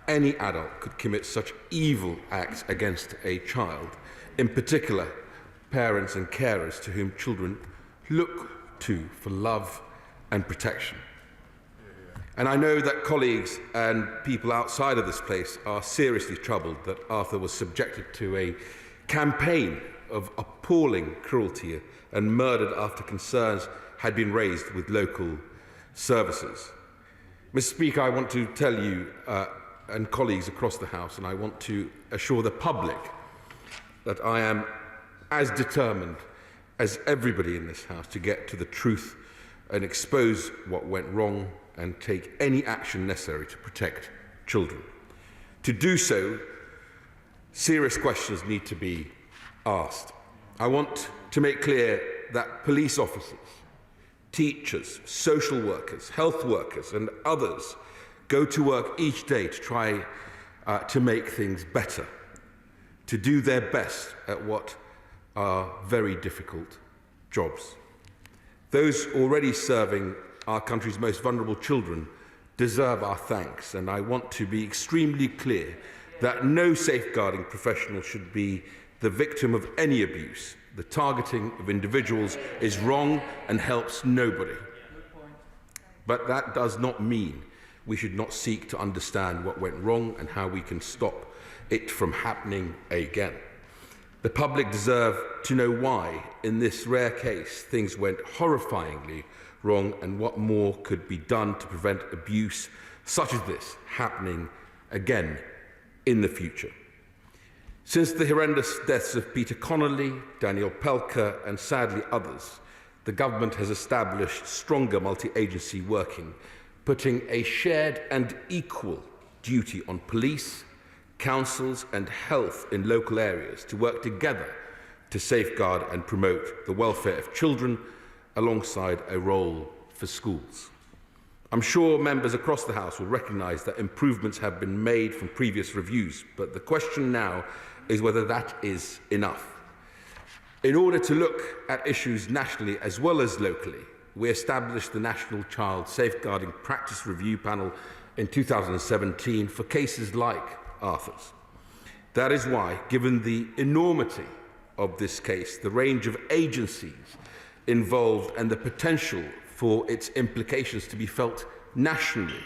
any adult could commit such evil acts against a child, in particular parents and carers to whom children look to for love and protection. And I know that colleagues and people outside of this place are seriously troubled that Arthur was subjected to a campaign of appalling cruelty and murdered after concerns had been raised with local services. Mr. Speaker, I want to tell you and colleagues across the House, and I want to assure the public that I am as determined as everybody in this House to get to the truth and expose what went wrong and take any action necessary to protect children. To do so, serious questions need to be asked. I want to make clear that police officers, teachers, social workers, health workers and others go to work each day to try to make things better, to do their best at what are very difficult jobs. Those already serving our country's most vulnerable children deserve our thanks, and I want to be extremely clear that no safeguarding professional should be the victim of any abuse. The targeting of individuals is wrong and helps nobody. But that does not mean we should not seek to understand what went wrong and how we can stop it from happening again. The public deserve to know why, in this rare case, things went horrifyingly wrong and what more could be done to prevent abuse such as this happening again in the future. Since the horrendous deaths of Peter Connolly, Daniel Pelker and sadly others, the government has established stronger multi-agency working, putting a shared and equal duty on police, councils and health in local areas to work together to safeguard and promote the welfare of children alongside a role for schools. I'm sure members across the House will recognise that improvements have been made from previous reviews, but the question now is whether that is enough. In order to look at issues nationally as well as locally, we established the National Child Safeguarding Practice Review Panel in 2017 for cases like Arthur's. That is why, given the enormity of this case, the range of agencies involved and the potential for its implications to be felt nationally,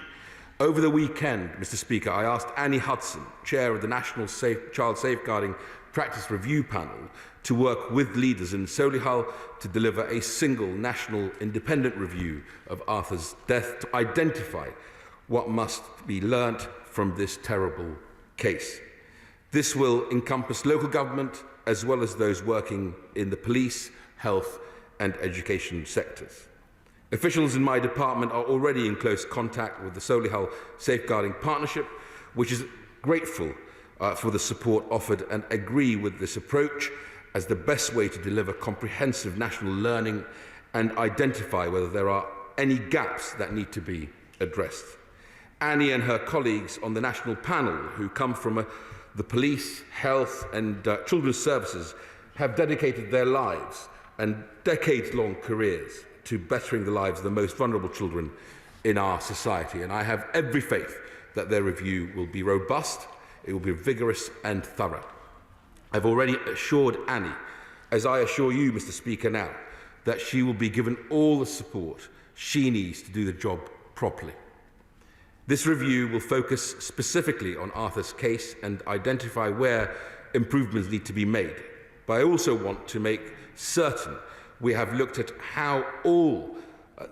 over the weekend, Mr. Speaker, I asked Annie Hudson, Chair of the National Child Safeguarding Practice Review Panel, to work with leaders in Solihull to deliver a single national independent review of Arthur's death to identify what must be learnt from this terrible case. This will encompass local government as well as those working in the police, health and education sectors. Officials in my department are already in close contact with the Solihull Safeguarding Partnership, which is grateful for the support offered and agree with this approach as the best way to deliver comprehensive national learning and identify whether there are any gaps that need to be addressed. Annie and her colleagues on the national panel, who come from the police, health and children's services, have dedicated their lives and decades-long careers to bettering the lives of the most vulnerable children in our society. And I have every faith that their review will be robust, it will be vigorous and thorough. I've already assured Annie, as I assure you, Mr. Speaker, now, that she will be given all the support she needs to do the job properly. This review will focus specifically on Arthur's case and identify where improvements need to be made. But I also want to make certain we have looked at how all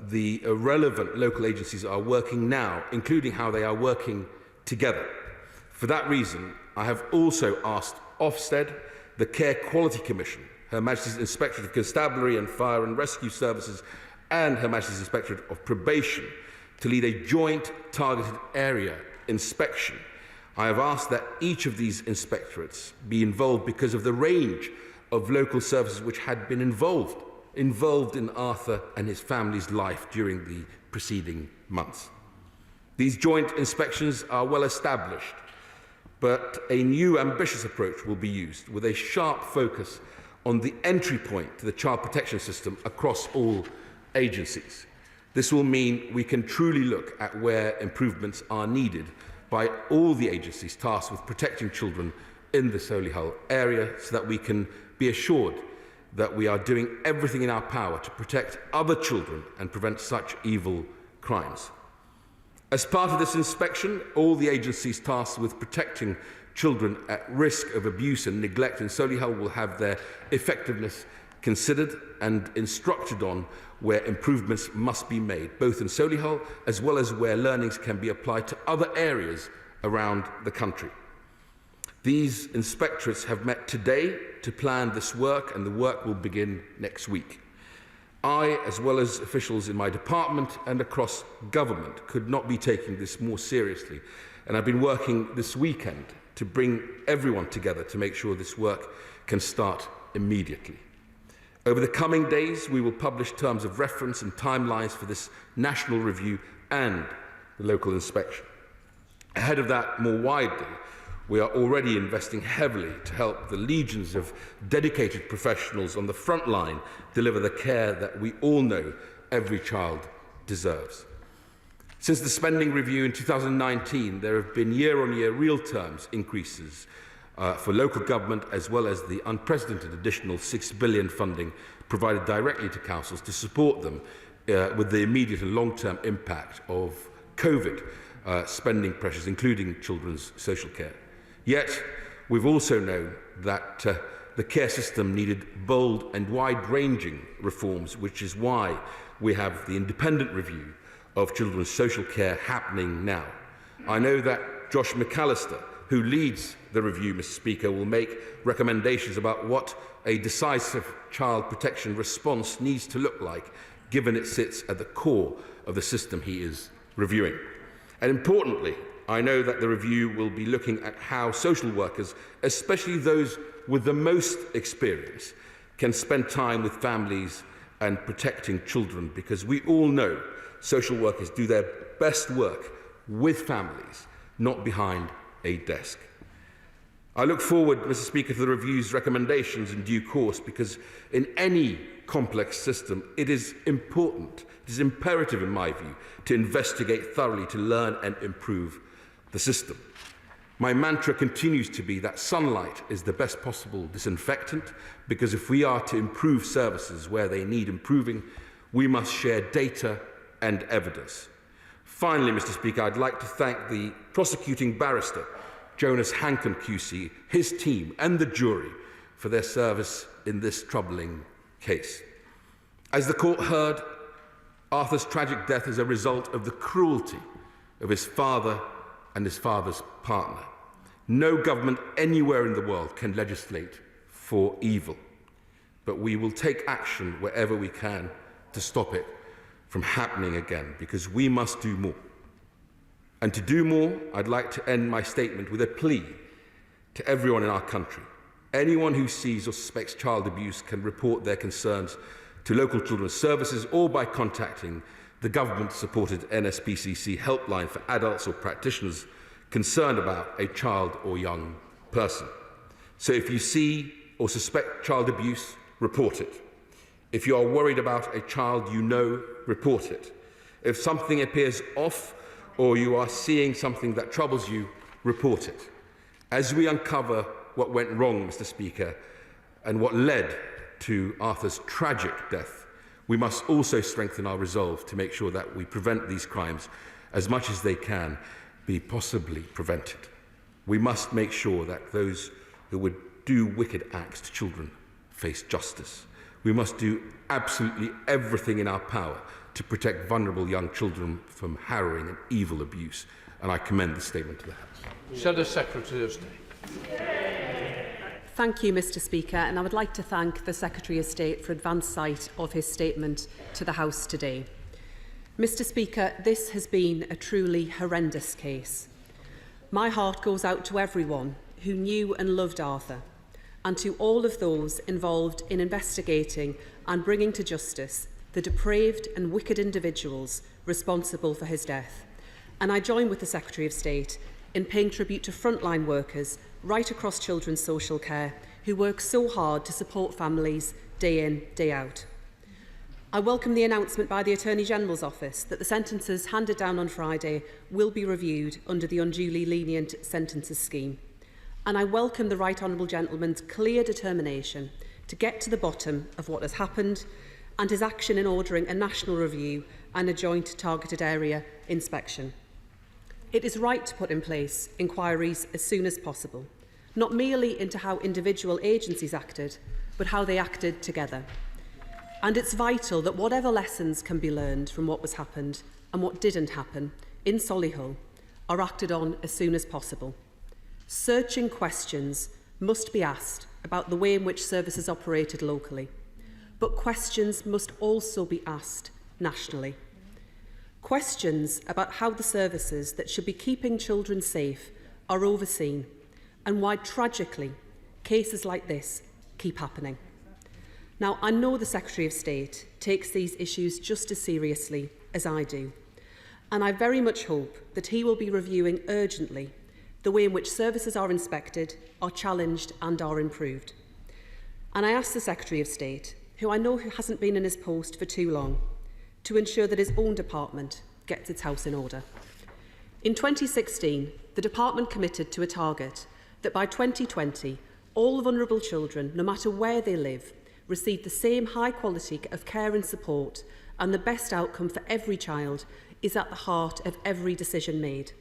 the relevant local agencies are working now, including how they are working together. For that reason, I have also asked Ofsted, the Care Quality Commission, Her Majesty's Inspectorate of Constabulary and Fire and Rescue Services, and Her Majesty's Inspectorate of Probation to lead a joint targeted area inspection. I have asked that each of these inspectorates be involved because of the range of local services which had been involved in Arthur and his family's life during the preceding months. These joint inspections are well established, but a new ambitious approach will be used with a sharp focus on the entry point to the child protection system across all agencies. This will mean we can truly look at where improvements are needed by all the agencies tasked with protecting children in the Solihull area, so that we can be assured that we are doing everything in our power to protect other children and prevent such evil crimes. As part of this inspection, all the agencies tasked with protecting children at risk of abuse and neglect in Solihull will have their effectiveness considered and instructed on where improvements must be made, both in Solihull as well as where learnings can be applied to other areas around the country. These inspectorates have met today to plan this work, and the work will begin next week. I, as well as officials in my department and across government, could not be taking this more seriously, and I've been working this weekend to bring everyone together to make sure this work can start immediately. Over the coming days, we will publish terms of reference and timelines for this national review and the local inspection. Ahead of that, more widely, we are already investing heavily to help the legions of dedicated professionals on the front line deliver the care that we all know every child deserves. Since the spending review in 2019, there have been year-on-year real terms increases for local government, as well as the unprecedented additional £6 billion funding provided directly to councils to support them with the immediate and long-term impact of COVID spending pressures, including children's social care. Yet, we've also known that the care system needed bold and wide-ranging reforms, which is why we have the independent review of children's social care happening now. I know that Josh McAllister, who leads the review, Mr. Speaker, will make recommendations about what a decisive child protection response needs to look like, given it sits at the core of the system he is reviewing. And importantly, I know that the review will be looking at how social workers, especially those with the most experience, can spend time with families and protecting children, because we all know social workers do their best work with families, not behind a desk. I look forward, Mr. Speaker, to the review's recommendations in due course, because in any complex system, it is important, it is imperative in my view, to investigate thoroughly, to learn and improve the system. My mantra continues to be that sunlight is the best possible disinfectant, because if we are to improve services where they need improving, we must share data and evidence. Finally, Mr. Speaker, I'd like to thank the prosecuting barrister, Jonas Hanken QC, his team and the jury for their service in this troubling case. As the court heard, Arthur's tragic death is a result of the cruelty of his father and his father's partner. No government anywhere in the world can legislate for evil, but we will take action wherever we can to stop it from happening again, because we must do more. And to do more, I'd like to end my statement with a plea to everyone in our country. Anyone who sees or suspects child abuse can report their concerns to local children's services, or by contacting the government-supported NSPCC helpline for adults or practitioners concerned about a child or young person. So if you see or suspect child abuse, report it. If you are worried about a child you know, report it. If something appears off or you are seeing something that troubles you, report it. As we uncover what went wrong, Mr. Speaker, and what led to Arthur's tragic death, we must also strengthen our resolve to make sure that we prevent these crimes as much as they can be possibly prevented. We must make sure that those who would do wicked acts to children face justice. We must do absolutely everything in our power to protect vulnerable young children from harrowing and evil abuse. And I commend the statement to the House. Shadow Secretary of State. Thank you, Mr. Speaker, and I would like to thank the Secretary of State for advance sight of his statement to the House today. Mr. Speaker, this has been a truly horrendous case. My heart goes out to everyone who knew and loved Arthur, and to all of those involved in investigating and bringing to justice the depraved and wicked individuals responsible for his death. And I join with the Secretary of State in paying tribute to frontline workers right across children's social care who work so hard to support families day in, day out. I welcome the announcement by the Attorney-General's Office that the sentences handed down on Friday will be reviewed under the unduly lenient sentences scheme. And I welcome the Right Honourable Gentleman's clear determination to get to the bottom of what has happened and his action in ordering a national review and a joint targeted area inspection. It is right to put in place inquiries as soon as possible, not merely into how individual agencies acted, but how they acted together. And it's vital that whatever lessons can be learned from what was happened and what didn't happen in Solihull are acted on as soon as possible. Searching questions must be asked about the way in which services operated locally, but questions must also be asked nationally. Questions about how the services that should be keeping children safe are overseen and why, tragically, cases like this keep happening. Now, I know the Secretary of State takes these issues just as seriously as I do, and I very much hope that he will be reviewing urgently the way in which services are inspected, are challenged and are improved. And I ask the Secretary of State, who I know hasn't been in his post for too long, to ensure that his own department gets its house in order. In 2016, the department committed to a target that by 2020, all vulnerable children, no matter where they live, receive the same high quality of care and support, and the best outcome for every child is at the heart of every decision made.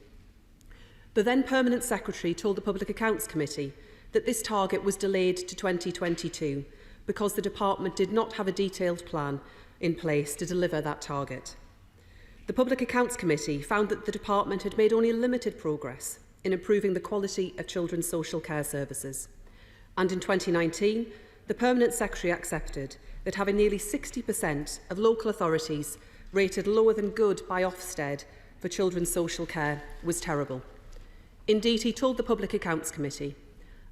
The then Permanent Secretary told the Public Accounts Committee that this target was delayed to 2022 because the department did not have a detailed plan in place to deliver that target. The Public Accounts Committee found that the department had made only limited progress in improving the quality of children's social care services. And in 2019, the Permanent Secretary accepted that having nearly 60% of local authorities rated lower than good by Ofsted for children's social care was terrible. Indeed, he told the Public Accounts Committee,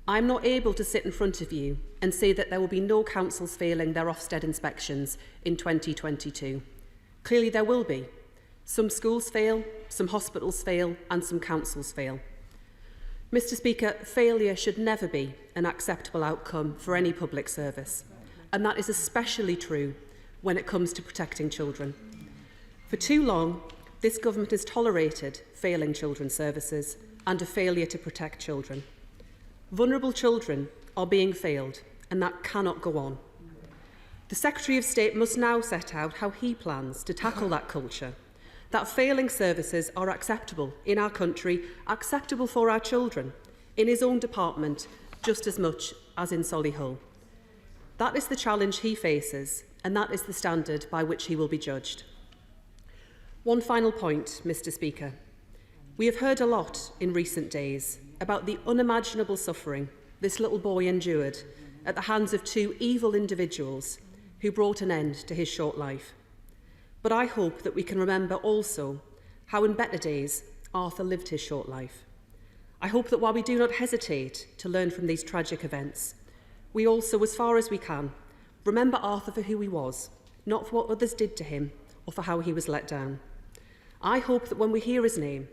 "I am not able to sit in front of you and say that there will be no councils failing their Ofsted inspections in 2022. Clearly there will be. Some schools fail, some hospitals fail, and some councils fail." Mr. Speaker, failure should never be an acceptable outcome for any public service, and that is especially true when it comes to protecting children. For too long, this government has tolerated failing children's services and a failure to protect children. Vulnerable children are being failed, and that cannot go on. The Secretary of State must now set out how he plans to tackle that culture, that failing services are acceptable in our country, acceptable for our children, in his own department, just as much as in Solihull. That is the challenge he faces, and that is the standard by which he will be judged. One final point, Mr. Speaker. We have heard a lot in recent days about the unimaginable suffering this little boy endured at the hands of two evil individuals who brought an end to his short life. But I hope that we can remember also how in better days Arthur lived his short life. I hope that while we do not hesitate to learn from these tragic events, we also, as far as we can, remember Arthur for who he was, not for what others did to him or for how he was let down. I hope that when we hear his name,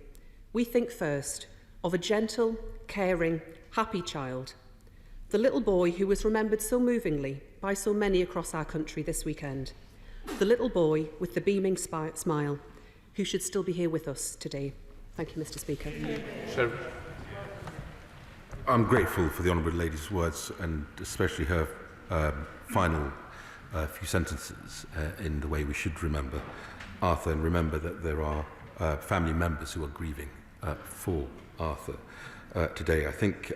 we think first of a gentle, caring, happy child, the little boy who was remembered so movingly by so many across our country this weekend, the little boy with the beaming smile who should still be here with us today. Thank you, Mr. Speaker. So, I'm grateful for the Honourable Lady's words and especially her final few sentences in the way we should remember Arthur and remember that there are family members who are grieving for Arthur today. I think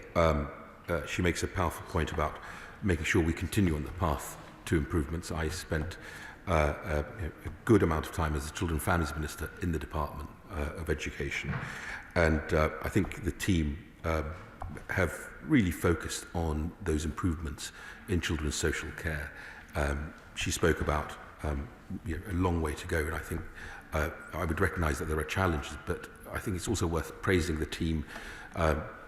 she makes a powerful point about making sure we continue on the path to improvements. I spent a good amount of time as a Children and Families Minister in the Department of Education, and I think the team have really focused on those improvements in children's social care. She spoke about a long way to go, and I think I would recognise that there are challenges, but I think it's also worth praising the team,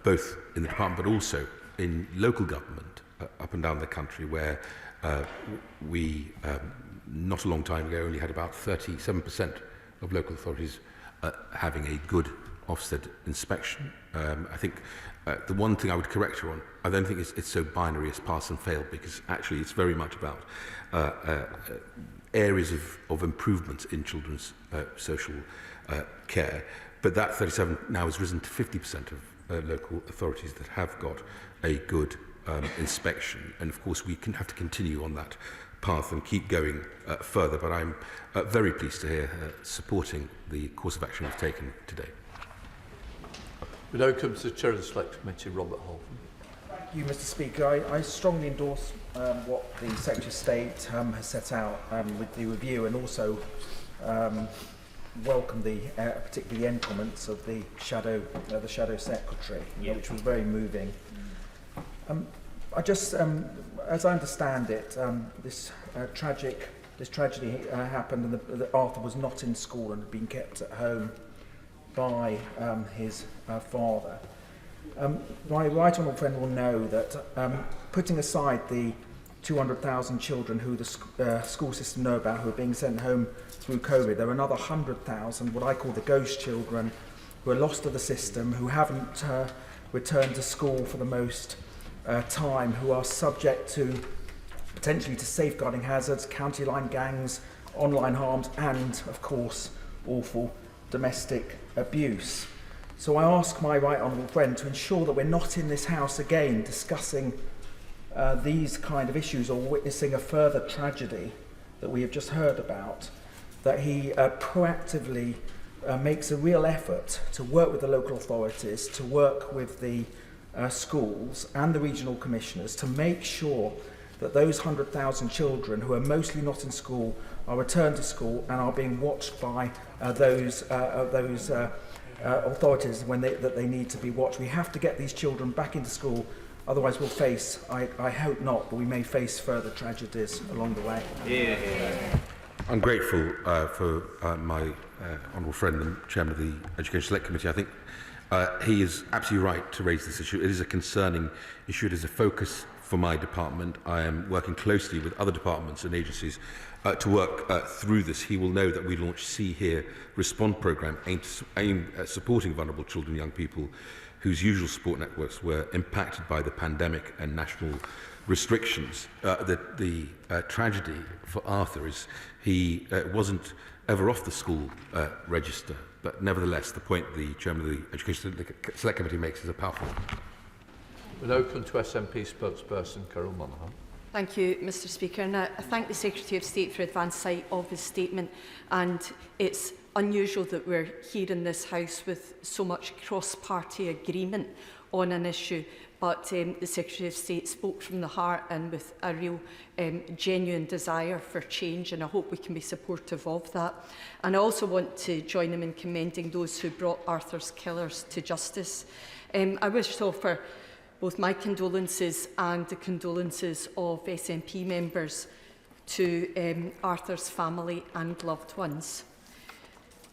both in the department but also in local government up and down the country, where we, not a long time ago, only had about 37% of local authorities having a good Ofsted inspection. I think the one thing I would correct her on, I don't think it's so binary as pass and fail, because actually it's very much about areas of improvement in children's social care. But that 37 now has risen to 50% of local authorities that have got a good inspection. And of course we have to continue on that path and keep going further. But I'm very pleased to hear supporting the course of action we've taken today. We now come to the Chair of the Select Committee, Robert Hall. Thank you, Mr. Speaker. I strongly endorse what the Secretary of State has set out with the review, and also welcome the particularly the end comments of the Shadow Secretary, which was very moving. I just, as I understand it, this tragedy happened, and that Arthur was not in school and had been kept at home by his father. My right honourable friend will know that putting aside the 200,000 children who the school system know about who are being sent home through COVID, there are another 100,000, what I call the ghost children, who are lost to the system, who haven't returned to school for the most time, who are subject to potentially to safeguarding hazards, county line gangs, online harms, and of course awful domestic abuse. So I ask my right honourable friend to ensure that we're not in this House again discussing these kind of issues or witnessing a further tragedy that we have just heard about, that he proactively makes a real effort to work with the local authorities, to work with the schools and the regional commissioners to make sure that those 100,000 children who are mostly not in school are returned to school and are being watched by those authorities that they need to be watched. We have to get these children back into school, otherwise we'll face, I hope not, but we may face further tragedies along the way. Yeah. I'm grateful for my honourable friend and chairman of the Education Select Committee. I think he is absolutely right to raise this issue. It is a concerning issue. It is a focus for my department. I am working closely with other departments and agencies to work through this. He will know that we launched See Here Respond programme aimed at supporting vulnerable children and young people whose usual support networks were impacted by the pandemic and national restrictions. The tragedy for Arthur is he wasn't ever off the school register, but nevertheless the point the chairman of the Education Select Committee makes is a powerful one. We now come to SNP spokesperson Carol Monaghan. Thank you, Mr. Speaker. And I thank the Secretary of State for advance sight of his statement. And it's unusual that we're here in this House with so much cross-party agreement on an issue. But the Secretary of State spoke from the heart and with a real genuine desire for change, and I hope we can be supportive of that. And I also want to join him in commending those who brought Arthur's killers to justice. I wish to offer both my condolences and the condolences of SNP members to Arthur's family and loved ones.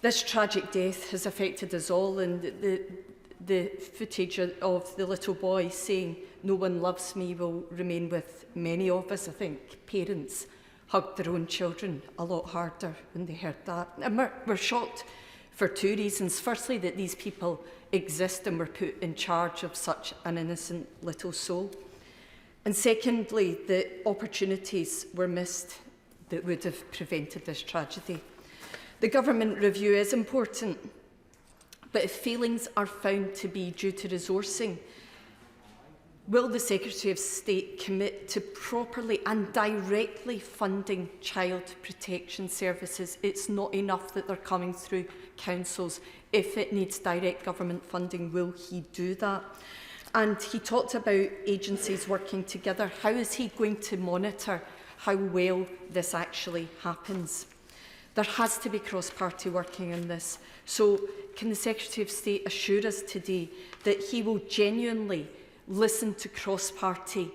This tragic death has affected us all, and the footage of the little boy saying, "No one loves me," will remain with many of us. I think parents hugged their own children a lot harder when they heard that. And we're shocked for two reasons. Firstly, that these people exist and were put in charge of such an innocent little soul. And secondly, that opportunities were missed that would have prevented this tragedy. The government review is important, but if failings are found to be due to resourcing, will the Secretary of State commit to properly and directly funding child protection services? It's not enough that they're coming through councils. If it needs direct government funding, will he do that? And he talked about agencies working together. How is he going to monitor how well this actually happens? There has to be cross-party working on this. So can the Secretary of State assure us today that he will genuinely listen to cross-party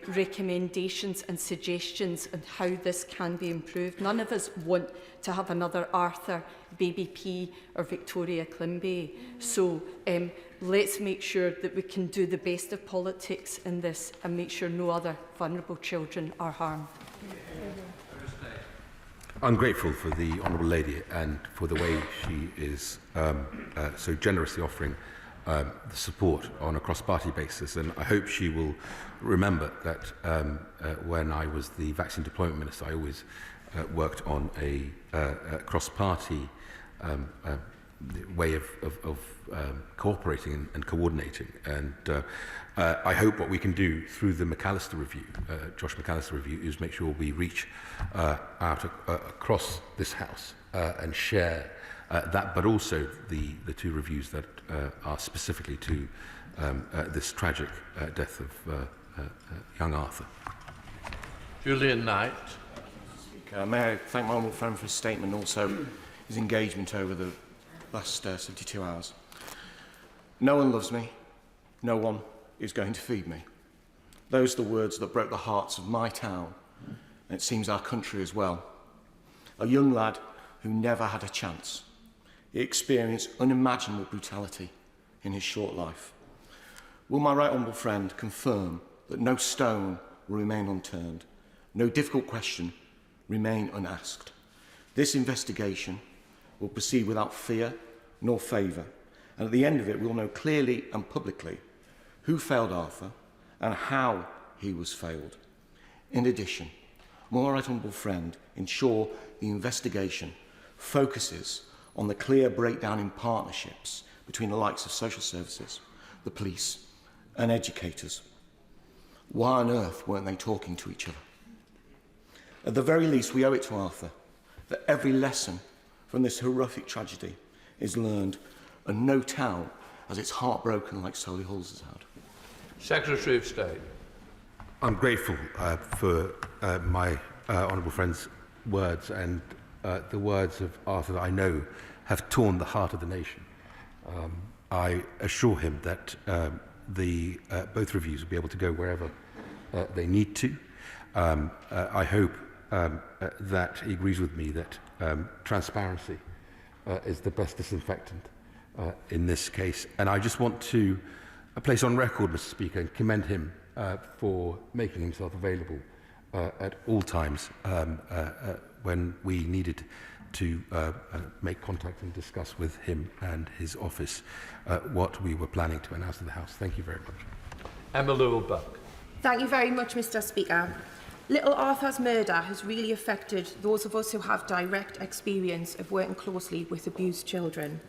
recommendations and suggestions on how this can be improved? None of us want to have another Arthur, Baby P or Victoria Climbay. So let's make sure that we can do the best of politics in this and make sure no other vulnerable children are harmed. I'm grateful for the Honourable Lady and for the way she is so generously offering the support on a cross-party basis, and I hope she will remember that when I was the Vaccine Deployment Minister, I always worked on a cross-party way of cooperating and coordinating, and I hope what we can do through the McAllister review, Josh McAllister review, is make sure we reach out across this House and share that, but also the two reviews that are specifically to this tragic death of young Arthur. Julian Knight. May I thank my honourable friend for his statement and also his engagement over the last 72 hours. No one loves me. No one is going to feed me. Those are the words that broke the hearts of my town, and it seems our country as well. A young lad who never had a chance. He experienced unimaginable brutality in his short life. Will my right honourable friend confirm that no stone will remain unturned, no difficult question remain unasked? This investigation will proceed without fear nor favour, and at the end of it we'll know clearly and publicly who failed Arthur and how he was failed. In addition, will my right honourable friend ensure the investigation focuses on the clear breakdown in partnerships between the likes of social services, the police and educators? Why on earth weren't they talking to each other? At the very least, we owe it to Arthur that every lesson from this horrific tragedy is learned, and no town has its heart broken like Solihull's has had. Secretary of State. I'm grateful for my honourable friend's words and the words of Arthur that I know have torn the heart of the nation. I assure him that both reviews will be able to go wherever they need to. I hope that he agrees with me that transparency is the best disinfectant in this case. And I just want to place on record, Mr. Speaker, and commend him for making himself available at all times when we needed to make contact and discuss with him and his office what we were planning to announce to the House. Thank you very much. Emma Llewellyn-Buck. Thank you very much, Mr. Speaker. Little Arthur's murder has really affected those of us who have direct experience of working closely with abused children.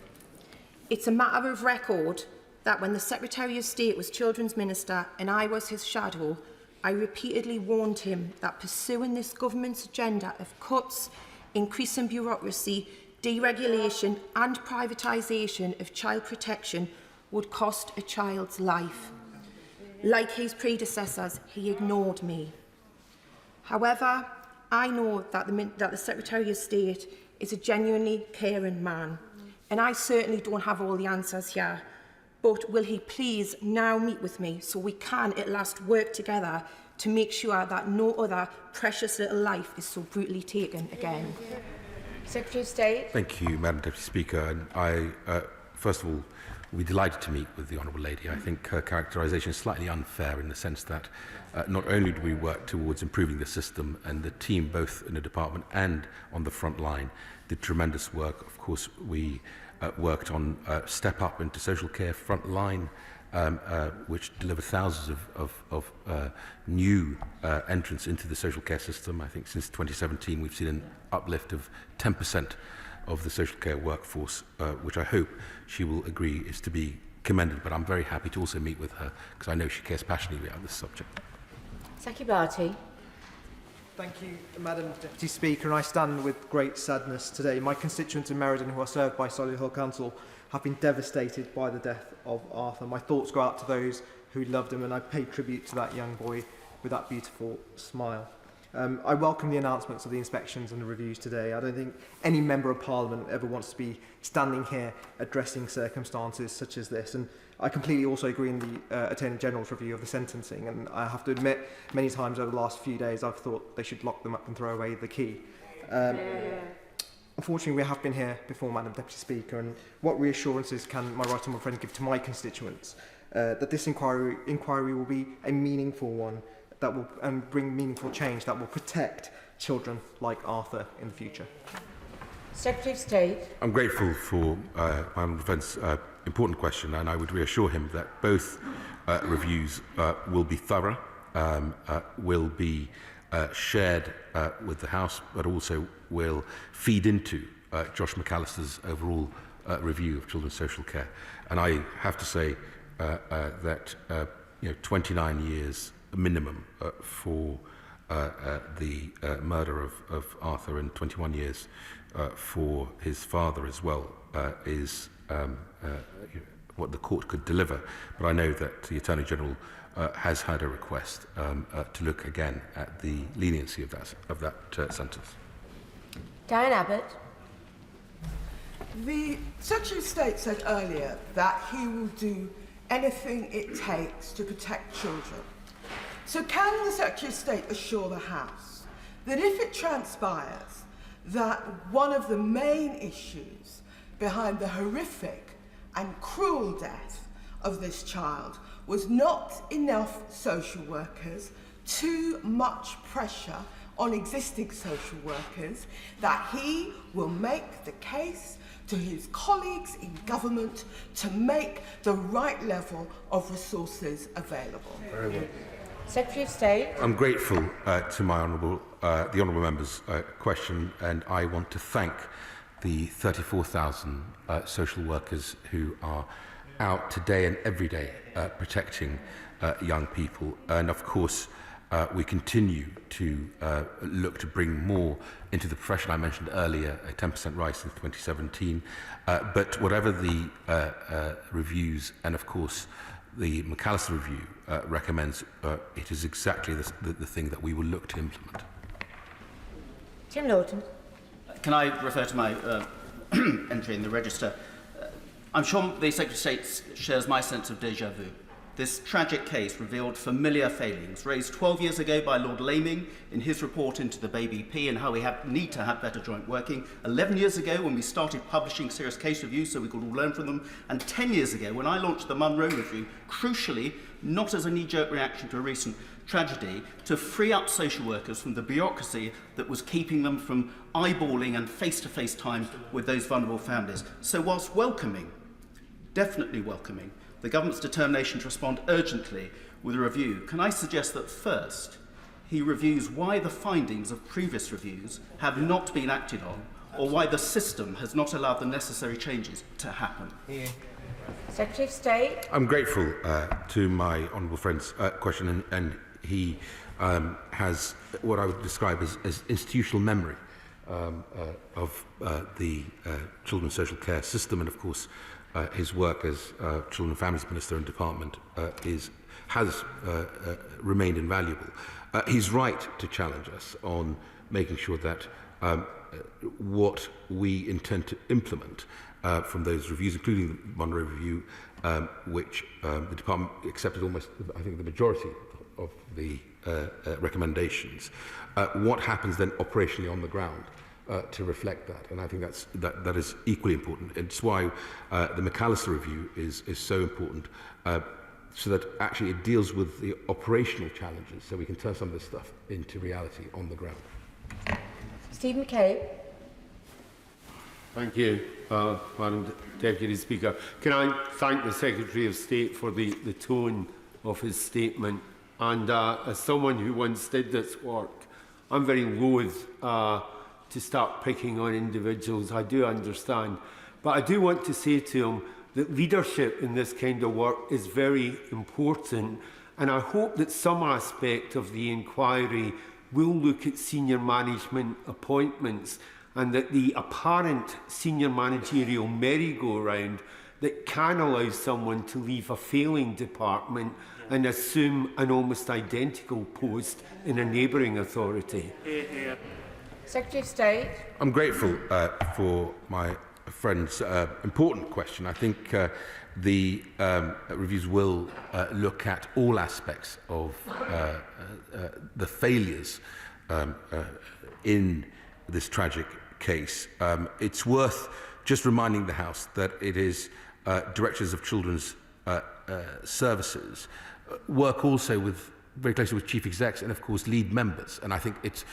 It's a matter of record that when the Secretary of State was Children's Minister and I was his shadow, I repeatedly warned him that pursuing this government's agenda of cuts, increasing bureaucracy, deregulation and privatisation of child protection would cost a child's life. Like his predecessors, he ignored me. However, I know that the Secretary of State is a genuinely caring man, and I certainly don't have all the answers here. But will he please now meet with me so we can at last work together to make sure that no other precious little life is so brutally taken again? Secretary of State. Thank you, Madam Deputy Speaker. And I, first of all, we're delighted to meet with the Honourable Lady. I think her characterisation is slightly unfair in the sense that not only do we work towards improving the system, and the team both in the department and on the front line did tremendous work. Of course, we worked on Step Up into Social Care Frontline, which delivered thousands of new entrants into the social care system. I think since 2017 we've seen an uplift of 10% of the social care workforce, which I hope she will agree is to be commended. But I'm very happy to also meet with her because I know she cares passionately about this subject. Saki Bharti. Thank you, Madam Deputy Speaker, and I stand with great sadness today. My constituents in Meriden, who are served by Solihull Council, have been devastated by the death of Arthur. My thoughts go out to those who loved him, and I pay tribute to that young boy with that beautiful smile. I welcome the announcements of the inspections and the reviews today. I don't think any Member of Parliament ever wants to be standing here addressing circumstances such as this. And I completely also agree in the Attorney General's review of the sentencing. And I have to admit, many times over the last few days, I've thought they should lock them up and throw away the key. Unfortunately, we have been here before, Madam Deputy Speaker, and what reassurances can my right honourable friend give to my constituents that this inquiry will be a meaningful one, that will bring meaningful change, that will protect children like Arthur in the future? Secretary of State. I'm grateful for my Honourable Friend's important question, and I would reassure him that both reviews will be thorough, will be shared with the House, but also will feed into Josh McAllister's overall review of children's social care. And I have to say that 29 years minimum for the murder of Arthur and 21 years for his father as well is what the court could deliver. But I know that the Attorney General has had a request to look again at the leniency of that sentence. Diane Abbott. The Secretary of State said earlier that he will do anything it takes to protect children. So can the Secretary of State assure the House that if it transpires that one of the main issues behind the horrific and cruel death of this child was not enough social workers, too much pressure on existing social workers, that he will make the case to his colleagues in government to make the right level of resources available? Very well. Secretary of State. I'm grateful to the honourable member's question, and I want to thank the 34,000 social workers who are out today and every day protecting young people. And of course, we continue to look to bring more into the profession. I mentioned earlier a 10% rise since 2017. But whatever the reviews, and of course the McAllister review recommends, it is exactly the thing that we will look to implement. Tim Lawton. Can I refer to my entry in the register? I'm sure the Secretary of State shares my sense of déjà vu. This tragic case revealed familiar failings raised 12 years ago by Lord Laming in his report into the BBP and how we need to have better joint working, 11 years ago when we started publishing serious case reviews so we could all learn from them, and 10 years ago when I launched the Munro Review, crucially, not as a knee-jerk reaction to a recent tragedy, to free up social workers from the bureaucracy that was keeping them from eyeballing and face-to-face time with those vulnerable families. So whilst welcoming, definitely welcoming, the government's determination to respond urgently with a review, can I suggest that first he reviews why the findings of previous reviews have not been acted on, or why the system has not allowed the necessary changes to happen? Yeah. Secretary of State. I'm grateful to my honourable friend's question, and he has what I would describe as institutional memory of the children's social care system, and of course his work as Children and Families Minister and Department has remained invaluable. He's right to challenge us on making sure that what we intend to implement from those reviews, including the Munro Review, which the Department accepted almost, I think, the majority of the recommendations, what happens then operationally on the ground to reflect that, and I think that is equally important. It's why the McAllister review is so important, so that actually it deals with the operational challenges, so we can turn some of this stuff into reality on the ground. Stephen McCabe. Thank you, Madam Deputy Speaker. Can I thank the Secretary of State for the tone of his statement, and as someone who once did this work, I'm very loath to start picking on individuals. I do understand. But I do want to say to him that leadership in this kind of work is very important, and I hope that some aspect of the inquiry will look at senior management appointments, and that the apparent senior managerial merry-go-round that can allow someone to leave a failing department and assume an almost identical post in a neighbouring authority. Secretary of State. I'm grateful for my friend's important question. I think the reviews will look at all aspects of the failures in this tragic case. It's worth just reminding the House that it is directors of children's services work also with very closely with chief execs and, of course, lead members. And I think it's,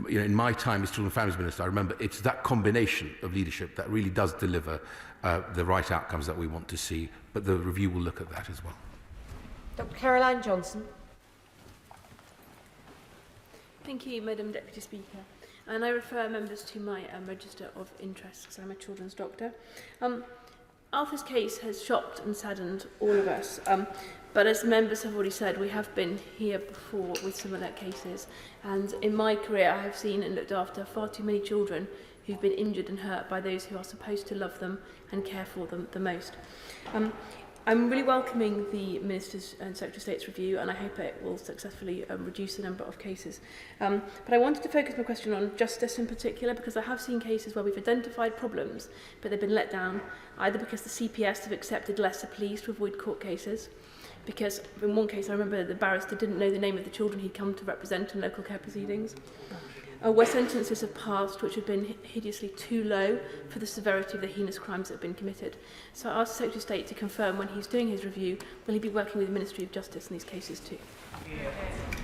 in my time as Children and Families Minister, I remember it's that combination of leadership that really does deliver the right outcomes that we want to see. But the review will look at that as well. Dr. Caroline Johnson. Thank you, Madam Deputy Speaker. And I refer members to my register of interests, because I'm a children's doctor. Arthur's case has shocked and saddened all of us. But as members have already said, we have been here before with similar cases. And in my career, I have seen and looked after far too many children who've been injured and hurt by those who are supposed to love them and care for them the most. I'm really welcoming the Minister's and Secretary of State's review, and I hope it will successfully reduce the number of cases. But I wanted to focus my question on justice in particular, because I have seen cases where we've identified problems, but they've been let down, either because the CPS have accepted lesser pleas to avoid court cases, because in one case I remember the barrister didn't know the name of the children he'd come to represent in local care proceedings, where sentences have passed which have been hideously too low for the severity of the heinous crimes that have been committed. So I asked the Secretary of State to confirm when he's doing his review, will he be working with the Ministry of Justice in these cases too?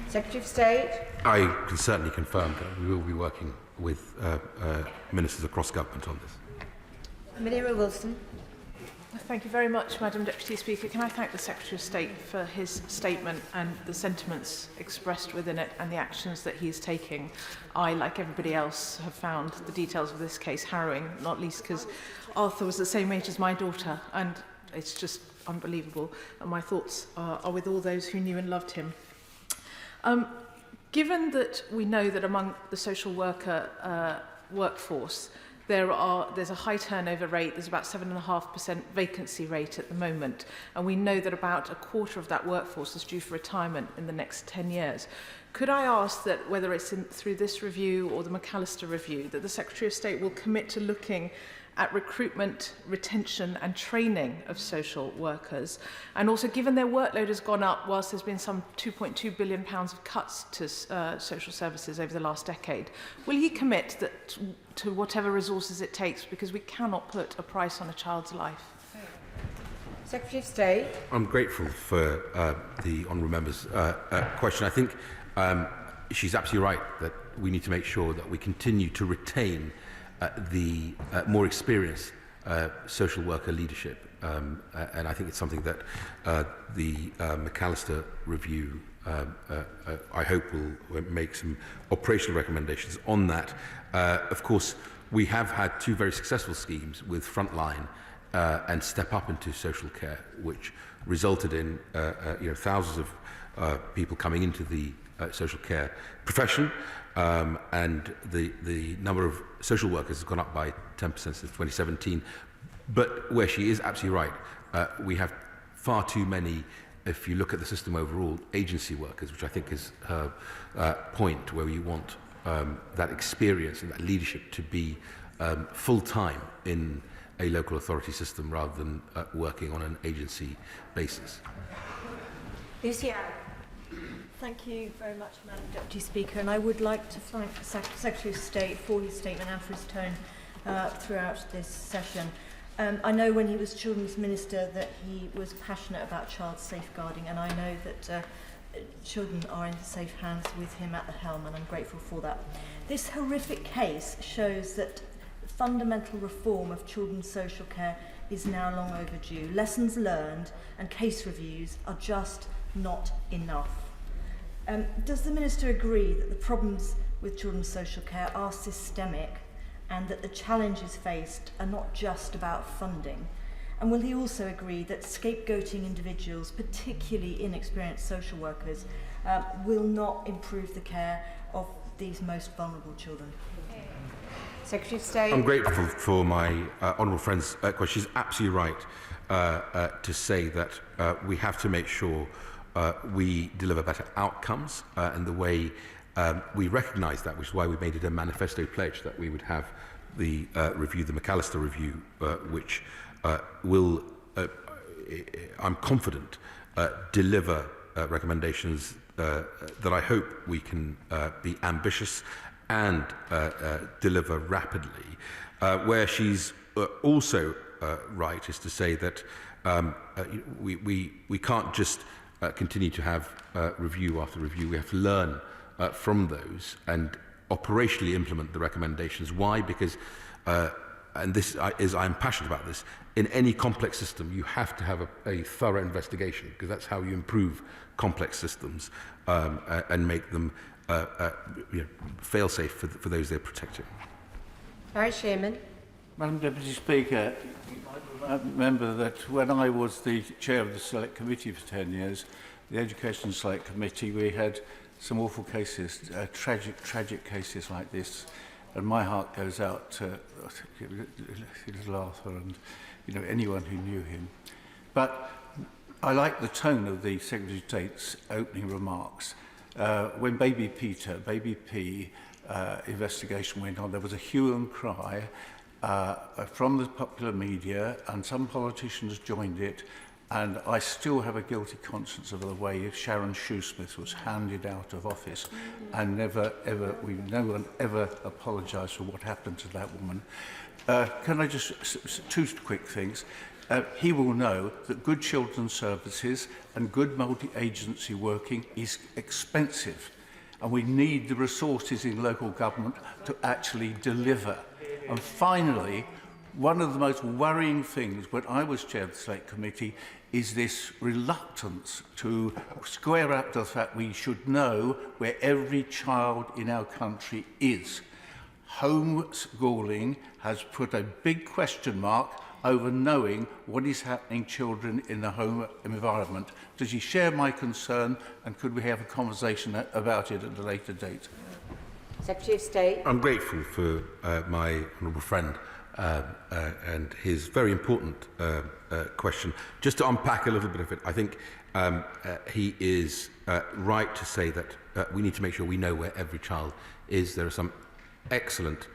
Secretary of State. I can certainly confirm that we will be working with ministers across government on this. Miriam Wilson. Thank you very much, Madam Deputy Speaker. Can I thank the Secretary of State for his statement and the sentiments expressed within it and the actions that he is taking. I, like everybody else, have found the details of this case harrowing, not least because Arthur was the same age as my daughter, and it's just unbelievable. And my thoughts are with all those who knew and loved him. Given that we know that among the social worker workforce, there's a high turnover rate, there's about 7.5% vacancy rate at the moment, and we know that about a quarter of that workforce is due for retirement in the next 10 years. Could I ask that, whether it's through this review or the McAllister review, that the Secretary of State will commit to looking at recruitment, retention and training of social workers, and also, given their workload has gone up whilst there's been some £2.2 billion of cuts to social services over the last decade, will he commit that to whatever resources it takes, because we cannot put a price on a child's life? Secretary of State. I'm grateful for the honourable member's question. I think she's absolutely right that we need to make sure that we continue to retain the more experienced social worker leadership, and I think it's something that the McAllister review, I hope, will make some operational recommendations on that. Of course, we have had two very successful schemes with Frontline and Step Up into social care, which resulted in thousands of people coming into the social care profession, and the number of social workers has gone up by 10% since 2017. But where she is absolutely right, we have far too many, if you look at the system overall, agency workers, which I think is her point, where we want that experience and that leadership to be full-time in a local authority system rather than working on an agency basis. Lucy Allen. Thank you very much, Madam Deputy Speaker, and I would like to thank the Secretary of State for his statement and for his tone throughout this session. I know when he was Children's Minister that he was passionate about child safeguarding, and I know that children are in safe hands with him at the helm, and I'm grateful for that. This horrific case shows that fundamental reform of children's social care is now long overdue. Lessons learned and case reviews are just not enough. Does the Minister agree that the problems with children's social care are systemic and that the challenges faced are not just about funding? And will he also agree that scapegoating individuals, particularly inexperienced social workers, will not improve the care of these most vulnerable children? Secretary of State. I'm grateful for my honourable friend's question. She's absolutely right to say that we have to make sure we deliver better outcomes, and the way we recognise that, which is why we made it a manifesto pledge that we would have the review, the McAllister review, which will, I'm confident, deliver recommendations that I hope we can be ambitious and deliver rapidly. Where she's also right is to say that we can't just continue to have review after review. We have to learn from those and operationally implement the recommendations. Why? Because, and this is, I'm passionate about this, in any complex system you have to have a thorough investigation, because that's how you improve complex systems and make them fail-safe for those they're protecting. Harry Shaman. Madam Deputy Speaker, I remember that when I was the chair of the Select Committee for 10 years, the Education Select Committee, we had some awful cases, tragic cases like this, and my heart goes out to little Arthur and anyone who knew him. But I like the tone of the Secretary of State's opening remarks. When Baby P investigation went on, there was a hue and cry from the popular media, and some politicians joined it, and I still have a guilty conscience of the way Sharon Shoesmith was handed out of office, and no one ever apologised for what happened to that woman. Can I just, two quick things. He will know that good children's services and good multi-agency working is expensive, and we need the resources in local government to actually deliver. And finally, one of the most worrying things when I was chair of the Select Committee is this reluctance to square up to the fact we should know where every child in our country is. Homeschooling has put a big question mark over knowing what is happening to children in the home environment. Does he share my concern, and could we have a conversation about it at a later date? Secretary of State. I'm grateful for my honourable friend and his very important question. Just to unpack a little bit of it, I think he is right to say that we need to make sure we know where every child is. There are some excellent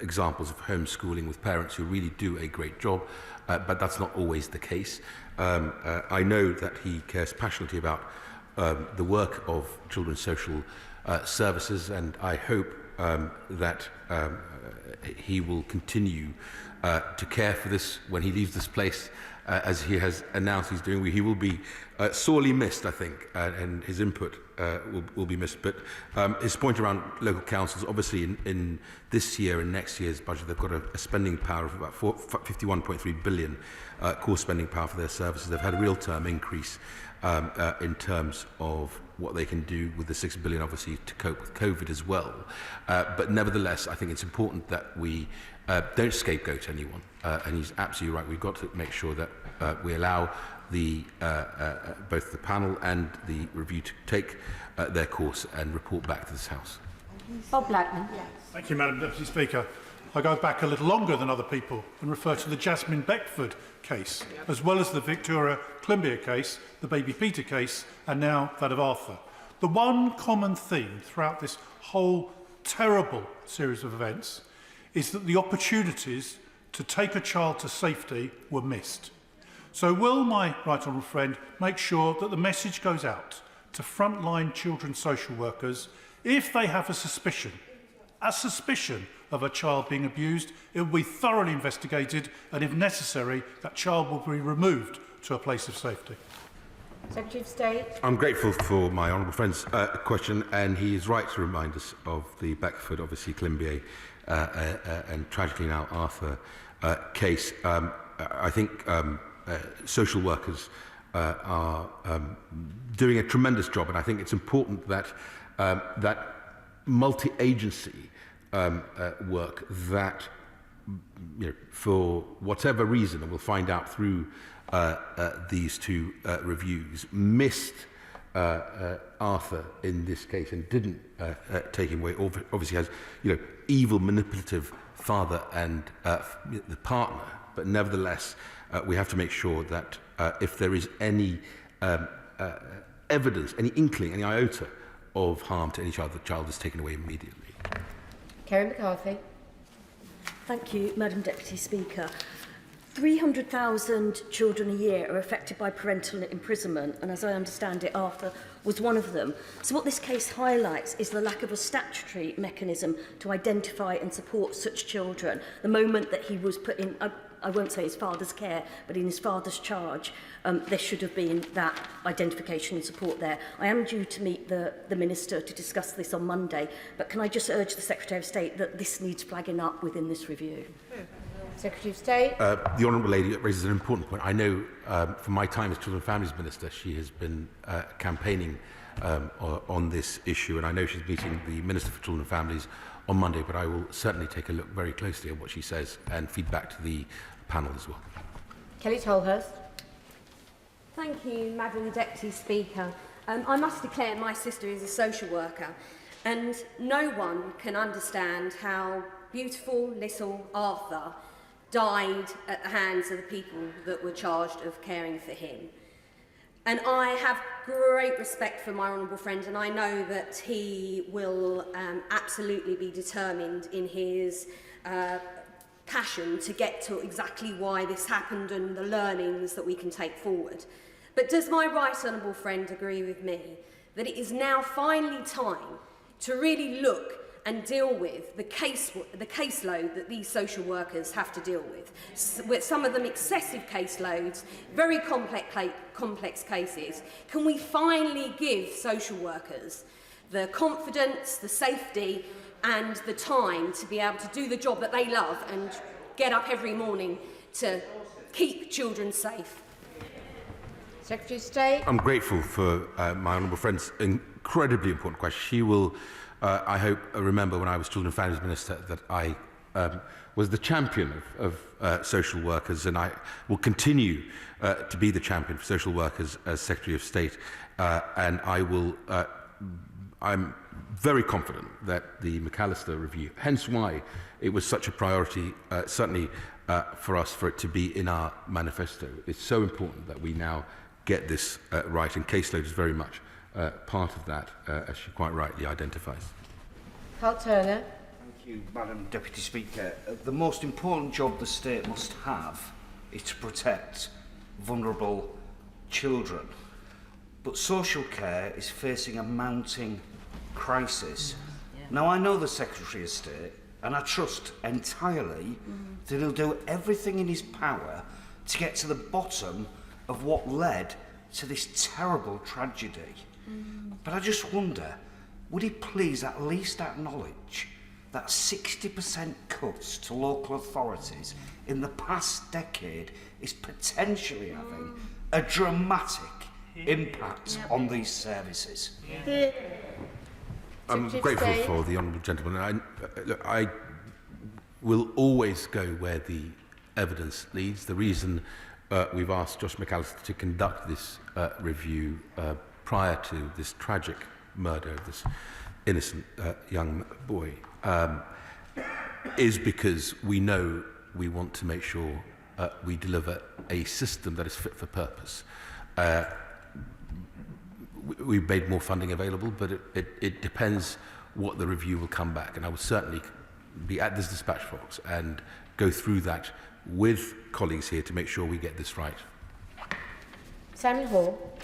examples of homeschooling with parents who really do a great job, but that's not always the case. I know that he cares passionately about the work of children's social services, and I hope that he will continue to care for this when he leaves this place, as he has announced he's doing. He will be sorely missed, I think, and his input will be missed. But his point around local councils, obviously in this year and next year's budget, they've got a spending power of about 51.3 billion core spending power for their services. They've had a real term increase in terms of what they can do with the 6 billion, obviously, to cope with COVID as well. But nevertheless, I think it's important that we don't scapegoat anyone. And he's absolutely right. We've got to make sure that we allow both the panel and the review to take their course and report back to this House. Bob Blackman. Yes. Thank you, Madam Deputy Speaker. I go back a little longer than other people and refer to the Jasmine Beckford case, as well as the Victoria Columbia case, the Baby Peter case, and now that of Arthur. The one common theme throughout this whole terrible series of events is that the opportunities to take a child to safety were missed. So will my right honourable friend make sure that the message goes out to frontline children's social workers if they have a suspicion of a child being abused, it will be thoroughly investigated, and if necessary, that child will be removed to a place of safety. Secretary of State. I'm grateful for my honourable friend's question, and he is right to remind us of the Beckford, obviously Columbia, and tragically now Arthur case. I think social workers are doing a tremendous job, and I think it's important that that multi-agency work that, for whatever reason, and we'll find out through these two reviews, missed Arthur in this case and didn't take him away. Obviously has evil, manipulative father and the partner, but nevertheless we have to make sure that if there is any evidence, any inkling, any iota of harm to any child, the child is taken away immediately. Kerry McCarthy. Thank you, Madam Deputy Speaker. 300,000 children a year are affected by parental imprisonment, and as I understand it, Arthur was one of them. So what this case highlights is the lack of a statutory mechanism to identify and support such children. The moment that he was put in, I won't say his father's care, but in his father's charge, there should have been that identification and support there. I am due to meet the Minister to discuss this on Monday, but can I just urge the Secretary of State that this needs flagging up within this review? Secretary of State. The Honourable Lady raises an important point. I know from my time as Children and Families Minister, she has been campaigning on this issue, and I know she's meeting the Minister for Children and Families on Monday, but I will certainly take a look very closely at what she says and feed back to the panel as well. Kelly Tolhurst. Thank you, Madam Deputy Speaker. I must declare my sister is a social worker, and no one can understand how beautiful little Arthur died at the hands of the people that were charged of caring for him. And I have great respect for my honourable friend, and I know that he will absolutely be determined in his passion to get to exactly why this happened and the learnings that we can take forward. But does my right honourable friend agree with me that it is now finally time to really look and deal with the caseload that these social workers have to deal with some of them excessive caseloads, very complex cases? Can we finally give social workers the confidence, the safety and the time to be able to do the job that they love and get up every morning to keep children safe? Secretary of State. I'm grateful for my honourable friend's incredibly important question. She will, I hope, remember when I was Children and Families Minister that I was the champion of social workers, and I will continue to be the champion for social workers as Secretary of State. And I will, I'm very confident that the McAllister review, hence why it was such a priority, certainly for us, for it to be in our manifesto. It's so important that we now get this right, and caseload is very much part of that, as she quite rightly identifies. Carl Turner. Thank you, Madam Deputy Speaker. The most important job the state must have is to protect vulnerable children. But social care is facing a mounting crisis. Now, I know the Secretary of State, and I trust entirely that he'll do everything in his power to get to the bottom of what led to this terrible tragedy. But I just wonder, would he please at least acknowledge that 60% cuts to local authorities in the past decade is potentially having a dramatic impact on these services? I'm grateful for the honourable gentleman. I will always go where the evidence leads. The reason we've asked Josh McAllister to conduct this review prior to this tragic murder of this innocent young boy is because we know we want to make sure we deliver a system that is fit for purpose. We've made more funding available, but it depends what the review will come back. And I will certainly be at this dispatch box and go through that with colleagues here to make sure we get this right. Samuel Hall.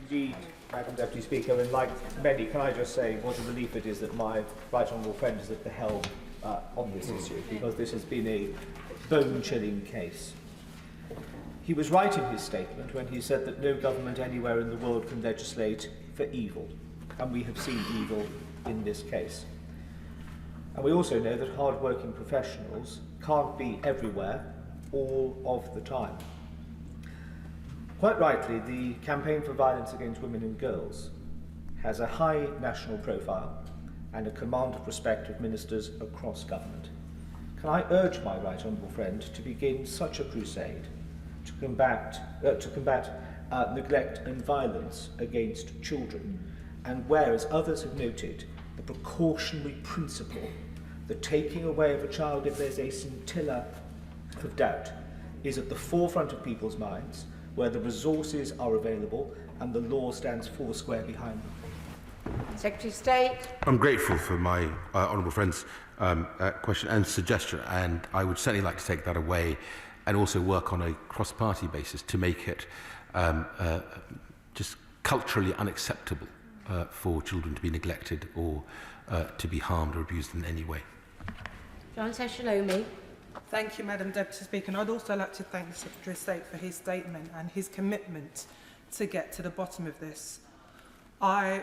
Indeed, Madam Deputy Speaker, and like many, can I just say what a relief it is that my right honourable friend is at the helm on this issue, because this has been a bone-chilling case. He was right in his statement when he said that no government anywhere in the world can legislate for evil, and we have seen evil in this case. And we also know that hard-working professionals can't be everywhere all of the time. Quite rightly, the Campaign for Violence Against Women and Girls has a high national profile and a command of respect of ministers across government. Can I urge my right honourable friend to begin such a crusade to combat neglect and violence against children, and where, as others have noted, the precautionary principle, the taking away of a child if there's a scintilla of doubt, is at the forefront of people's minds, where the resources are available and the law stands foursquare behind them. Secretary of State. I'm grateful for my honourable friend's question and suggestion, and I would certainly like to take that away and also work on a cross-party basis to make it just culturally unacceptable for children to be neglected or to be harmed or abused in any way. John Seshalomi. Thank you, Madam Deputy Speaker. And I'd also like to thank the Secretary of State for his statement and his commitment to get to the bottom of this. I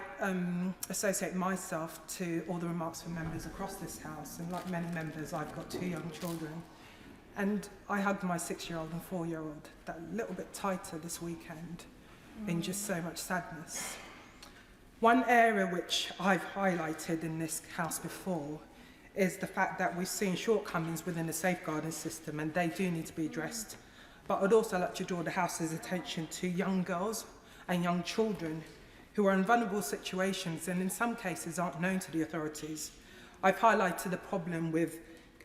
associate myself to all the remarks from members across this House, and like many members, I've got 2 young children. And I hugged my 6-year-old and 4-year-old that little bit tighter this weekend in just so much sadness. One area which I've highlighted in this House before is the fact that we've seen shortcomings within the safeguarding system, and they do need to be addressed. But I'd also like to draw the House's attention to young girls and young children who are in vulnerable situations and in some cases aren't known to the authorities. I've highlighted the problem with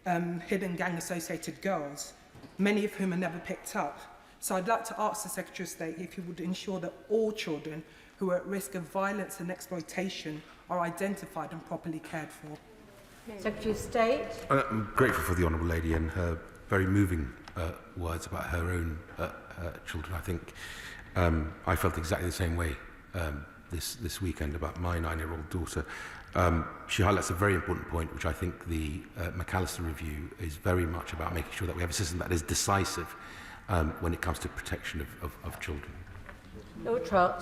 hidden gang-associated girls, many of whom are never picked up. So I'd like to ask the Secretary of State if he would ensure that all children who are at risk of violence and exploitation are identified and properly cared for. Secretary of State. I'm grateful for the Honourable Lady and her very moving words about her own children. I think I felt exactly the same way this weekend about my 9-year-old daughter. She highlights a very important point, which I think the McAllister review is very much about making sure that we have a system that is decisive when it comes to protection of children. Lord Trott.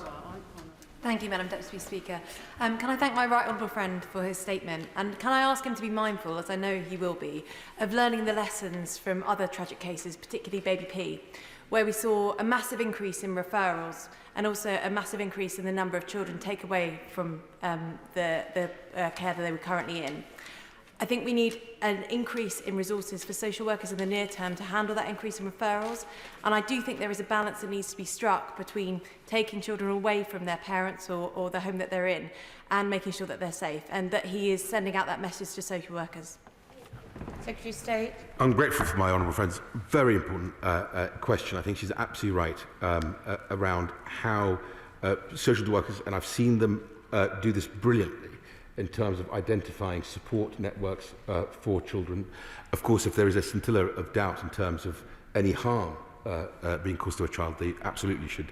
Thank you, Madam Deputy Speaker. Can I thank my right honourable friend for his statement, and can I ask him to be mindful, as I know he will be, of learning the lessons from other tragic cases, particularly Baby P, where we saw a massive increase in referrals and also a massive increase in the number of children taken away from the care that they were currently in. I think we need an increase in resources for social workers in the near term to handle that increase in referrals. And I do think there is a balance that needs to be struck between taking children away from their parents or the home that they're in and making sure that they're safe, and that he is sending out that message to social workers. Secretary of State. I'm grateful for my honourable friend's very important question. I think she's absolutely right around how social workers, and I've seen them do this brilliantly, in terms of identifying support networks for children. Of course, if there is a scintilla of doubt in terms of any harm being caused to a child, they absolutely should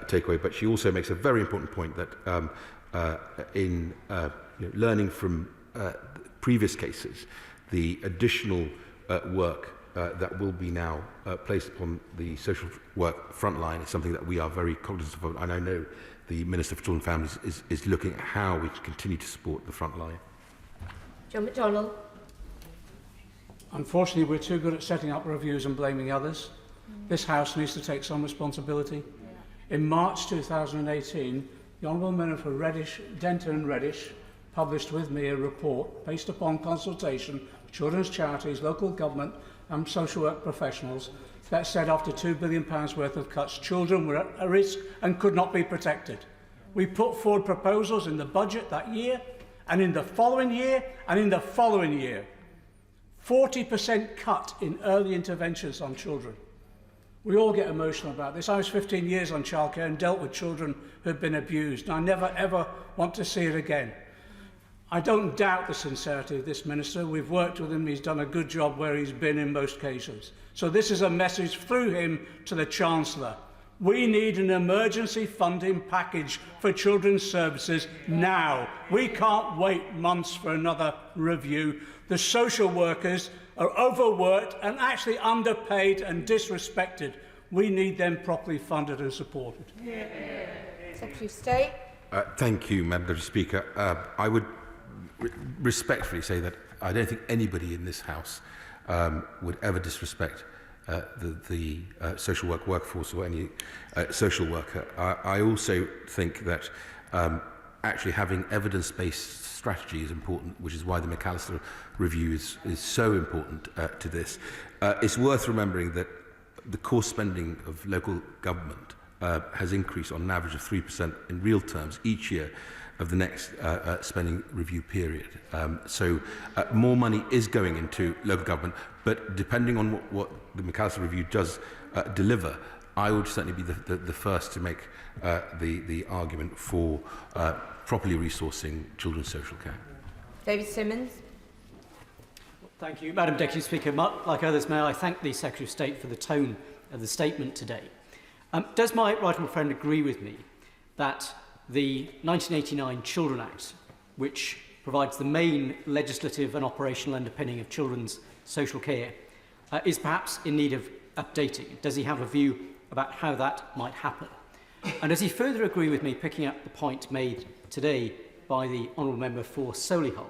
take away. But she also makes a very important point that in learning from previous cases, the additional work that will be now placed upon the social work front line is something that we are very cognizant of, and I know the Minister for Children and Families is looking at how we can continue to support the front line. John McDonnell. Unfortunately, we're too good at setting up reviews and blaming others. This House needs to take some responsibility. In March 2018, the Honourable Minister for Reddish, Denton and Reddish published with me a report based upon consultation with children's charities, local government and social work professionals that said after £2 billion worth of cuts, children were at risk and could not be protected. We put forward proposals in the budget that year, and in the following year, and in the following year. 40% cut in early interventions on children. We all get emotional about this. I was 15 years on childcare and dealt with children who had been abused, and I never ever want to see it again. I don't doubt the sincerity of this minister. We've worked with him. He's done a good job where he's been in most cases. So this is a message through him to the Chancellor. We need an emergency funding package for children's services now. We can't wait months for another review. The social workers are overworked and actually underpaid and disrespected. We need them properly funded and supported. Secretary of State. Thank you, Madam Deputy Speaker. I would respectfully say that I don't think anybody in this House would ever disrespect the social work workforce or any social worker. I also think that actually having evidence-based strategy is important, which is why the McAllister review is so important to this. It's worth remembering that the core spending of local government has increased on an average of 3% in real terms each year of the next spending review period. So more money is going into local government, but depending on what the McAllister review does deliver, I would certainly be the first to make the argument for properly resourcing children's social care. David Simmons. Thank you, Madam Deputy Speaker. Like others, may I thank the Secretary of State for the tone of the statement today. Does my right honourable friend agree with me that the 1989 Children Act, which provides the main legislative and operational underpinning of children's social care, is perhaps in need of updating. Does he have a view about how that might happen? And does he further agree with me, picking up the point made today by the Honourable Member for Solihull,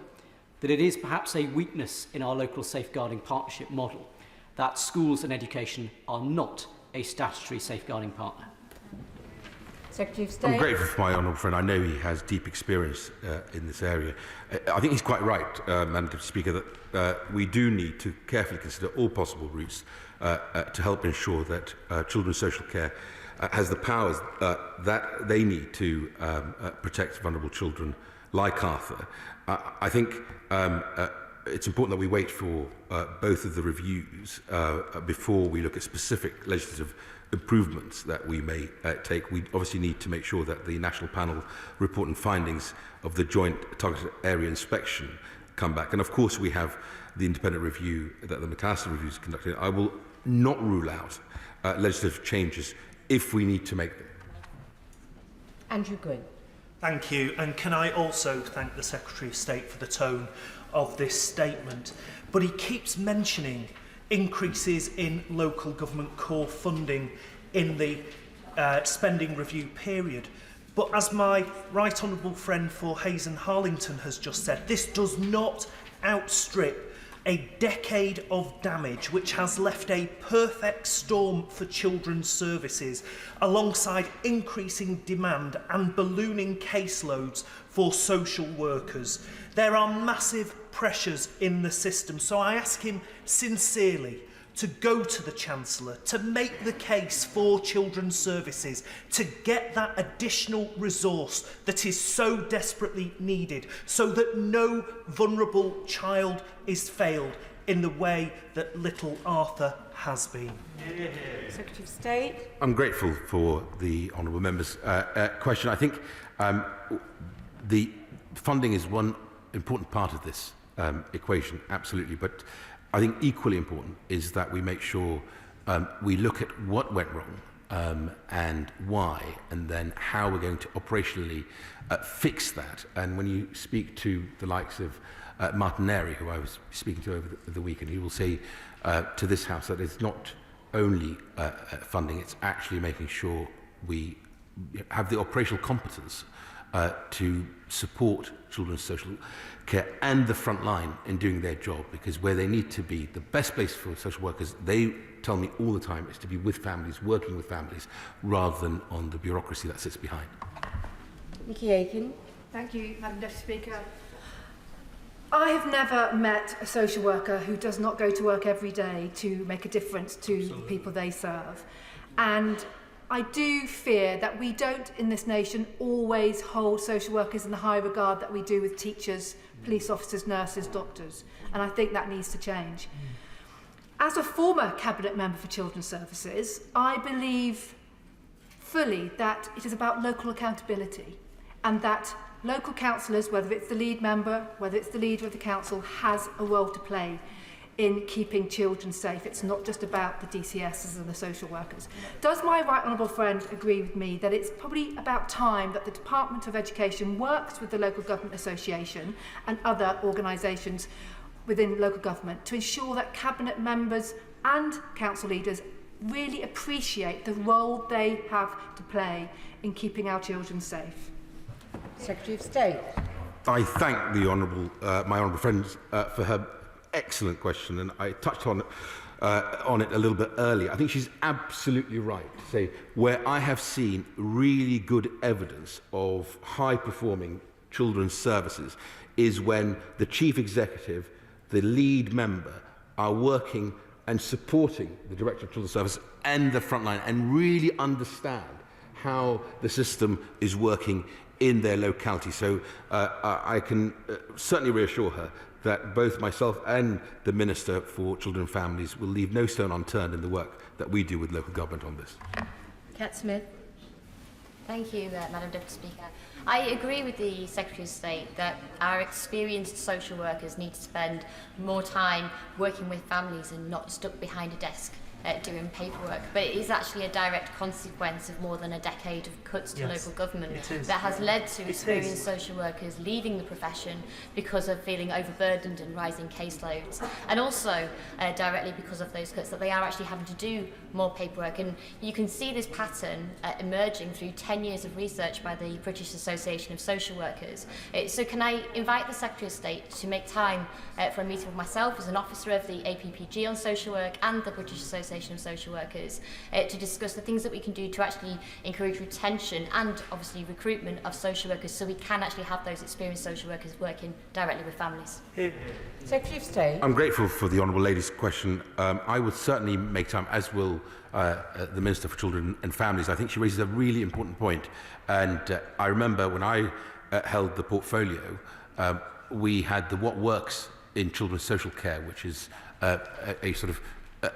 that it is perhaps a weakness in our local safeguarding partnership model that schools and education are not a statutory safeguarding partner? Secretary of State. I'm grateful for my honourable friend. I know he has deep experience in this area. I think he's quite right, Madam Deputy Speaker, that we do need to carefully consider all possible routes to help ensure that children's social care has the powers that they need to protect vulnerable children like Arthur. I think it's important that we wait for both of the reviews before we look at specific legislative improvements that we may take. We obviously need to make sure that the National Panel report and findings of the Joint Targeted Area Inspection come back. And of course we have the independent review that the McAllister review is conducting. I will not rule out legislative changes if we need to make them. Andrew Gwynn. Thank you, and can I also thank the Secretary of State for the tone of this statement. But he keeps mentioning increases in local government core funding in the spending review period. But as my right honourable friend for Hayes and Harlington has just said, this does not outstrip a decade of damage which has left a perfect storm for children's services, alongside increasing demand and ballooning caseloads for social workers. There are massive pressures in the system, so I ask him sincerely to go to the Chancellor, to make the case for children's services, to get that additional resource that is so desperately needed, so that no vulnerable child is failed in the way that little Arthur has been. Secretary of State. I'm grateful for the honourable member's question. I think the funding is one important part of this equation, absolutely, but I think equally important is that we make sure we look at what went wrong and why, and then how we're going to operationally fix that. And when you speak to the likes of Martin Airy, who I was speaking to over the weekend, he will say to this House that it's not only funding, it's actually making sure we have the operational competence to support children's social care and the front line in doing their job, because where they need to be, the best place for social workers, they tell me all the time, is to be with families, working with families, rather than on the bureaucracy that sits behind. Nikki Aiken. Thank you, Madam Deputy Speaker. I have never met a social worker who does not go to work every day to make a difference to the people they serve. And I do fear that we don't, in this nation, always hold social workers in the high regard that we do with teachers, police officers, nurses, doctors. And I think that needs to change. As a former Cabinet Member for Children's Services, I believe fully that it is about local accountability, and that local councillors, whether it's the lead member, whether it's the leader of the council, has a role to play in keeping children safe. It's not just about the DCSs and the social workers. Does my right honourable friend agree with me that it's probably about time that the Department of Education works with the Local Government Association and other organisations within local government to ensure that cabinet members and council leaders really appreciate the role they have to play in keeping our children safe? Secretary of State. I thank the honourable, my honourable friend for her excellent question, and I touched on it a little bit earlier. I think she's absolutely right to say where I have seen really good evidence of high-performing children's services is when the chief executive, the lead member, are working and supporting the director of children's services and the front line, and really understand how the system is working in their locality. So I can certainly reassure her that both myself and the Minister for Children and Families will leave no stone unturned in the work that we do with local government on this. Kat Smith. Thank you, Madam Deputy Speaker. I agree with the Secretary of State that our experienced social workers need to spend more time working with families and not stuck behind a desk doing paperwork, but it is actually a direct consequence of more than a decade of cuts to local government that has led to experienced social workers leaving the profession because of feeling overburdened and rising caseloads, and also directly because of those cuts that they are actually having to do more paperwork. And you can see this pattern emerging through 10 years of research by the British Association of Social Workers. So can I invite the Secretary of State to make time for a meeting with myself as an officer of the APPG on social work and the British Association of Social Workers to discuss the things that we can do to actually encourage retention and obviously recruitment of social workers, so we can actually have those experienced social workers working directly with families. Secretary of State. I'm grateful for the Honourable Lady's question. I would certainly make time, as will the Minister for Children and Families. I think she raises a really important point. And I remember when I held the portfolio, we had the What Works in Children's Social Care, which is a sort of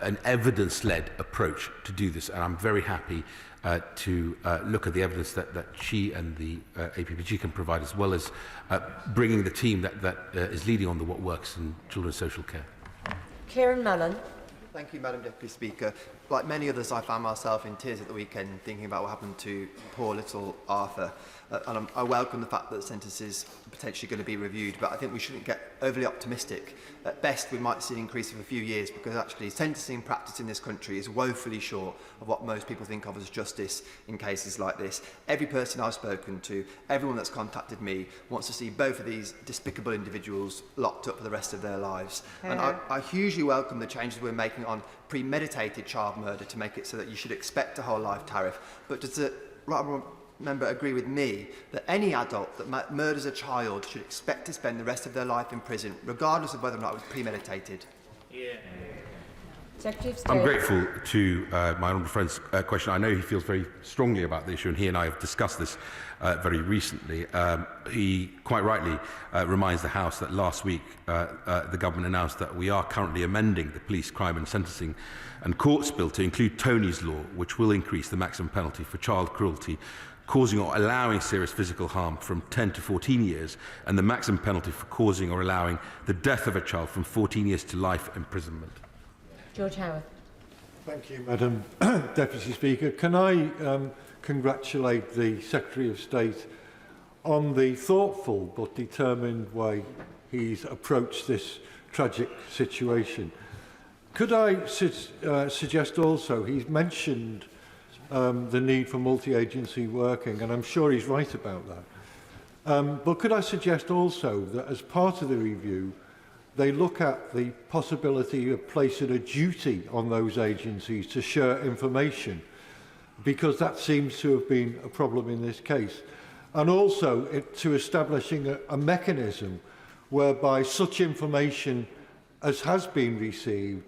an evidence-led approach to do this. And I'm very happy to look at the evidence that she and the APPG can provide, as well as bringing the team that is leading on the What Works in Children's Social Care. Kieran Mullen. Thank you, Madam Deputy Speaker. Like many others, I found myself in tears at the weekend thinking about what happened to poor little Arthur. I welcome the fact that the sentence is potentially going to be reviewed, but I think we shouldn't get overly optimistic. At best, we might see an increase of a few years, because actually sentencing practice in this country is woefully short of what most people think of as justice in cases like this. Every person I've spoken to, everyone that's contacted me, wants to see both of these despicable individuals locked up for the rest of their lives. And I hugely welcome the changes we're making on premeditated child murder to make it so that you should expect a whole life tariff. But does the right member agree with me that any adult that murders a child should expect to spend the rest of their life in prison, regardless of whether or not it was premeditated? Yeah. Secretary of State. I'm grateful to my honourable friend's question. I know he feels very strongly about the issue, and he and I have discussed this very recently. He quite rightly reminds the House that last week the government announced that we are currently amending the Police Crime and Sentencing and Courts Bill to include Tony's Law, which will increase the maximum penalty for child cruelty causing or allowing serious physical harm from 10 to 14 years, and the maximum penalty for causing or allowing the death of a child from 14 years to life imprisonment. George Howard. Thank you, Madam Deputy Speaker. Can I congratulate the Secretary of State on the thoughtful but determined way he's approached this tragic situation. Could I suggest also, he's mentioned the need for multi-agency working, and I'm sure he's right about that. But could I suggest also that as part of the review, they look at the possibility of placing a duty on those agencies to share information, because that seems to have been a problem in this case. And also to establishing a mechanism whereby such information as has been received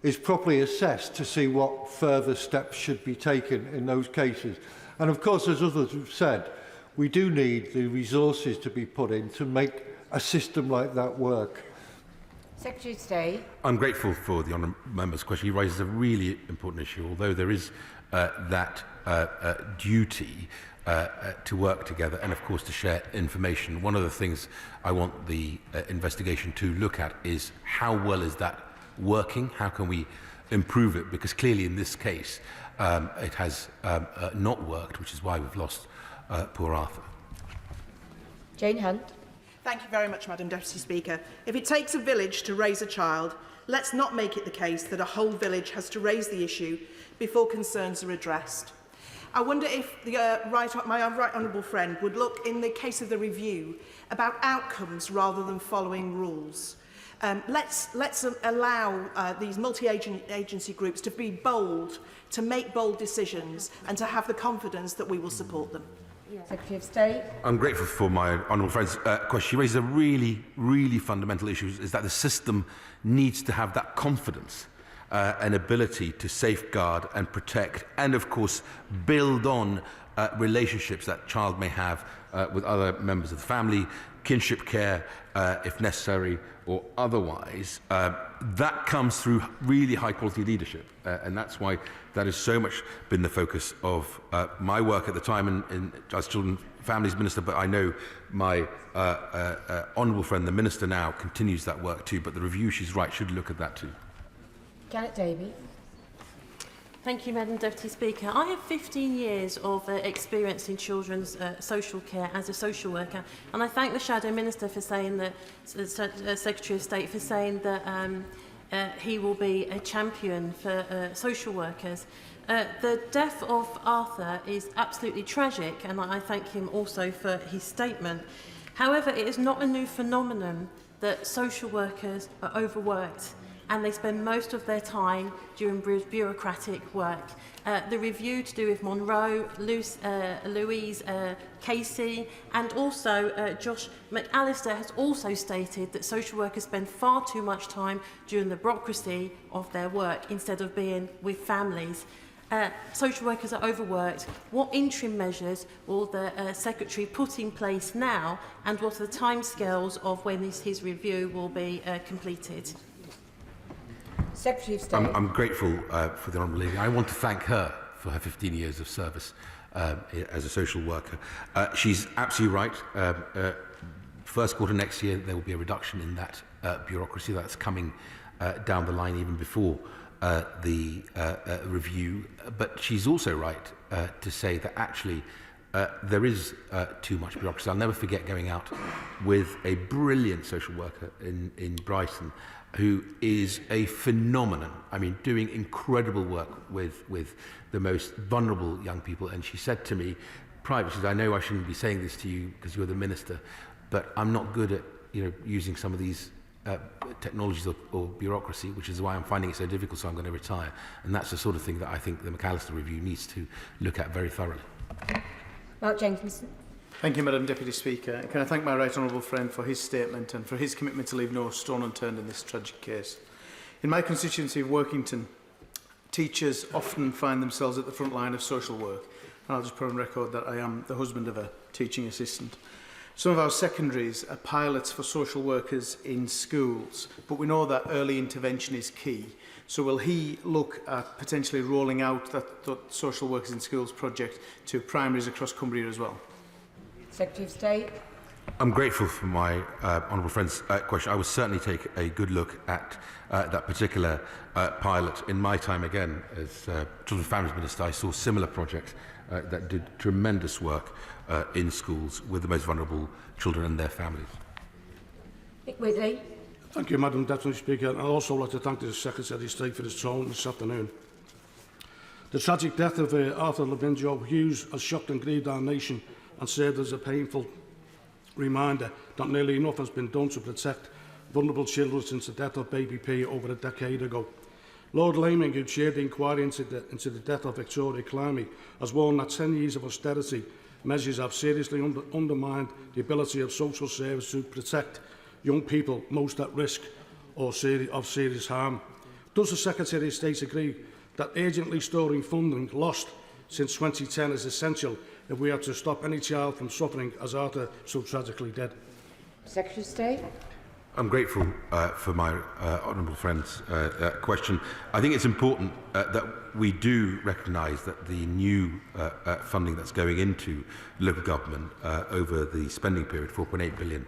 is properly assessed to see what further steps should be taken in those cases. And of course, as others have said, we do need the resources to be put in to make a system like that work. Secretary of State. I'm grateful for the honourable member's question. He raises a really important issue, although there is that duty to work together and, of course, to share information. One of the things I want the investigation to look at is how well is that working? How can we improve it? Because clearly in this case it has not worked, which is why we've lost poor Arthur. Jane Hunt. Thank you very much, Madam Deputy Speaker. If it takes a village to raise a child, let's not make it the case that a whole village has to raise the issue before concerns are addressed. I wonder if my right honourable friend would look, in the case of the review, about outcomes rather than following rules. Let's allow these multi-agency groups to be bold, to make bold decisions, and to have the confidence that we will support them. Secretary of State. I'm grateful for my honourable friend's question. She raises a really, really fundamental issue, is that the system needs to have that confidence and ability to safeguard and protect and, of course, build on relationships that child may have with other members of the family, kinship care, if necessary, or otherwise. That comes through really high-quality leadership, and that's why that has so much been the focus of my work at the time as Children and Families Minister, but I know my honourable friend, the Minister now, continues that work too, but the review, she's right, should look at that too. Janet Davey. Thank you, Madam Deputy Speaker. I have 15 years of experience in children's social care as a social worker, and I thank the Shadow Minister for saying that, Secretary of State for saying that he will be a champion for social workers. The death of Arthur is absolutely tragic, and I thank him also for his statement. However, it is not a new phenomenon that social workers are overworked and they spend most of their time doing bureaucratic work. The review to do with Monroe, Louise Casey, and also Josh McAllister has also stated that social workers spend far too much time during the bureaucracy of their work instead of being with families. Social workers are overworked. What interim measures will the Secretary put in place now, and what are the timescales of when his review will be completed? Secretary of State. I'm grateful for the Honourable Lady. I want to thank her for her 15 years of service as a social worker. She's absolutely right. First quarter next year, there will be a reduction in that bureaucracy that's coming down the line even before the review. But she's also right to say that actually there is too much bureaucracy. I'll never forget going out with a brilliant social worker in Brighton who is a phenomenon. I mean, doing incredible work with the most vulnerable young people. And she said to me privately, she said, I know I shouldn't be saying this to you because you're the minister, but I'm not good at using some of these technologies or bureaucracy, which is why I'm finding it so difficult, so I'm going to retire. And that's the sort of thing that I think the McAllister Review needs to look at very thoroughly. Mark Jenkinson. Thank you, Madam Deputy Speaker. Can I thank my right honourable friend for his statement and for his commitment to leave no stone unturned in this tragic case. In my constituency of Workington, teachers often find themselves at the front line of social work. And I'll just put on record that I am the husband of a teaching assistant. Some of our secondaries are pilots for social workers in schools, but we know that early intervention is key. So will he look at potentially rolling out that social workers in schools project to primaries across Cumbria as well? Secretary of State. I'm grateful for my honourable friend's question. I will certainly take a good look at that particular pilot. In my time, again, as Children and Families Minister, I saw similar projects that did tremendous work in schools with the most vulnerable children and their families. Nick Whitley. Thank you, Madam Deputy Speaker. I'd also like to thank the Secretary of State for his tone this afternoon. The tragic death of Arthur Labinjo-Hughes has shocked and grieved our nation and served as a painful reminder that nearly enough has been done to protect vulnerable children since the death of baby P over a decade ago. Lord Laming, who chaired the inquiry into the death of Victoria Climby, has warned that 10 years of austerity measures have seriously undermined the ability of social service to protect young people most at risk of serious harm. Does the Secretary of State agree that urgently restoring funding lost since 2010 is essential if we are to stop any child from suffering as Arthur so tragically did? Secretary of State. I'm grateful for my honourable friend's question. I think it's important that we do recognise that the new funding that's going into local government over the spending period, 4.8 billion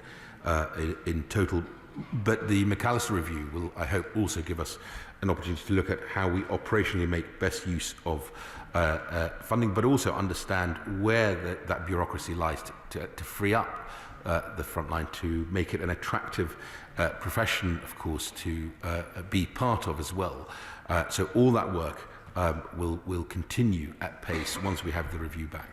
in total, but the McAllister Review will, I hope, also give us an opportunity to look at how we operationally make best use of funding, but also understand where that bureaucracy lies to free up the front line, to make it an attractive profession, of course, to be part of as well. So all that work will continue at pace once we have the review back.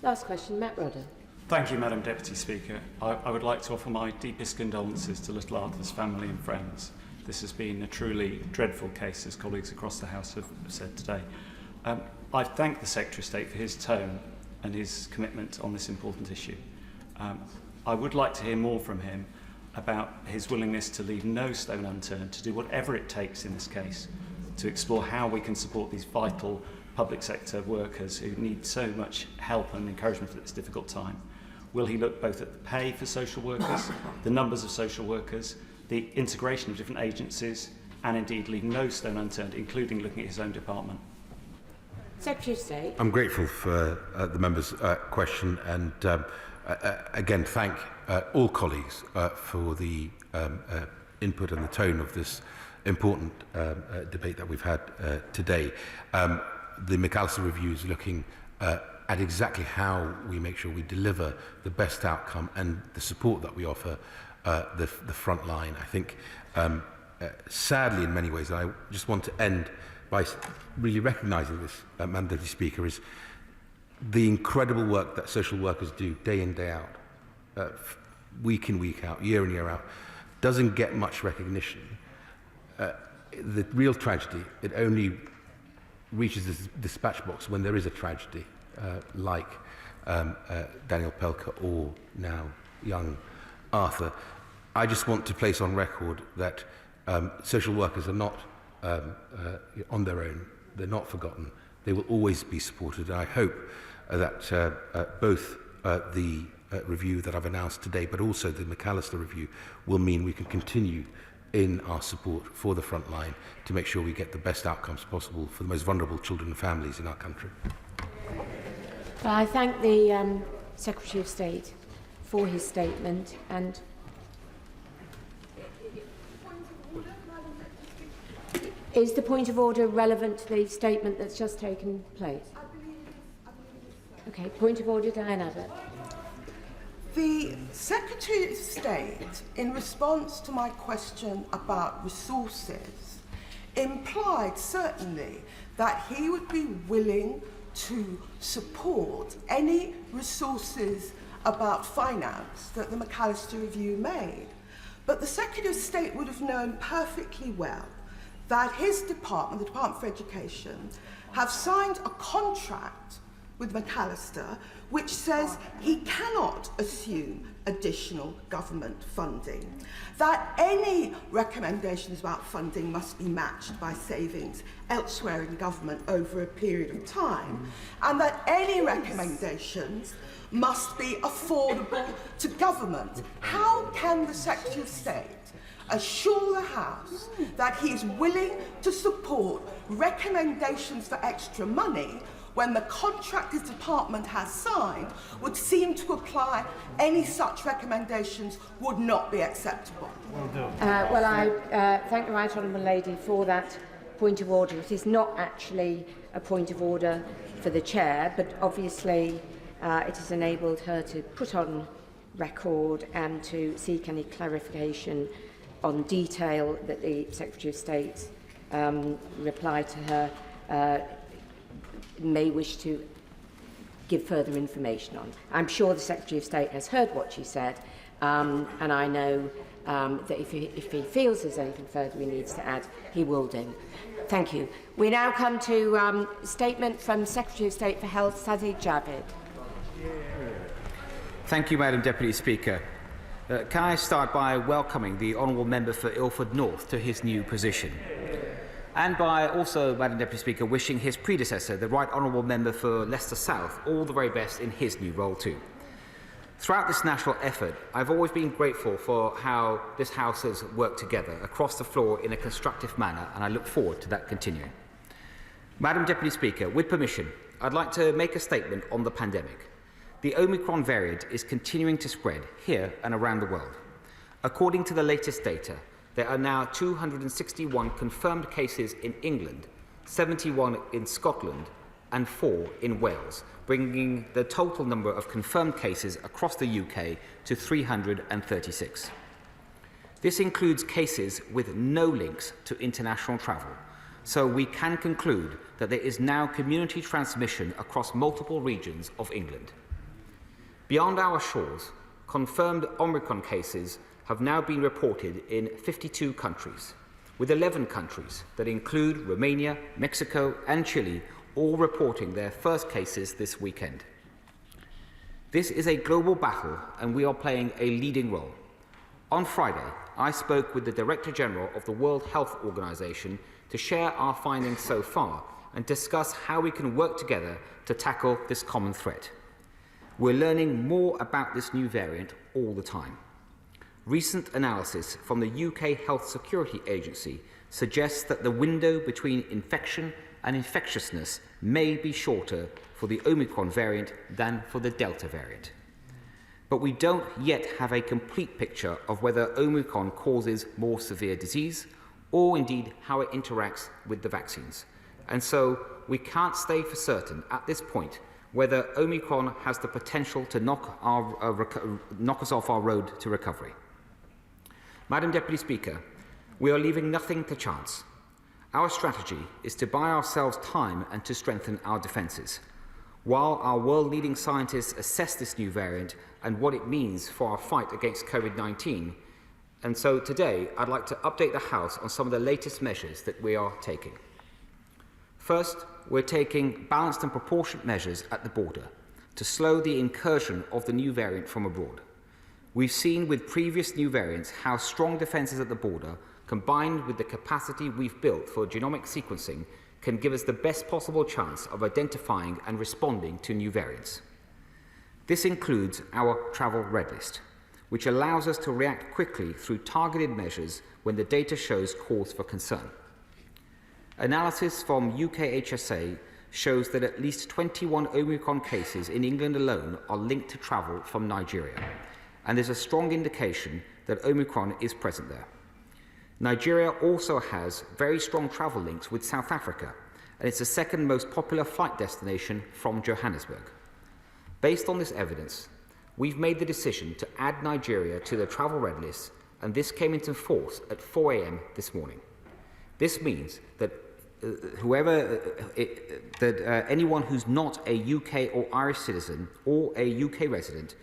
Last question, Matt Rodder. Thank you, Madam Deputy Speaker. I would like to offer my deepest condolences to little Arthur's family and friends. This has been a truly dreadful case, as colleagues across the House have said today. I thank the Secretary of State for his tone and his commitment on this important issue. I would like to hear more from him about his willingness to leave no stone unturned, to do whatever it takes in this case, to explore how we can support these vital public sector workers who need so much help and encouragement at this difficult time. Will he look both at the pay for social workers, the numbers of social workers, the integration of different agencies, and indeed leave no stone unturned, including looking at his own department? Secretary of State. I'm grateful for the member's question, and again thank all colleagues for the input and the tone of this important debate that we've had today. The McAllister review is looking at exactly how we make sure we deliver the best outcome and the support that we offer the front line. I think, sadly, in many ways, I just want to end by really recognising this, Madam Deputy Speaker, is the incredible work that social workers do day in, day out, week in, week out, year in, year out, doesn't get much recognition. The real tragedy, it only reaches this dispatch box when there is a tragedy, like Daniel Pelker or now young Arthur. I just want to place on record that social workers are not on their own. They're not forgotten. They will always be supported. And I hope that both the review that I've announced today, but also the McAllister review, will mean we can continue in our support for the front line to make sure we get the best outcomes possible for the most vulnerable children and families in our country. Well, I thank the Secretary of State for his statement, and is the point of order relevant to the statement that's just taken place? Okay, point of order, Diane Abbott. The Secretary of State, in response to my question about resources, implied certainly that he would be willing to support any resources about finance that the McAllister Review made. But the Secretary of State would have known perfectly well that his department, the Department for Education, have signed a contract with McAllister which says he cannot assume additional government funding, that any recommendations about funding must be matched by savings elsewhere in government over a period of time, and that any recommendations must be affordable to government. How can the Secretary of State assure the House that he is willing to support recommendations for extra money when the contract his department has signed would seem to apply any such recommendations would not be acceptable? Well, I thank the Right Honourable Lady for that point of order. It is not actually a point of order for the Chair, but obviously it has enabled her to put on record and to seek any clarification on detail that the Secretary of State reply to her may wish to give further information on. I'm sure the Secretary of State has heard what she said, and I know that if he feels there's anything further he needs to add, he will do. Thank you. We now come to a statement from Secretary of State for Health, Sajid Javid. Thank you, Madam Deputy Speaker. Can I start by welcoming the Honourable Member for Ilford North to his new position, and by also, Madam Deputy Speaker, wishing his predecessor, the Right Honourable Member for Leicester South, all the very best in his new role too. Throughout this national effort, I've always been grateful for how this House has worked together across the floor in a constructive manner, and I look forward to that continuing. Madam Deputy Speaker, with permission, I'd like to make a statement on the pandemic. The Omicron variant is continuing to spread here and around the world. According to the latest data, there are now 261 confirmed cases in England, 71 in Scotland, and 4 in Wales, bringing the total number of confirmed cases across the UK to 336. This includes cases with no links to international travel, so we can conclude that there is now community transmission across multiple regions of England. Beyond our shores, confirmed Omicron cases have now been reported in 52 countries, with 11 countries that include Romania, Mexico, and Chile all reporting their first cases this weekend. This is a global battle, and we are playing a leading role. On Friday, I spoke with the Director General of the World Health Organization to share our findings so far and discuss how we can work together to tackle this common threat. We're learning more about this new variant all the time. Recent analysis from the UK Health Security Agency suggests that the window between infection and infectiousness may be shorter for the Omicron variant than for the Delta variant. But we don't yet have a complete picture of whether Omicron causes more severe disease or indeed how it interacts with the vaccines. And so we can't say for certain at this point whether Omicron has the potential to knock us off our road to recovery. Madam Deputy Speaker, we are leaving nothing to chance. Our strategy is to buy ourselves time and to strengthen our defences, while our world-leading scientists assess this new variant and what it means for our fight against COVID-19. And so today, I'd like to update the House on some of the latest measures that we are taking. First, we're taking balanced and proportionate measures at the border to slow the incursion of the new variant from abroad. We've seen with previous new variants how strong defences at the border, combined with the capacity we've built for genomic sequencing, can give us the best possible chance of identifying and responding to new variants. This includes our travel red list, which allows us to react quickly through targeted measures when the data shows cause for concern. Analysis from UK HSA shows that at least 21 Omicron cases in England alone are linked to travel from Nigeria, and there's a strong indication that Omicron is present there. Nigeria also has very strong travel links with South Africa, and it's the second most popular flight destination from Johannesburg. Based on this evidence, we've made the decision to add Nigeria to the travel red list, and this came into force at 4 a.m. this morning. This means that anyone who's not a UK or Irish citizen or a UK resident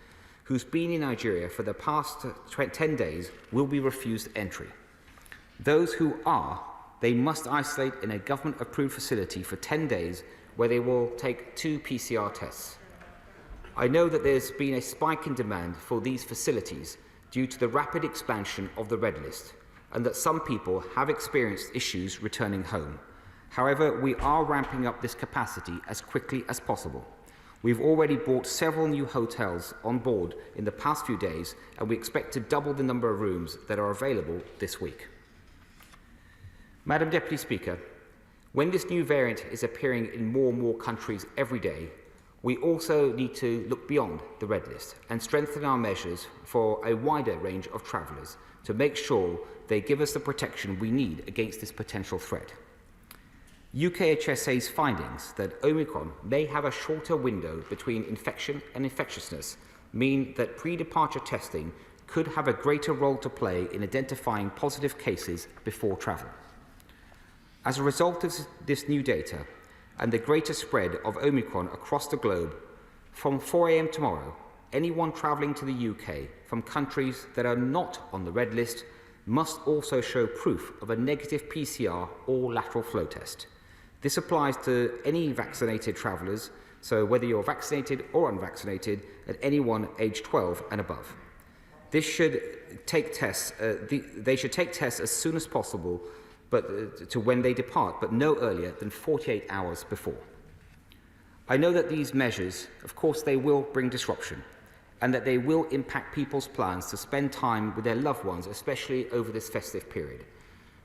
who's been in Nigeria for the past 10 days will be refused entry. Those who are, they must isolate in a government-approved facility for 10 days where they will take 2 PCR tests. I know that there's been a spike in demand for these facilities due to the rapid expansion of the red list, and that some people have experienced issues returning home. However, we are ramping up this capacity as quickly as possible. We've already brought several new hotels on board in the past few days, and we expect to double the number of rooms that are available this week. Madam Deputy Speaker, when this new variant is appearing in more and more countries every day, we also need to look beyond the red list and strengthen our measures for a wider range of travellers to make sure they give us the protection we need against this potential threat. UK HSA's findings that Omicron may have a shorter window between infection and infectiousness mean that pre-departure testing could have a greater role to play in identifying positive cases before travel. As a result of this new data and the greater spread of Omicron across the globe, from 4 a.m. tomorrow, anyone travelling to the UK from countries that are not on the red list must also show proof of a negative PCR or lateral flow test. This applies to any vaccinated travellers, so whether you're vaccinated or unvaccinated, and anyone aged 12 and above. They should take tests as soon as possible to when they depart, but no earlier than 48 hours before. I know that these measures, of course, they will bring disruption, and that they will impact people's plans to spend time with their loved ones, especially over this festive period.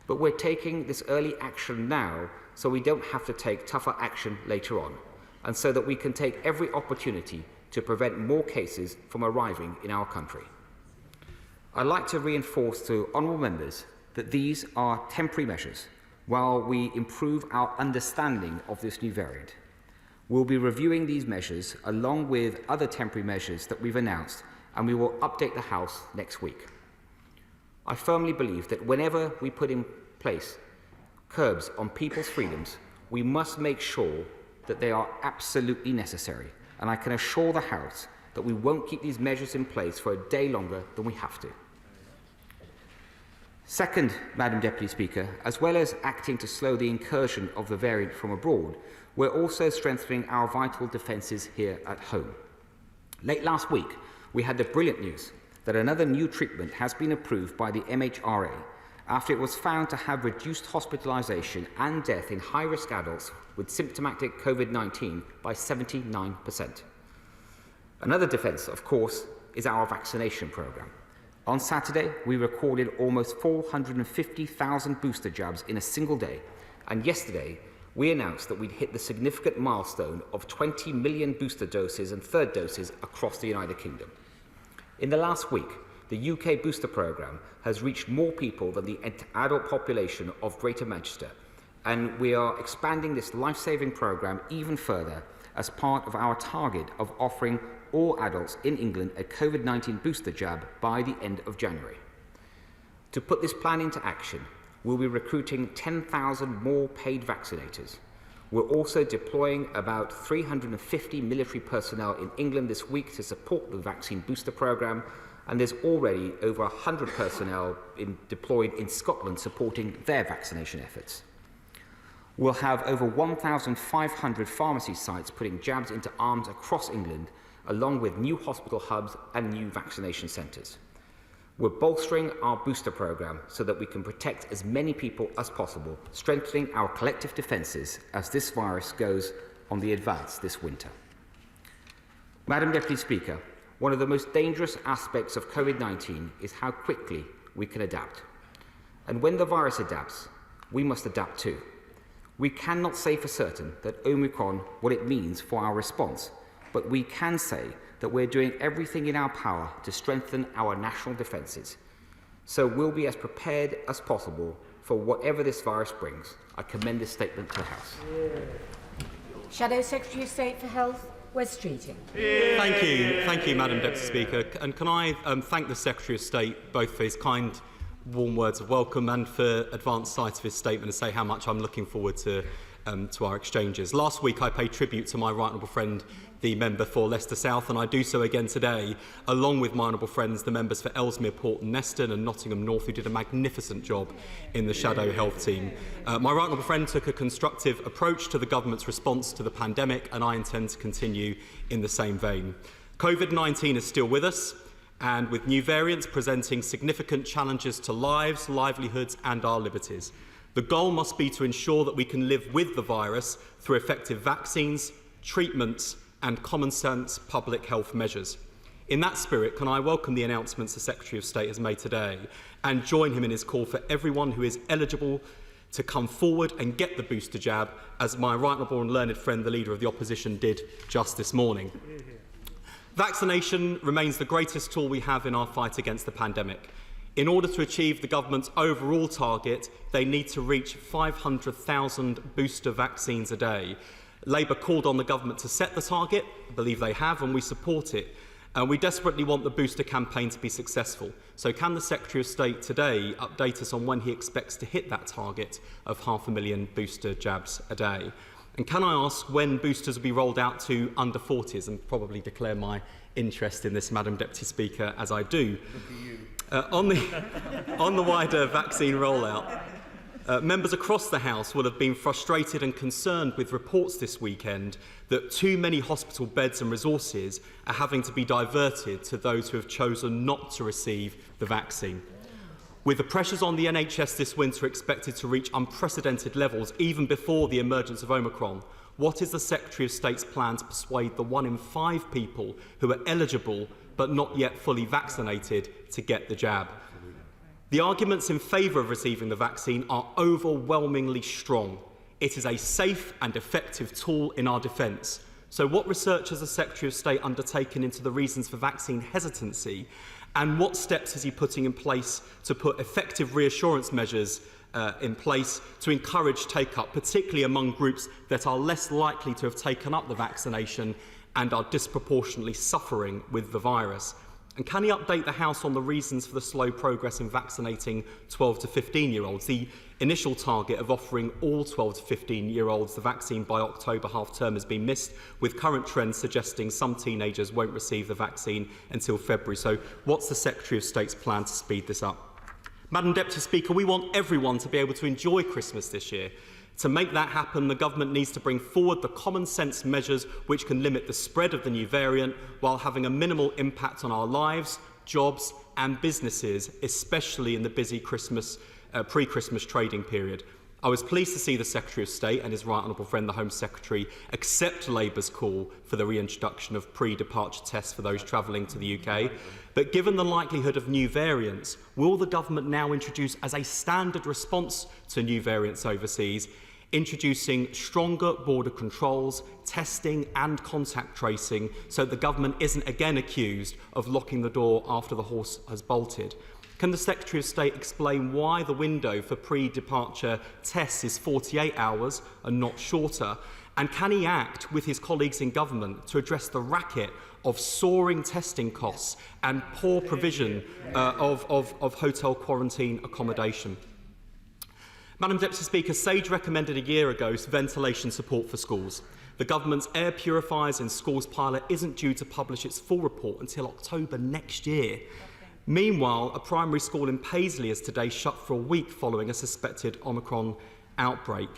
But we're taking this early action now so we don't have to take tougher action later on, and so that we can take every opportunity to prevent more cases from arriving in our country. I'd like to reinforce to honourable members that these are temporary measures while we improve our understanding of this new variant. We'll be reviewing these measures along with other temporary measures that we've announced, and we will update the House next week. I firmly believe that whenever we put in place curbs on people's freedoms, we must make sure that they are absolutely necessary, and I can assure the House that we won't keep these measures in place for a day longer than we have to. Second, Madam Deputy Speaker, as well as acting to slow the incursion of the variant from abroad, we're also strengthening our vital defences here at home. Late last week, we had the brilliant news that another new treatment has been approved by the MHRA after it was found to have reduced hospitalisation and death in high-risk adults with symptomatic COVID-19 by 79%. Another defence, of course, is our vaccination programme. On Saturday, we recorded almost 450,000 booster jabs in a single day, and yesterday, we announced that we'd hit the significant milestone of 20 million booster doses and third doses across the United Kingdom. In the last week, the UK booster programme has reached more people than the adult population of Greater Manchester, and we are expanding this life-saving programme even further as part of our target of offering all adults in England a COVID-19 booster jab by the end of January. To put this plan into action, we'll be recruiting 10,000 more paid vaccinators. We're also deploying about 350 military personnel in England this week to support the vaccine booster programme, and there's already over 100 personnel deployed in Scotland supporting their vaccination efforts. We'll have over 1,500 pharmacy sites putting jabs into arms across England, along with new hospital hubs and new vaccination centres. We're bolstering our booster programme so that we can protect as many people as possible, strengthening our collective defences as this virus goes on the advance this winter. Madam Deputy Speaker, one of the most dangerous aspects of COVID-19 is how quickly we can adapt. And when the virus adapts, we must adapt too. We cannot say for certain that Omicron what it means for our response, but we can say that we're doing everything in our power to strengthen our national defences. So we'll be as prepared as possible for whatever this virus brings. I commend this statement to the House. Shadow Secretary of State for Health, West Streeting. Thank you, Madam Deputy Speaker. And can I thank the Secretary of State both for his kind, warm words of welcome and for advance sight of his statement, and say how much I'm looking forward to our exchanges. Last week I paid tribute to my right honourable friend, the member for Leicester South, and I do so again today, along with my honourable friends, the members for Ellesmere, Port and Neston and Nottingham North, who did a magnificent job in the shadow health team. My right honourable friend took a constructive approach to the government's response to the pandemic, and I intend to continue in the same vein. COVID-19 is still with us, and with new variants presenting significant challenges to lives, livelihoods and our liberties. The goal must be to ensure that we can live with the virus through effective vaccines, treatments and common sense public health measures. In that spirit, can I welcome the announcements the Secretary of State has made today and join him in his call for everyone who is eligible to come forward and get the booster jab, as my right honourable and learned friend, the Leader of the Opposition, did just this morning. Vaccination remains the greatest tool we have in our fight against the pandemic. In order to achieve the government's overall target, they need to reach 500,000 booster vaccines a day. Labour called on the government to set the target. I believe they have, and we support it. And we desperately want the booster campaign to be successful. So can the Secretary of State today update us on when he expects to hit that target of 500,000 booster jabs a day? And can I ask when boosters will be rolled out to under 40s, and probably declare my interest in this, Madam Deputy Speaker, as I do. On the wider vaccine rollout, members across the House will have been frustrated and concerned with reports this weekend that too many hospital beds and resources are having to be diverted to those who have chosen not to receive the vaccine. With the pressures on the NHS this winter expected to reach unprecedented levels even before the emergence of Omicron, what is the Secretary of State's plan to persuade the 1 in 5 people who are eligible but not yet fully vaccinated to get the jab? The arguments in favour of receiving the vaccine are overwhelmingly strong. It is a safe and effective tool in our defence. So what research has the Secretary of State undertaken into the reasons for vaccine hesitancy, and what steps is he putting in place to put effective reassurance measures in place to encourage take-up, particularly among groups that are less likely to have taken up the vaccination and are disproportionately suffering with the virus? And can he update the House on the reasons for the slow progress in vaccinating 12 to 15-year-olds? The initial target of offering all 12 to 15-year-olds the vaccine by October half-term has been missed, with current trends suggesting some teenagers won't receive the vaccine until February. So what's the Secretary of State's plan to speed this up? Madam Deputy Speaker, we want everyone to be able to enjoy Christmas this year. To make that happen, the government needs to bring forward the common sense measures which can limit the spread of the new variant while having a minimal impact on our lives, jobs and businesses, especially in the busy pre-Christmas trading period. I was pleased to see the Secretary of State and his right honourable friend, the Home Secretary, accept Labour's call for the reintroduction of pre-departure tests for those travelling to the UK. But given the likelihood of new variants, will the government now introduce as a standard response to new variants overseas introducing stronger border controls, testing and contact tracing so the government isn't again accused of locking the door after the horse has bolted. Can the Secretary of State explain why the window for pre-departure tests is 48 hours and not shorter? And can he act with his colleagues in government to address the racket of soaring testing costs and poor provision of hotel quarantine accommodation? Madam Deputy Speaker, SAGE recommended a year ago ventilation support for schools. The government's air purifiers in schools pilot isn't due to publish its full report until October next year. Meanwhile, a primary school in Paisley is today shut for a week following a suspected Omicron outbreak.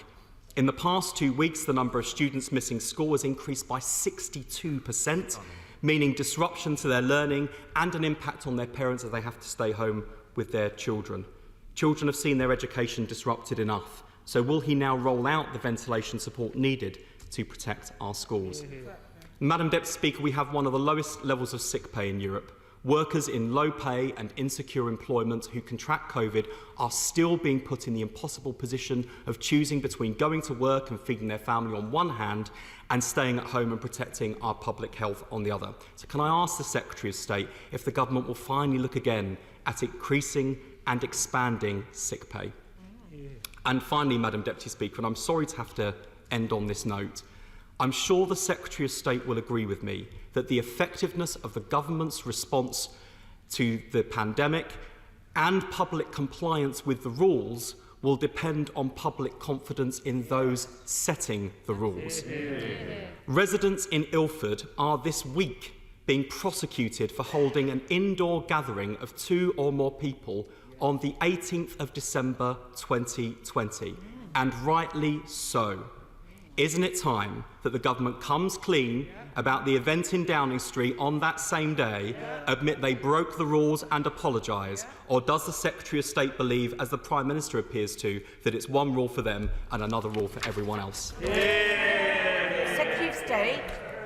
In the past 2 weeks, the number of students missing school has increased by 62%, meaning disruption to their learning and an impact on their parents as they have to stay home with their children. Children have seen their education disrupted enough. So will he now roll out the ventilation support needed to protect our schools? Madam Deputy Speaker, we have one of the lowest levels of sick pay in Europe. Workers in low pay and insecure employment who contract COVID are still being put in the impossible position of choosing between going to work and feeding their family on one hand and staying at home and protecting our public health on the other. So can I ask the Secretary of State if the government will finally look again at increasing and expanding sick pay? And finally, Madam Deputy Speaker, and I'm sorry to have to end on this note, I'm sure the Secretary of State will agree with me that the effectiveness of the government's response to the pandemic and public compliance with the rules will depend on public confidence in those setting the rules. Residents in Ilford are this week being prosecuted for holding an indoor gathering of 2 or more people on the 18th of December 2020, and rightly so. Isn't it time that the government comes clean about the event in Downing Street on that same day, admit they broke the rules and apologise? Or does the Secretary of State believe, as the Prime Minister appears to, that it's one rule for them and another rule for everyone else? Secretary of State.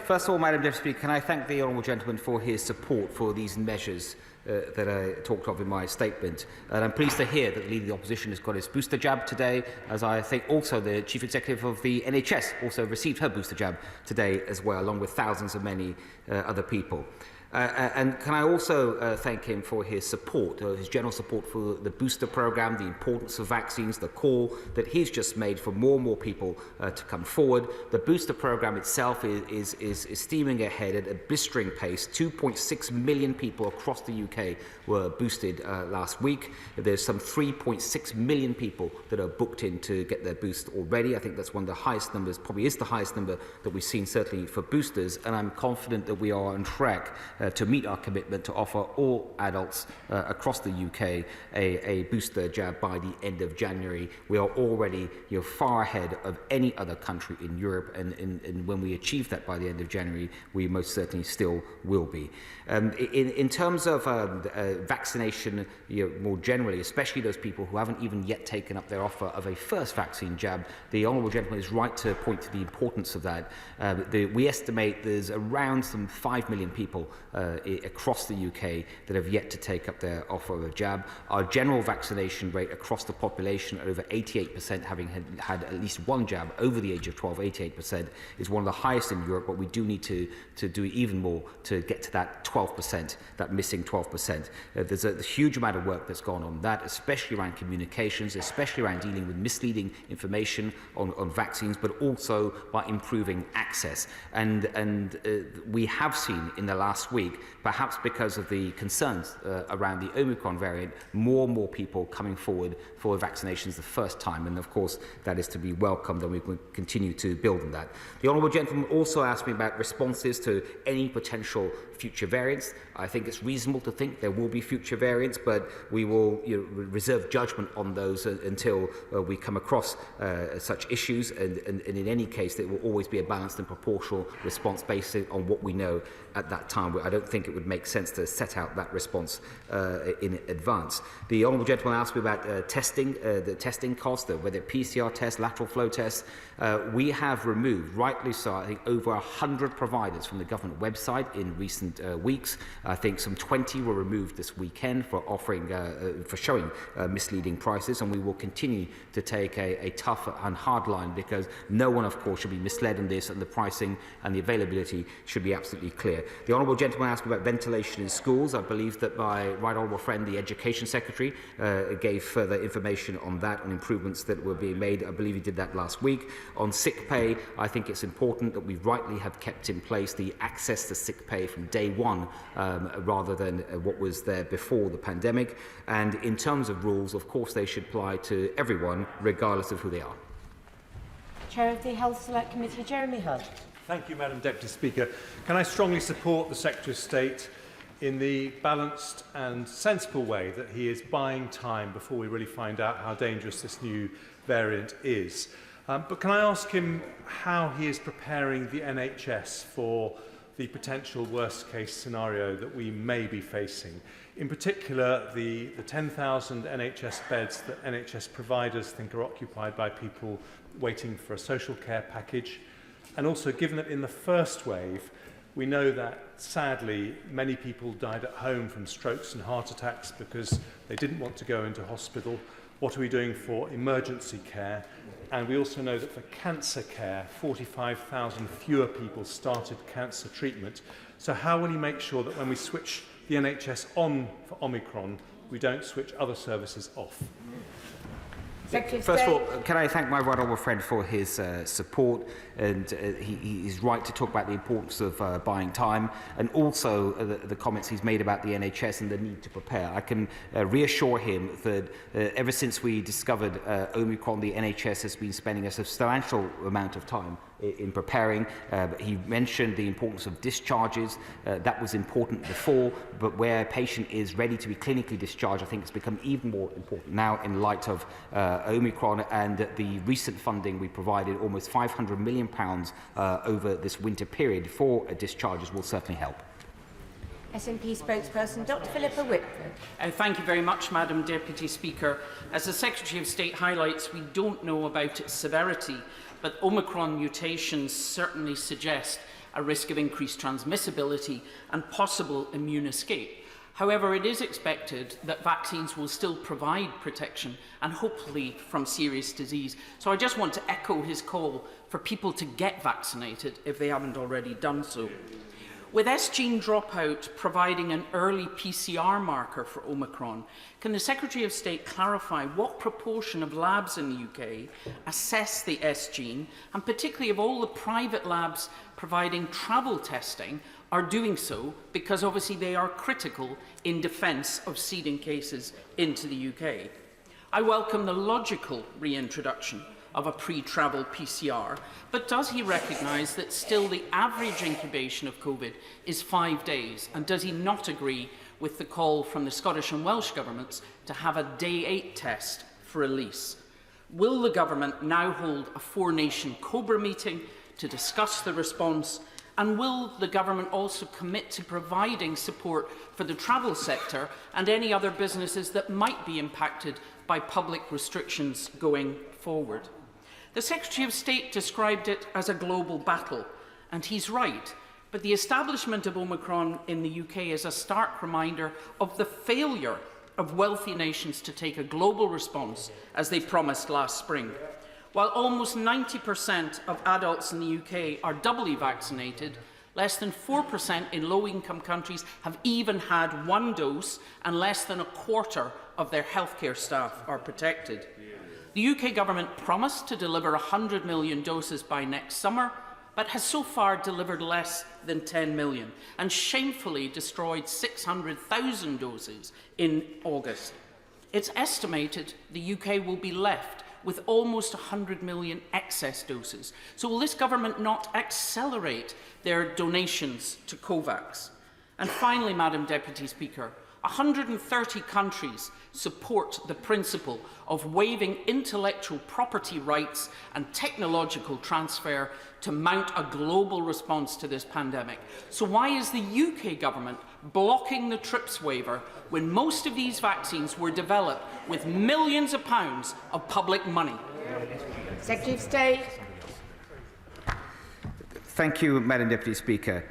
First of all, Madam Deputy Speaker, can I thank the honourable gentleman for his support for these measures that I talked of in my statement. And I'm pleased to hear that the Leader of the Opposition has got his booster jab today, as I think also the Chief Executive of the NHS also received her booster jab today as well, along with thousands of many other people. And can I also thank him for his support, his general support for the booster programme, the importance of vaccines, the call that he's just made for more and more people to come forward. The booster programme itself is steaming ahead at a blistering pace. 2.6 million people across the UK were boosted last week. There's some 3.6 million people that are booked in to get their boost already. I think that's one of the highest numbers, probably is the highest number that we've seen certainly for boosters, and I'm confident that we are on track to meet our commitment to offer all adults across the UK a booster jab by the end of January. We are already far ahead of any other country in Europe, and when we achieve that by the end of January, we most certainly still will be. In terms of vaccination more generally, especially those people who haven't even yet taken up their offer of a first vaccine jab, the honourable gentleman is right to point to the importance of that. We estimate there's around some 5 million people across the UK that have yet to take up their offer of a jab. Our general vaccination rate across the population, over 88% having had at least one jab over the age of 12, 88% is one of the highest in Europe, but we do need to do even more to get to that 12%, that missing 12%. There's a huge amount of work that's gone on that, especially around communications, especially around dealing with misleading information on vaccines, but also by improving access. And we have seen in the last week, perhaps because of the concerns around the Omicron variant, more and more people coming forward for vaccinations the first time, and of course that is to be welcomed, and we will continue to build on that. The honourable gentleman also asked me about responses to any potential future variants. I think it's reasonable to think there will be future variants, but we will reserve judgment on those until we come across such issues, and in any case there will always be a balanced and proportional response based on what we know at that time. I don't think it would make sense to set out that response in advance. The honourable gentleman asked me about testing, the testing cost, whether PCR tests, lateral flow tests. We have removed, rightly so, I think over 100 providers from the government website in recent weeks. I think some 20 were removed this weekend for offering, for showing misleading prices, and we will continue to take a tough and hard line, because no one, of course, should be misled in this, and the pricing and the availability should be absolutely clear. The honourable gentleman asked me about ventilation in schools. I believe that my right honourable friend, the Education Secretary, gave further information on that, on improvements that were being made. I believe he did that last week. On sick pay, I think it's important that we rightly have kept in place the access to sick pay from day one, rather than what was there before the pandemic. And in terms of rules, of course, they should apply to everyone, regardless of who they are. Chair of the Health Select Committee, Jeremy Hunt. Thank you, Madam Deputy Speaker. Can I strongly support the Secretary of State in the balanced and sensible way that he is buying time before we really find out how dangerous this new variant is. But can I ask him how he is preparing the NHS for the potential worst-case scenario that we may be facing? In particular, the 10,000 NHS beds that NHS providers think are occupied by people waiting for a social care package. And also, given that in the first wave, we know that, sadly, many people died at home from strokes and heart attacks because they didn't want to go into hospital. What are we doing for emergency care? And we also know that for cancer care, 45,000 fewer people started cancer treatment. So how will he make sure that when we switch the NHS on for Omicron, we don't switch other services off? First of all, can I thank my right honourable friend for his support, and he is right to talk about the importance of buying time, and also the comments he's made about the NHS and the need to prepare. I can reassure him that ever since we discovered Omicron, the NHS has been spending a substantial amount of time in preparing. He mentioned the importance of discharges. That was important before, but where a patient is ready to be clinically discharged, I think it's become even more important now in light of Omicron, and the recent funding we provided, almost £500 million over this winter period for discharges, will certainly help. SNP spokesperson Dr Philippa Whitford. Thank you very much, Madam Deputy Speaker. As the Secretary of State highlights, we don't know about its severity, but Omicron mutations certainly suggest a risk of increased transmissibility and possible immune escape. However, it is expected that vaccines will still provide protection, and hopefully from serious disease. So I just want to echo his call for people to get vaccinated if they haven't already done so. With S-gene dropout providing an early PCR marker for Omicron, can the Secretary of State clarify what proportion of labs in the UK assess the S-gene, and particularly of all the private labs providing travel testing are doing so, because obviously they are critical in defence of seeding cases into the UK? I welcome the logical reintroduction of a pre-travel PCR, but does he recognise that still the average incubation of COVID is 5 days? And does he not agree with the call from the Scottish and Welsh governments to have a day 8 test for release? Will the government now hold a 4-nation COBRA meeting to discuss the response? And will the government also commit to providing support for the travel sector and any other businesses that might be impacted by public restrictions going forward? The Secretary of State described it as a global battle, and he's right, but the establishment of Omicron in the UK is a stark reminder of the failure of wealthy nations to take a global response as they promised last spring. While almost 90% of adults in the UK are doubly vaccinated, less than 4% in low-income countries have even had 1 dose, and less than a quarter of their healthcare staff are protected. The UK government promised to deliver 100 million doses by next summer, but has so far delivered less than 10 million, and shamefully destroyed 600,000 doses in August. It's estimated the UK will be left with almost 100 million excess doses. So will this government not accelerate their donations to COVAX? And finally, Madam Deputy Speaker, 130 countries support the principle of waiving intellectual property rights and technological transfer to mount a global response to this pandemic. So why is the UK government blocking the TRIPS waiver when most of these vaccines were developed with millions of pounds of public money? Secretary of State. Thank you, Madam Deputy Speaker.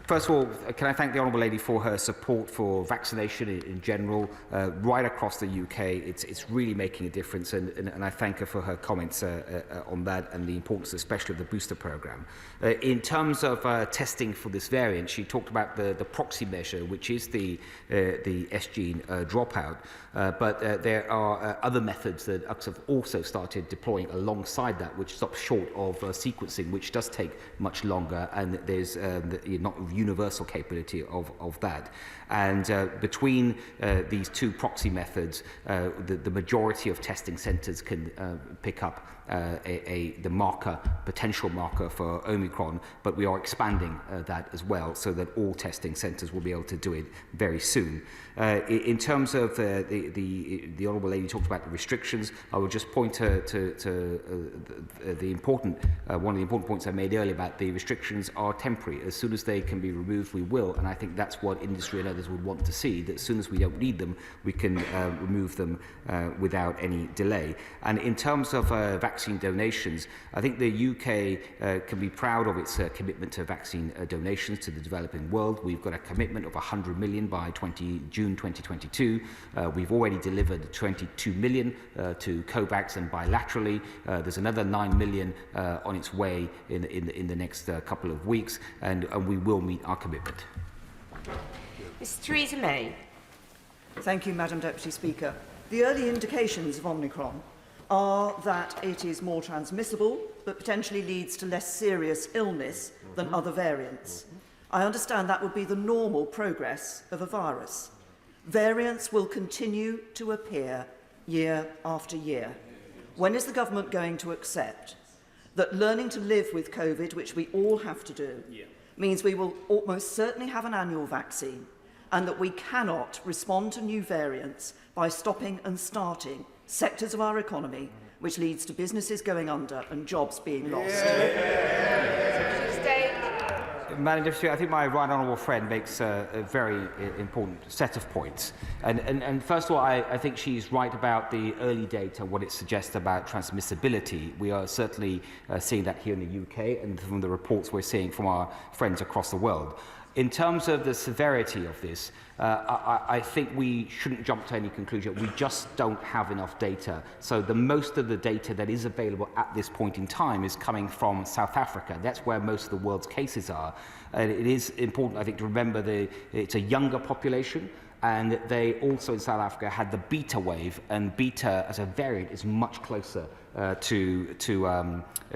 First of all, can I thank the Honourable Lady for her support for vaccination in general, right across the UK. It's really making a difference, and I thank her for her comments on that and the importance especially of the booster programme. In terms of testing for this variant, she talked about the proxy measure, which is the S-gene dropout, but there are other methods that UX have also started deploying alongside that, which stops short of sequencing, which does take much longer, and there's not universal capability of that. And between these two proxy methods, the majority of testing centres can pick up the marker, potential marker for Omicron, but we are expanding that as well so that all testing centres will be able to do it very soon. In terms of the Honourable Lady talked about the restrictions, I would just point to the important, one of the important points I made earlier about the restrictions are temporary. As soon as they can be removed, we will, and I think that's what industry and others would want to see, that as soon as we don't need them, we can remove them without any delay. And in terms of vaccine donations, I think the UK can be proud of its commitment to vaccine donations to the developing world. We've got a commitment of 100 million by June 2022. We've already delivered 22 million to COVAX and bilaterally. There's another 9 million on its way in the next couple of weeks, and we will meet our commitment. Ms. Theresa May. Thank you, Madam Deputy Speaker. The early indications of Omicron are that it is more transmissible, but potentially leads to less serious illness than other variants. I understand that would be the normal progress of a virus. Variants will continue to appear year after year. When is the government going to accept that learning to live with COVID, which we all have to do, means we will almost certainly have an annual vaccine, and that we cannot respond to new variants by stopping and starting sectors of our economy, which leads to businesses going under and jobs being lost? Madam Deputy, I think my right honourable friend makes a very important set of points. And first of all, I think she's right about the early data, what it suggests about transmissibility. We are certainly seeing that here in the UK and from the reports we're seeing from our friends across the world. In terms of the severity of this, I think we shouldn't jump to any conclusion. We just don't have enough data. So the most of the data that is available at this point in time is coming from South Africa. That's where most of the world's cases are. And it is important, I think, to remember it's a younger population. And they also in South Africa had the beta wave, and beta as a variant is much closer to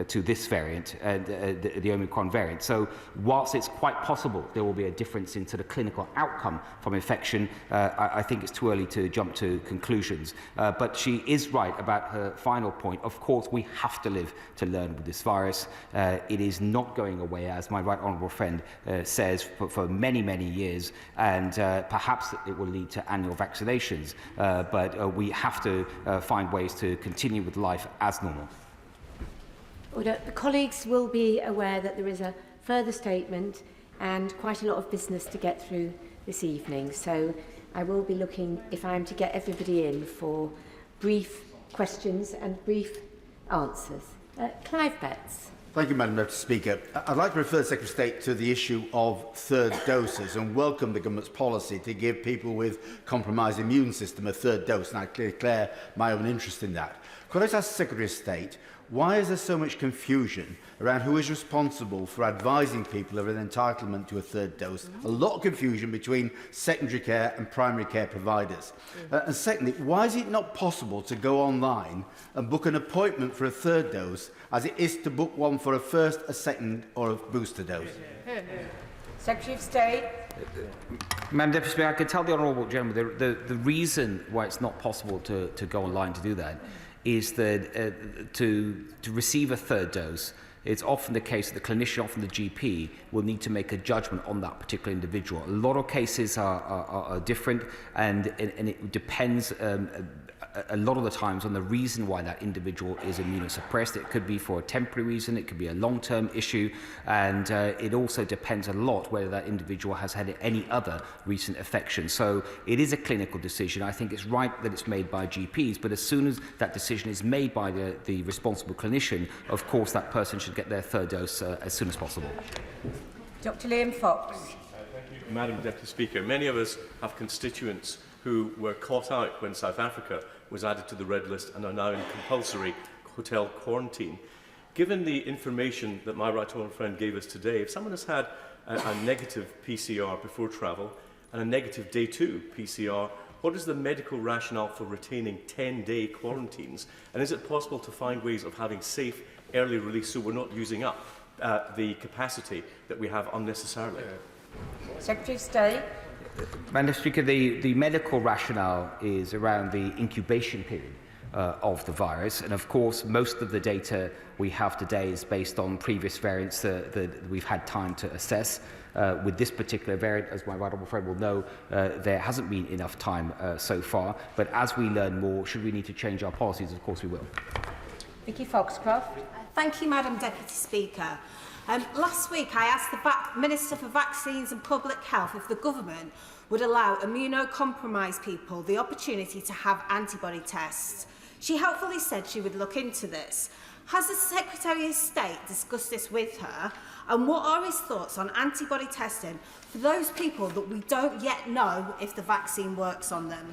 this variant, the Omicron variant. So whilst it's quite possible there will be a difference into the clinical outcome from infection, I think it's too early to jump to conclusions. But she is right about her final point. Of course, we have to live to learn with this virus. It is not going away, as my right honourable friend says, for many, many years, and perhaps it will lead to annual vaccinations. But we have to find ways to continue with life as normal. Order. The colleagues will be aware that there is a further statement and quite a lot of business to get through this evening. So I will be looking, if I am to get everybody in, for brief questions and brief answers. Clive Betts. Thank you, Madam Deputy Speaker. I'd like to refer the Secretary of State to the issue of third doses and welcome the government's policy to give people with compromised immune system a third dose, and I declare my own interest in that. Could I ask the Secretary of State, why is there so much confusion around who is responsible for advising people of an entitlement to a third dose? A lot of confusion between secondary care and primary care providers. And secondly, why is it not possible to go online and book an appointment for a third dose as it is to book one for a first, a second or a booster dose? Secretary of State. Madam Deputy Speaker, I can tell the Honourable Gentleman the reason why it's not possible to go online to do that is that to receive a third dose, it's often the case that the clinician, often the GP, will need to make a judgment on that particular individual. A lot of cases are different, and it depends a lot of the times on the reason why that individual is immunosuppressed. It could be for a temporary reason, it could be a long-term issue, and it also depends a lot whether that individual has had any other recent infection. So it is a clinical decision. I think it's right that it's made by GPs, but as soon as that decision is made by the responsible clinician, of course that person should get their third dose as soon as possible. Dr. Liam Fox. Thank you, Madam Deputy Speaker. Many of us have constituents who were caught out when South Africa was added to the red list and are now in compulsory hotel quarantine. Given the information that my right honourable friend gave us today, if someone has had a negative PCR before travel and a negative day 2 PCR, what is the medical rationale for retaining 10-day quarantines? And is it possible to find ways of having safe early release so we're not using up the capacity that we have unnecessarily? Secretary of State. Madam Speaker, the medical rationale is around the incubation period of the virus, and of course most of the data we have today is based on previous variants that we've had time to assess. With this particular variant, as my right honourable friend will know, there hasn't been enough time so far, but as we learn more, should we need to change our policies, of course we will. Vicky Foxcroft. Thank you, Madam Deputy Speaker. Last week I asked the Minister for Vaccines and Public Health if the government would allow immunocompromised people the opportunity to have antibody tests. She helpfully said she would look into this. Has the Secretary of State discussed this with her? And what are his thoughts on antibody testing for those people that we don't yet know if the vaccine works on them?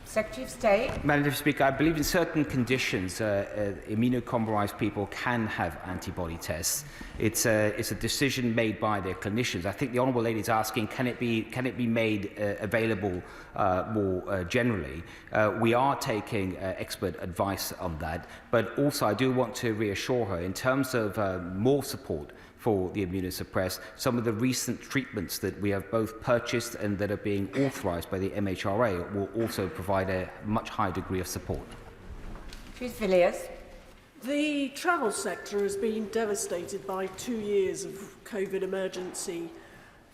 Secretary of State. Madam Deputy Speaker, I believe in certain conditions immunocompromised people can have antibody tests. It's a decision made by their clinicians. I think the Honourable Lady is asking, can it be made available more generally? We are taking expert advice on that, but also I do want to reassure her in terms of more support for the immunosuppressed. Some of the recent treatments that we have both purchased and that are being authorised by the MHRA will also provide a much higher degree of support. Chief Villiers. The travel sector has been devastated by 2 years of COVID emergency.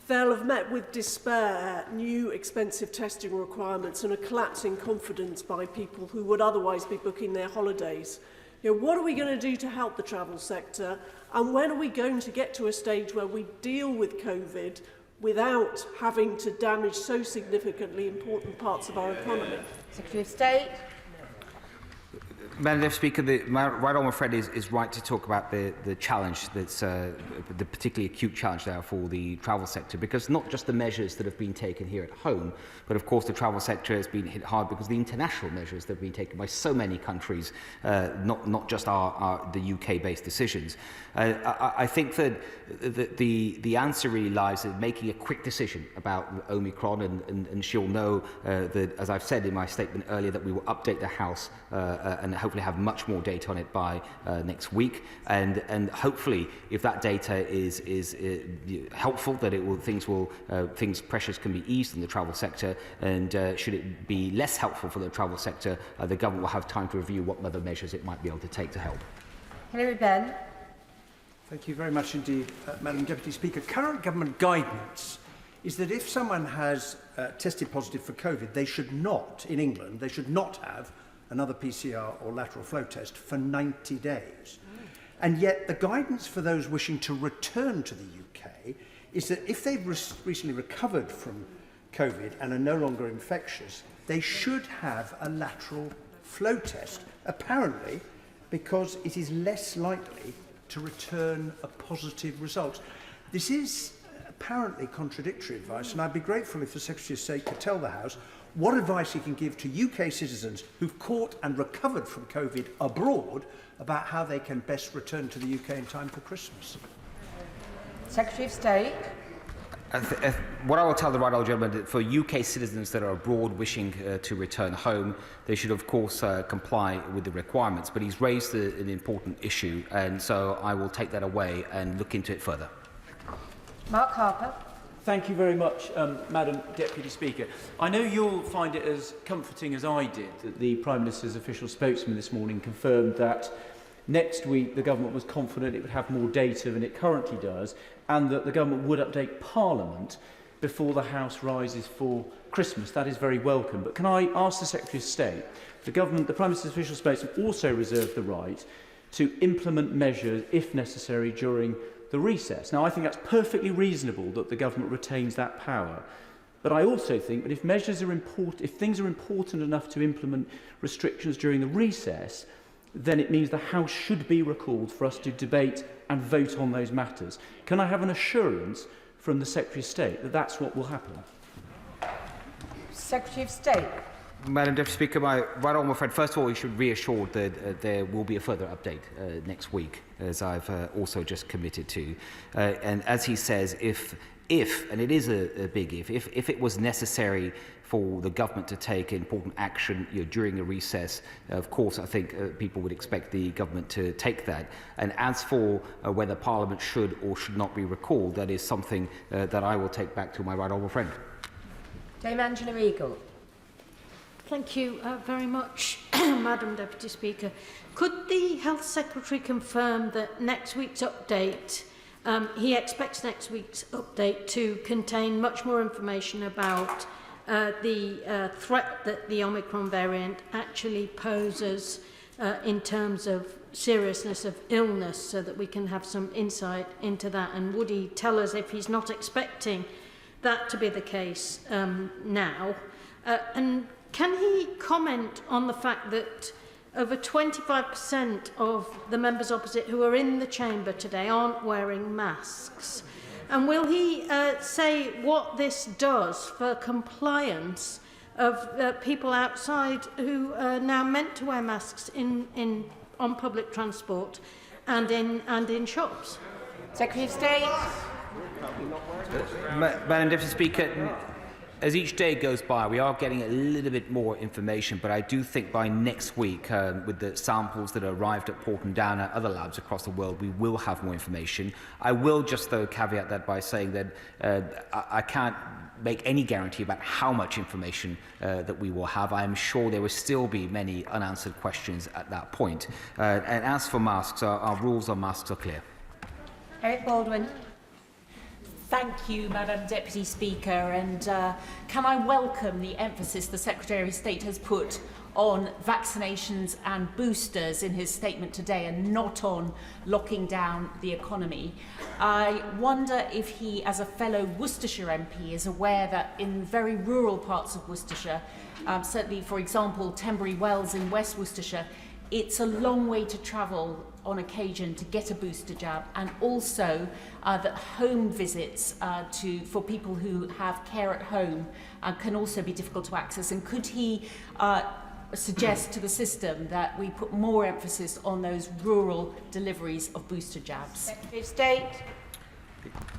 They'll have met with despair, new expensive testing requirements and a collapse in confidence by people who would otherwise be booking their holidays. What are we going to do to help the travel sector? And when are we going to get to a stage where we deal with COVID without having to damage so significantly important parts of our economy? Secretary of State. Madam Speaker, my right honourable friend is right to talk about the challenge that's the particularly acute challenge there for the travel sector, because not just the measures that have been taken here at home, but of course the travel sector has been hit hard because the international measures that have been taken by so many countries, not just the UK-based decisions. I think that the answer really lies in making a quick decision about Omicron, and she'll know that, as I've said in my statement earlier, that we will update the House and hopefully have much more data on it by next week, and hopefully if that data is helpful, that pressures can be eased in the travel sector, and should it be less helpful for the travel sector, the government will have time to review what other measures it might be able to take to help. Hilary Benn. Thank you very much indeed, Madam Deputy Speaker. Current government guidance is that if someone has tested positive for COVID, they should not, in England, they should not have another PCR or lateral flow test for 90 days. And yet the guidance for those wishing to return to the UK is that if they've recently recovered from COVID and are no longer infectious, they should have a lateral flow test, apparently because it is less likely to return a positive result. This is apparently contradictory advice, and I'd be grateful if the Secretary of State could tell the House what advice he can give to UK citizens who've caught and recovered from COVID abroad about how they can best return to the UK in time for Christmas. Secretary of State. What I will tell the right honourable gentleman, for UK citizens that are abroad wishing to return home, they should of course comply with the requirements, but he's raised an important issue, and so I will take that away and look into it further. Mark Harper. Thank you very much, Madam Deputy Speaker. I know you'll find it as comforting as I did that the Prime Minister's official spokesman this morning confirmed that next week the government was confident it would have more data than it currently does, and that the government would update Parliament before the House rises for Christmas. That is very welcome. But can I ask the Secretary of State, the Prime Minister's official spokesman also reserved the right to implement measures, if necessary, during the recess. Now, I think that's perfectly reasonable that the government retains that power. But I also think that if things are important enough to implement restrictions during the recess, then it means the House should be recalled for us to debate and vote on those matters. Can I have an assurance from the Secretary of State that that's what will happen? Secretary of State. Madam Deputy Speaker, my right honourable friend, first of all, you should be reassured that there will be a further update next week, as I've also just committed to. And as he says, if and it is a big if it was necessary for the government to take important action during a recess, of course, I think people would expect the government to take that. And as for whether Parliament should or should not be recalled, that is something that I will take back to my right honourable friend. Dame Angela Eagle. Thank you very much, Madam Deputy Speaker. Could the Health Secretary confirm that next week's update, he expects next week's update to contain much more information about the threat that the Omicron variant actually poses in terms of seriousness of illness, so that we can have some insight into that? And would he tell us if he's not expecting that to be the case now? And can he comment on the fact that over 25% of the members opposite who are in the chamber today aren't wearing masks? And will he say what this does for compliance of people outside who are now meant to wear masks on public transport and in shops? Secretary of State. Madam Deputy Speaker, as each day goes by, we are getting a little bit more information, but I do think by next week, with the samples that arrived at Porton Down and other labs across the world, we will have more information. I will just, though, caveat that by saying that I can't make any guarantee about how much information that we will have. I am sure there will still be many unanswered questions at that point. And as for masks, our rules on masks are clear. Eric Baldwin. Thank you, Madam Deputy Speaker, and can I welcome the emphasis the Secretary of State has put on vaccinations and boosters in his statement today, and not on locking down the economy. I wonder if he, as a fellow Worcestershire MP, is aware that in very rural parts of Worcestershire, certainly, for example, Tenbury Wells in West Worcestershire, it's a long way to travel on occasion to get a booster jab, and also that home visits for people who have care at home can also be difficult to access. And could he suggest to the system that we put more emphasis on those rural deliveries of booster jabs? Secretary of State.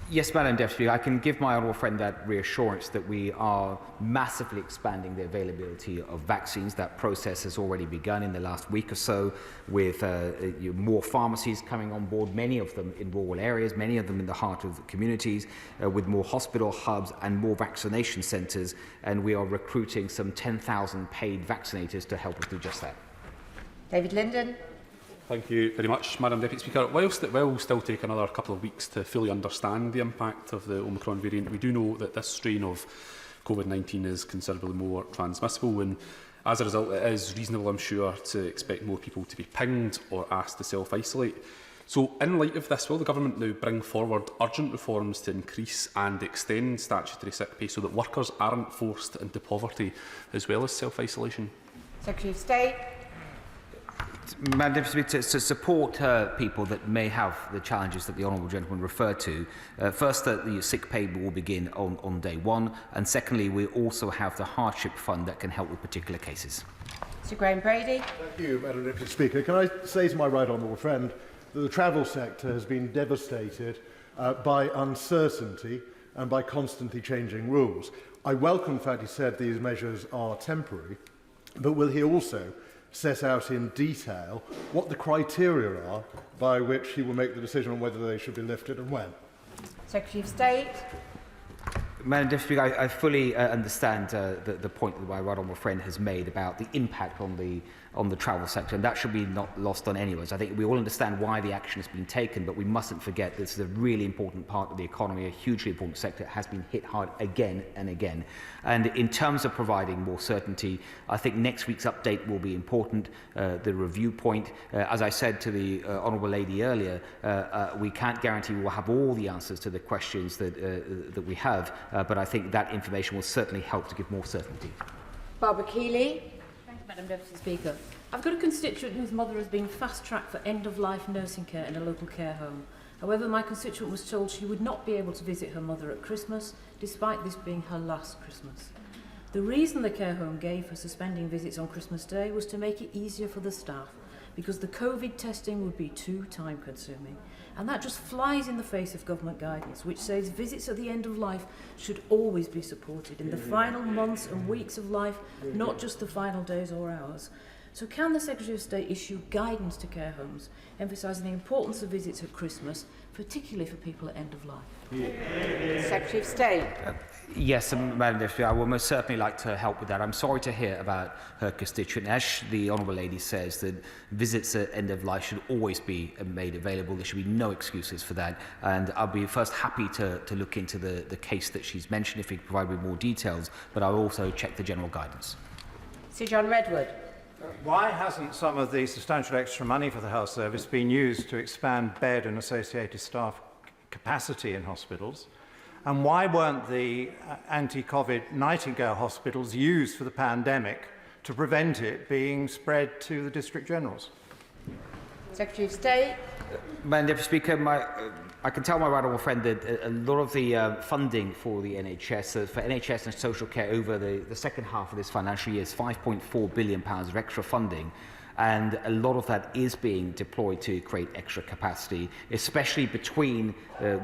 Yes, Madam Deputy, I can give my honourable friend that reassurance that we are massively expanding the availability of vaccines. That process has already begun in the last week or so, with more pharmacies coming on board, many of them in rural areas, many of them in the heart of the communities, with more hospital hubs and more vaccination centres, and we are recruiting some 10,000 paid vaccinators to help us do just that. David Linden. Thank you very much, Madam Deputy Speaker. Whilst it will still take another couple of weeks to fully understand the impact of the Omicron variant, we do know that this strain of COVID-19 is considerably more transmissible, and as a result it is reasonable, I'm sure, to expect more people to be pinged or asked to self-isolate. So in light of this, will the Government now bring forward urgent reforms to increase and extend statutory sick pay so that workers aren't forced into poverty as well as self-isolation? Secretary of State. Madam Deputy Speaker, to support people that may have the challenges that the honourable gentleman referred to, first, the sick pay will begin on day one, and secondly, we also have the hardship fund that can help with particular cases. Sir Graham Brady. Thank you, Madam Deputy Speaker. Can I say to my right honourable friend that the travel sector has been devastated by uncertainty and by constantly changing rules. I welcome the fact he said these measures are temporary, but will he also set out in detail what the criteria are by which he will make the decision on whether they should be lifted and when? Secretary of State. Madam Deputy Speaker, I fully understand the point that my right honourable friend has made about the impact on the travel sector, and that should be not lost on anyone. So I think we all understand why the action has been taken, but we mustn't forget this is a really important part of the economy, a hugely important sector. It has been hit hard again and again. And in terms of providing more certainty, I think next week's update will be important. The review point, as I said to the honourable lady earlier, we can't guarantee we will have all the answers to the questions that we have, but I think that information will certainly help to give more certainty. Barbara Keeley. Thank you, Madam Deputy Speaker. I've got a constituent whose mother has been fast-tracked for end-of-life nursing care in a local care home. However, my constituent was told she would not be able to visit her mother at Christmas, despite this being her last Christmas. The reason the care home gave for suspending visits on Christmas Day was to make it easier for the staff, because the COVID testing would be too time-consuming. And that just flies in the face of government guidance, which says visits at the end of life should always be supported in the final months and weeks of life, not just the final days or hours. So can the Secretary of State issue guidance to care homes, emphasising the importance of visits at Christmas, particularly for people at end of life? Secretary of State. Yes, Madam Deputy, I will most certainly like to help with that. I'm sorry to hear about her constituent. As the Honourable Lady says, that visits at end of life should always be made available. There should be no excuses for that. And I'll be first happy to look into the case that she's mentioned if you can provide me more details, but I'll also check the general guidance. Sir John Redwood. Why hasn't some of the substantial extra money for the health service been used to expand bed and associated staff capacity in hospitals? And why weren't the anti-COVID Nightingale hospitals used for the pandemic to prevent it being spread to the district generals? Secretary of State. Madam Deputy Speaker, I can tell my right honourable friend that a lot of the funding for the NHS, for NHS and social care over the second half of this financial year is £5.4 billion of extra funding. And a lot of that is being deployed to create extra capacity, especially between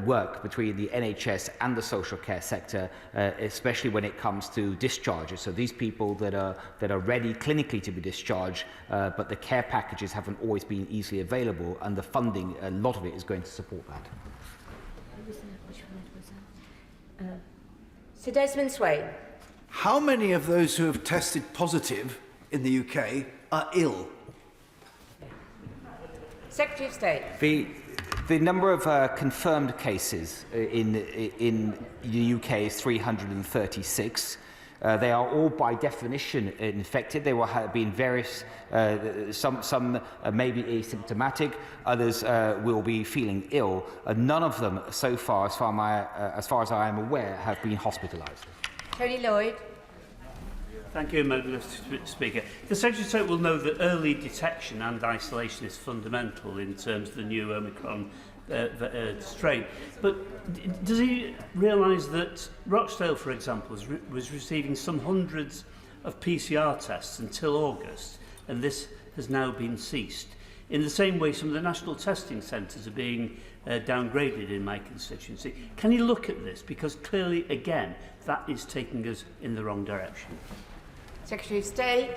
work between the NHS and the social care sector, especially when it comes to discharges. So these people that are ready clinically to be discharged, but the care packages haven't always been easily available, and the funding, a lot of it is going to support that. Sir Desmond Swain. How many of those who have tested positive in the UK are ill? Secretary of State. The number of confirmed cases in the UK is 336. They are all by definition infected. They will have been various, some may be asymptomatic, others will be feeling ill. None of them so far, as far as I am aware, have been hospitalised. Tony Lloyd. Thank you, Madam Speaker. The Secretary of State will know that early detection and isolation is fundamental in terms of the new Omicron strain. But does he realise that Rochdale, for example, was receiving some hundreds of PCR tests until August, and this has now been ceased? In the same way, some of the national testing centres are being downgraded in my constituency. Can you look at this? Because clearly, again, that is taking us in the wrong direction. Secretary of State.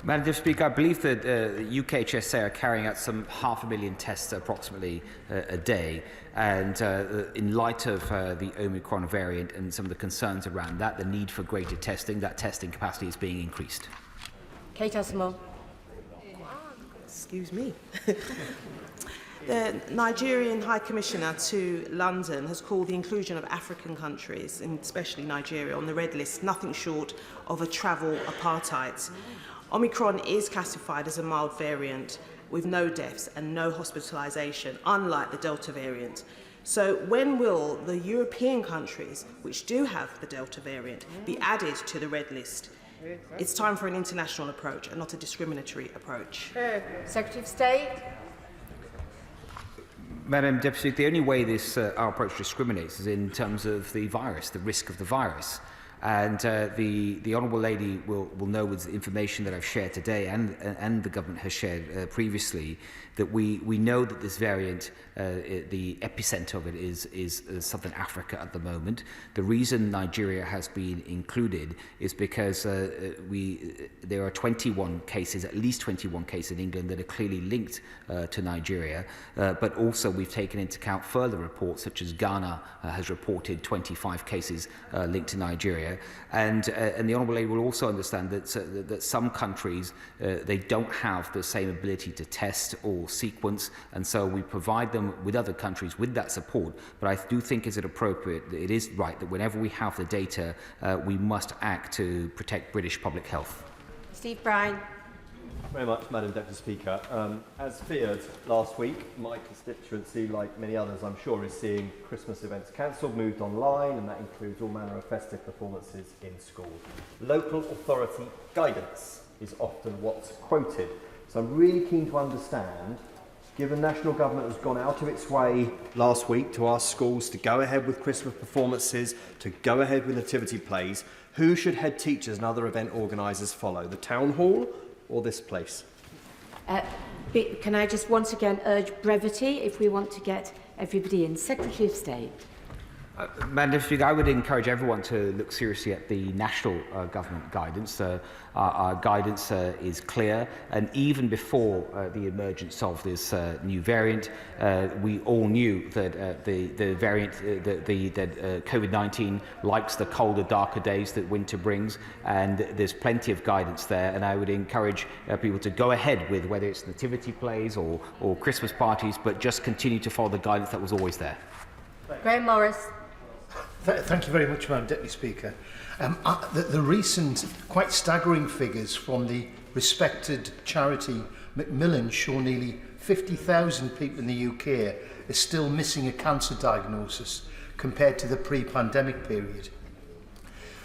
Madam Deputy Speaker, I believe that UKHSA are carrying out some 500,000 tests approximately a day, and in light of the Omicron variant and some of the concerns around that, the need for greater testing, that testing capacity is being increased. Kate Asamoah. Excuse me. The Nigerian High Commissioner to London has called the inclusion of African countries, and especially Nigeria, on the red list nothing short of a travel apartheid. Omicron is classified as a mild variant with no deaths and no hospitalisation, unlike the Delta variant. So when will the European countries, which do have the Delta variant, be added to the red list? It's time for an international approach and not a discriminatory approach. Secretary of State. Madam Deputy, the only way this our approach discriminates is in terms of the virus, the risk of the virus. And the Honourable Lady will know with the information that I've shared today and the government has shared previously that we know that this variant, the epicentre of it is Southern Africa at the moment. The reason Nigeria has been included is because there are 21 cases, at least 21 cases in England that are clearly linked to Nigeria, but also we've taken into account further reports such as Ghana has reported 25 cases linked to Nigeria, and the Honourable Lady will also understand that some countries they don't have the same ability to test or sequence, and so we provide them with other countries with that support. But I do think it is right that whenever we have the data, we must act to protect British public health. Steve Bryan. Thank you very much, Madam Deputy Speaker. As feared last week, my constituency, like many others I'm sure, is seeing Christmas events cancelled, moved online, and that includes all manner of festive performances in school. Local authority guidance is often what's quoted. So I'm really keen to understand, given national government has gone out of its way last week to ask schools to go ahead with Christmas performances, to go ahead with nativity plays, who should head teachers and other event organisers follow? The town hall or this place? Can I just once again urge brevity if we want to get everybody in? Secretary of State. Madam Speaker, I would encourage everyone to look seriously at the national government guidance. Our guidance is clear, and even before the emergence of this new variant, we all knew that the variant, that COVID-19 likes the colder, darker days that winter brings, and there's plenty of guidance there. And I would encourage people to go ahead with whether it's nativity plays or Christmas parties, but just continue to follow the guidance that was always there. Graham Morris. Thank you very much, Madam Deputy Speaker. The recent, quite staggering figures from the respected charity Macmillan show nearly 50,000 people in the UK are still missing a cancer diagnosis compared to the pre-pandemic period.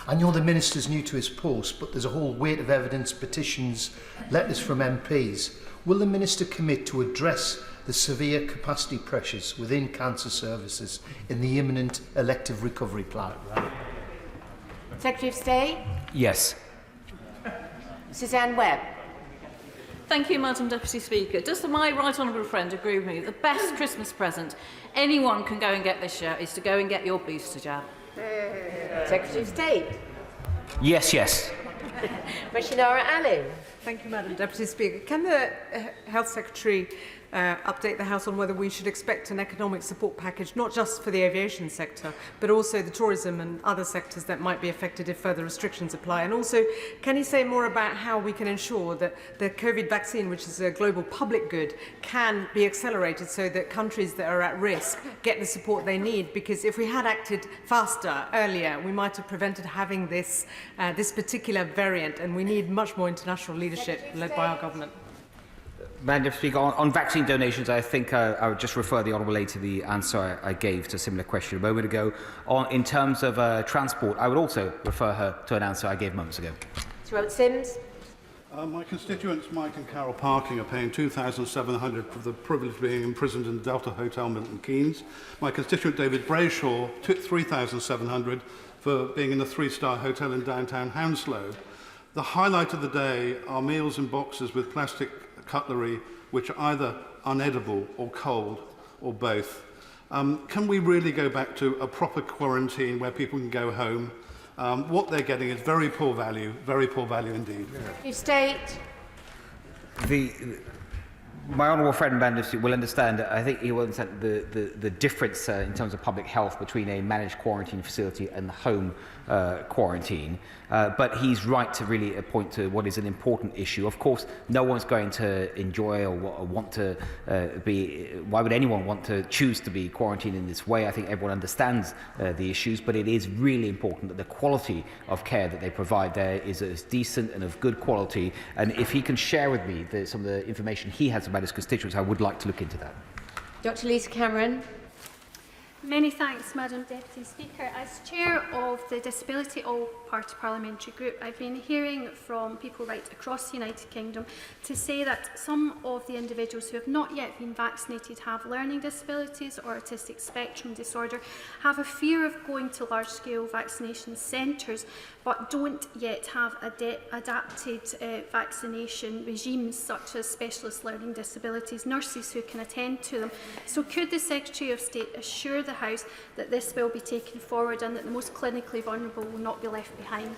I know the Minister's new to his post, but there's a whole weight of evidence, petitions, letters from MPs. Will the Minister commit to address the severe capacity pressures within cancer services in the imminent elective recovery plan? Secretary of State. Yes. Suzanne Webb. Thank you, Madam Deputy Speaker. Does my right honourable friend agree with me that the best Christmas present anyone can go and get this year is to go and get your booster jab? Secretary of State. Yes, yes. Rashinara Ali. Thank you, Madam Deputy Speaker. Can the Health Secretary update the House on whether we should expect an economic support package, not just for the aviation sector, but also the tourism and other sectors that might be affected if further restrictions apply? And also, can you say more about how we can ensure that the COVID vaccine, which is a global public good, can be accelerated so that countries that are at risk get the support they need? Because if we had acted faster, earlier, we might have prevented having this particular variant, and we need much more international leadership led by our government. Madam Speaker, on vaccine donations, I think I would just refer the Honourable Lady to the answer I gave to a similar question a moment ago. In terms of transport, I would also refer her to an answer I gave moments ago. Sir Robert Sims. My constituents, Mike and Carol Parking, are paying $2,700 for the privilege of being imprisoned in the Delta Hotel, Milton Keynes. My constituent, David Brayshaw, took $3,700 for being in a 3-star hotel in downtown Hounslow. The highlight of the day are meals in boxes with plastic cutlery which are either unedible or cold or both. Can we really go back to a proper quarantine where people can go home? What they're getting is very poor value indeed. You state. My honourable friend Mandis will understand, I think he will understand the difference in terms of public health between a managed quarantine facility and the home quarantine. But he's right to really point to what is an important issue. Of course, no one's going to enjoy or want to why would anyone want to choose to be quarantined in this way? I think everyone understands the issues, but it is really important that the quality of care that they provide there is as decent and of good quality. And if he can share with me some of the information he has about his constituents, I would like to look into that. Dr. Lisa Cameron. Many thanks, Madam Deputy Speaker. As Chair of the Disability All-Party Parliamentary Group, I've been hearing from people right across the United Kingdom to say that some of the individuals who have not yet been vaccinated have learning disabilities or autistic spectrum disorder, have a fear of going to large-scale vaccination centres, but don't yet have adapted vaccination regimes such as specialist learning disabilities, nurses who can attend to them. So could the Secretary of State assure the House that this will be taken forward and that the most clinically vulnerable will not be left behind?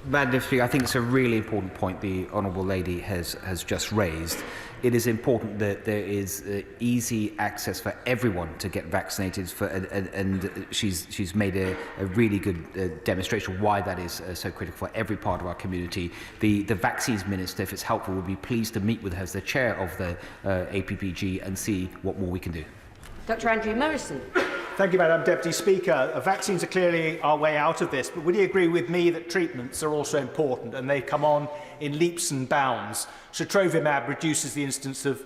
Madam Deputy Speaker, I think it's a really important point the Honourable Lady has just raised. It is important that there is easy access for everyone to get vaccinated, and she's made a really good demonstration of why that is so critical for every part of our community. The Vaccines Minister, if it's helpful, would be pleased to meet with her as the chair of the APPG and see what more we can do. Dr. Andrew Morrison. Thank you, Madam Deputy Speaker. Vaccines are clearly our way out of this, but would you agree with me that treatments are also important and they come on in leaps and bounds? Sotrovimab reduces the incidence of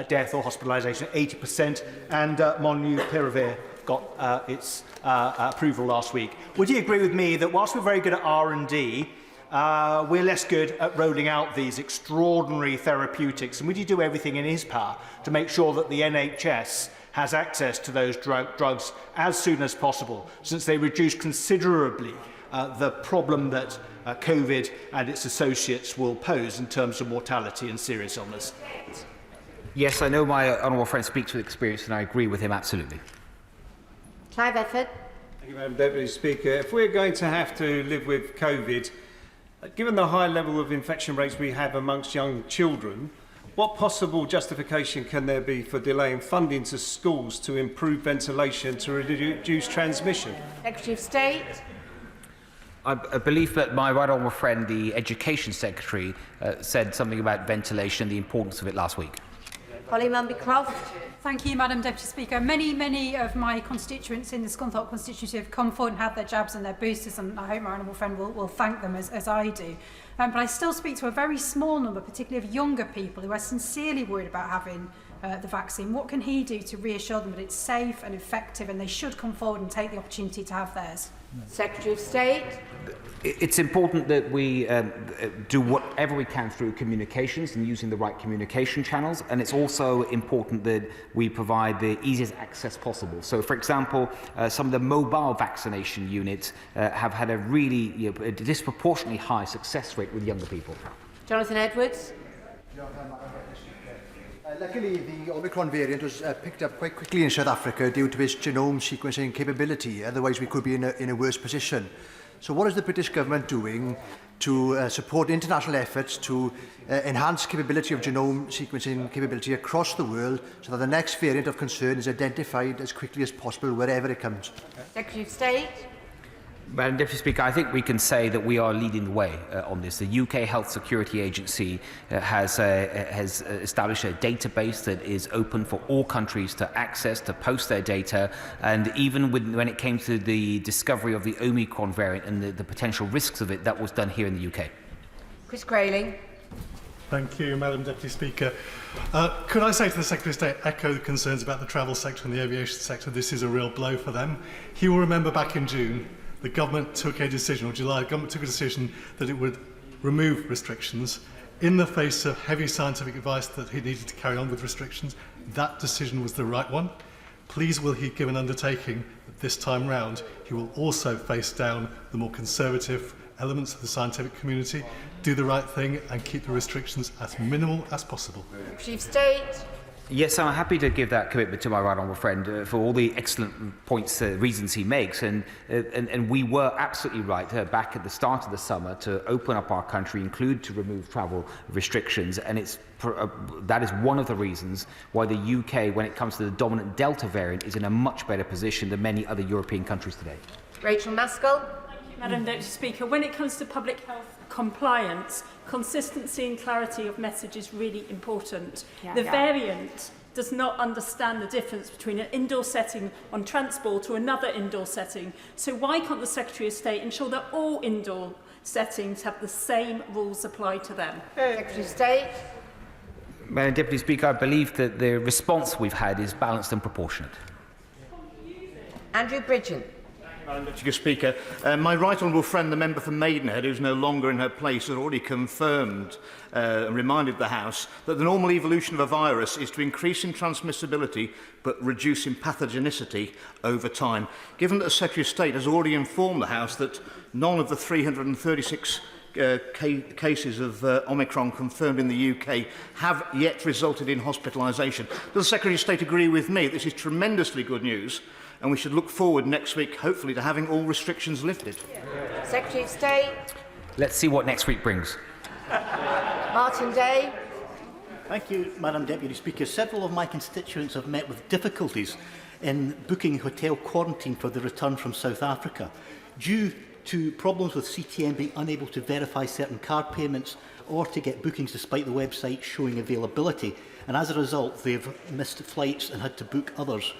death or hospitalisation 80%, and Molnupiravir got its approval last week. Would you agree with me that whilst we're very good at R&D, we're less good at rolling out these extraordinary therapeutics, and would you do everything in his power to make sure that the NHS has access to those drugs as soon as possible, since they reduce considerably the problem that COVID and its associates will pose in terms of mortality and serious illness? Yes, I know my honourable friend speaks with experience, and I agree with him absolutely. Clive Efford. Thank you, Madam Deputy Speaker. If we're going to have to live with COVID, given the high level of infection rates we have amongst young children, what possible justification can there be for delaying funding to schools to improve ventilation to reduce transmission? Secretary of State. I believe that my right honourable friend, the Education Secretary, said something about ventilation and the importance of it last week. Holly Mumby-Croft. Thank you, Madam Deputy Speaker. Many of my constituents in the Scunthorpe constituency have come forward and had their jabs and their boosters, and I hope my honourable friend will thank them as I do. But I still speak to a very small number, particularly of younger people, who are sincerely worried about having the vaccine. What can he do to reassure them that it's safe and effective, and they should come forward and take the opportunity to have theirs? Secretary of State. It's important that we do whatever we can through communications and using the right communication channels, and it's also important that we provide the easiest access possible. So, for example, some of the mobile vaccination units have had a really a disproportionately high success rate with younger people. Jonathan Edwards. Luckily, the Omicron variant was picked up quite quickly in South Africa due to its genome sequencing capability. Otherwise, we could be in a worse position. So what is the British government doing to support international efforts to enhance capability of genome sequencing capability across the world so that the next variant of concern is identified as quickly as possible wherever it comes? Secretary of State. Madam Deputy Speaker, I think we can say that we are leading the way on this. The UK Health Security Agency has established a database that is open for all countries to access, to post their data, and even when it came to the discovery of the Omicron variant and the potential risks of it, that was done here in the UK. Chris Grayling. Thank you, Madam Deputy Speaker. Could I say to the Secretary of State, echo the concerns about the travel sector and the aviation sector? This is a real blow for them. He will remember back in June, the government took a decision, or July, the government took a decision that it would remove restrictions in the face of heavy scientific advice that he needed to carry on with restrictions. That decision was the right one. Please will he give an undertaking that this time round he will also face down the more conservative elements of the scientific community, do the right thing and keep the restrictions as minimal as possible. Chief State. Yes, I'm happy to give that commitment to my right honourable friend for all the excellent points, reasons he makes. And we were absolutely right back at the start of the summer to open up our country, include to remove travel restrictions. And that is one of the reasons why the UK, when it comes to the dominant Delta variant, is in a much better position than many other European countries today. Rachel Maskell. Madam Deputy Speaker, when it comes to public health compliance, consistency and clarity of message is really important. The variant does not understand the difference between an indoor setting on transport to another indoor setting. So why can't the Secretary of State ensure that all indoor settings have the same rules applied to them? Secretary of State. Madam Deputy Speaker, I believe that the response we've had is balanced and proportionate. Andrew Bridgen. Madam Deputy Speaker, my right honourable friend, the member for Maidenhead, who is no longer in her place, has already confirmed and reminded the House that the normal evolution of a virus is to increase in transmissibility but reduce in pathogenicity over time. Given that the Secretary of State has already informed the House that none of the 336 cases of Omicron confirmed in the UK have yet resulted in hospitalisation, does the Secretary of State agree with me that this is tremendously good news and we should look forward next week, hopefully, to having all restrictions lifted? Secretary of State. Let's see what next week brings. Martin Day. Thank you, Madam Deputy Speaker. Several of my constituents have met with difficulties in booking hotel quarantine for the return from South Africa due to problems with CTM being unable to verify certain card payments or to get bookings despite the website showing availability. And as a result, they've missed flights and had to book others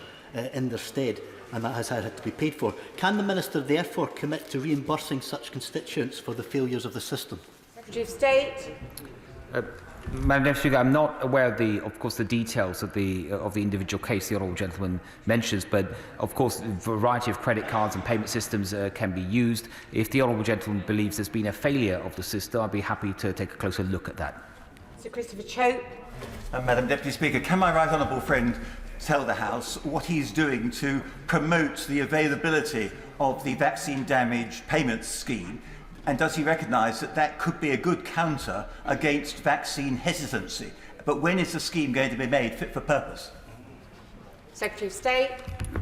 in their stead, and that has had to be paid for. Can the Minister therefore commit to reimbursing such constituents for the failures of the system? Secretary of State. Madam Deputy Speaker, I'm not aware of the details of the individual case the honourable gentleman mentions, but of course a variety of credit cards and payment systems can be used. If the honourable gentleman believes there's been a failure of the system, I'd be happy to take a closer look at that. Sir Christopher Chope. Madam Deputy Speaker, can my right honourable friend tell the House what he's doing to promote the availability of the vaccine damage payments scheme, and does he recognise that that could be a good counter against vaccine hesitancy? But when is the scheme going to be made fit for purpose? Secretary of State.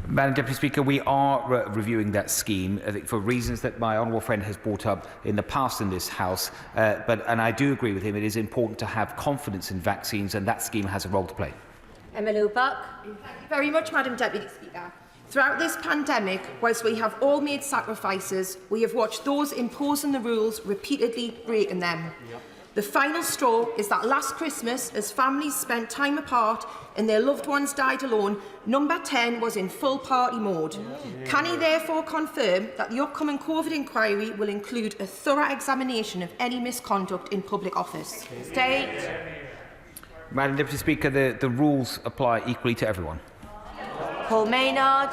Madam Deputy Speaker, we are reviewing that scheme, I think, for reasons that my honourable friend has brought up in the past in this House. And I do agree with him, it is important to have confidence in vaccines, and that scheme has a role to play. Emma Lewbuck. Thank you very much, Madam Deputy Speaker. Throughout this pandemic, whilst we have all made sacrifices, we have watched those imposing the rules repeatedly breaking them. The final straw is that last Christmas, as families spent time apart and their loved ones died alone, Number 10 was in full party mode. Can he therefore confirm that the upcoming COVID inquiry will include a thorough examination of any misconduct in public office? State. Madam Deputy Speaker, the rules apply equally to everyone. Paul Maynard.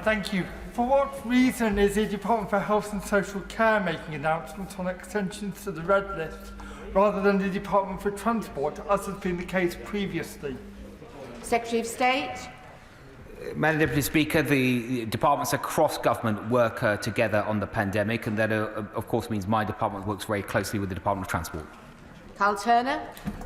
Thank you. For what reason is the Department for Health and Social Care making announcements on extensions to the Red List rather than the Department for Transport, as has been the case previously? Secretary of State. Madam Deputy Speaker, the departments across government work together on the pandemic, and that of course means my department works very closely with the Department of Transport. Carl Turner.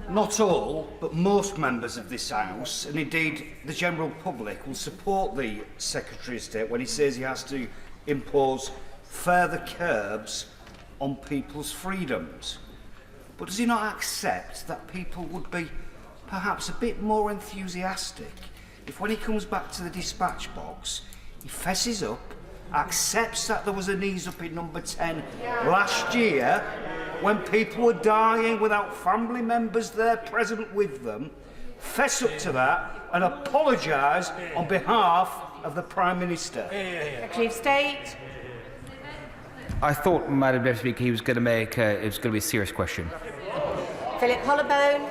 Not all, but most members of this House, and indeed the general public, will support the Secretary of State when he says he has to impose further curbs on people's freedoms. But does he not accept that people would be perhaps a bit more enthusiastic if when he comes back to the dispatch box, he fesses up, accepts that there was an ease up in number 10 last year, when people were dying without family members there present with them, fess up to that and apologise on behalf of the Prime Minister? Secretary of State. I thought, Madam Deputy Speaker, he was going to make it was going to be a serious question. Philip Hollowbone.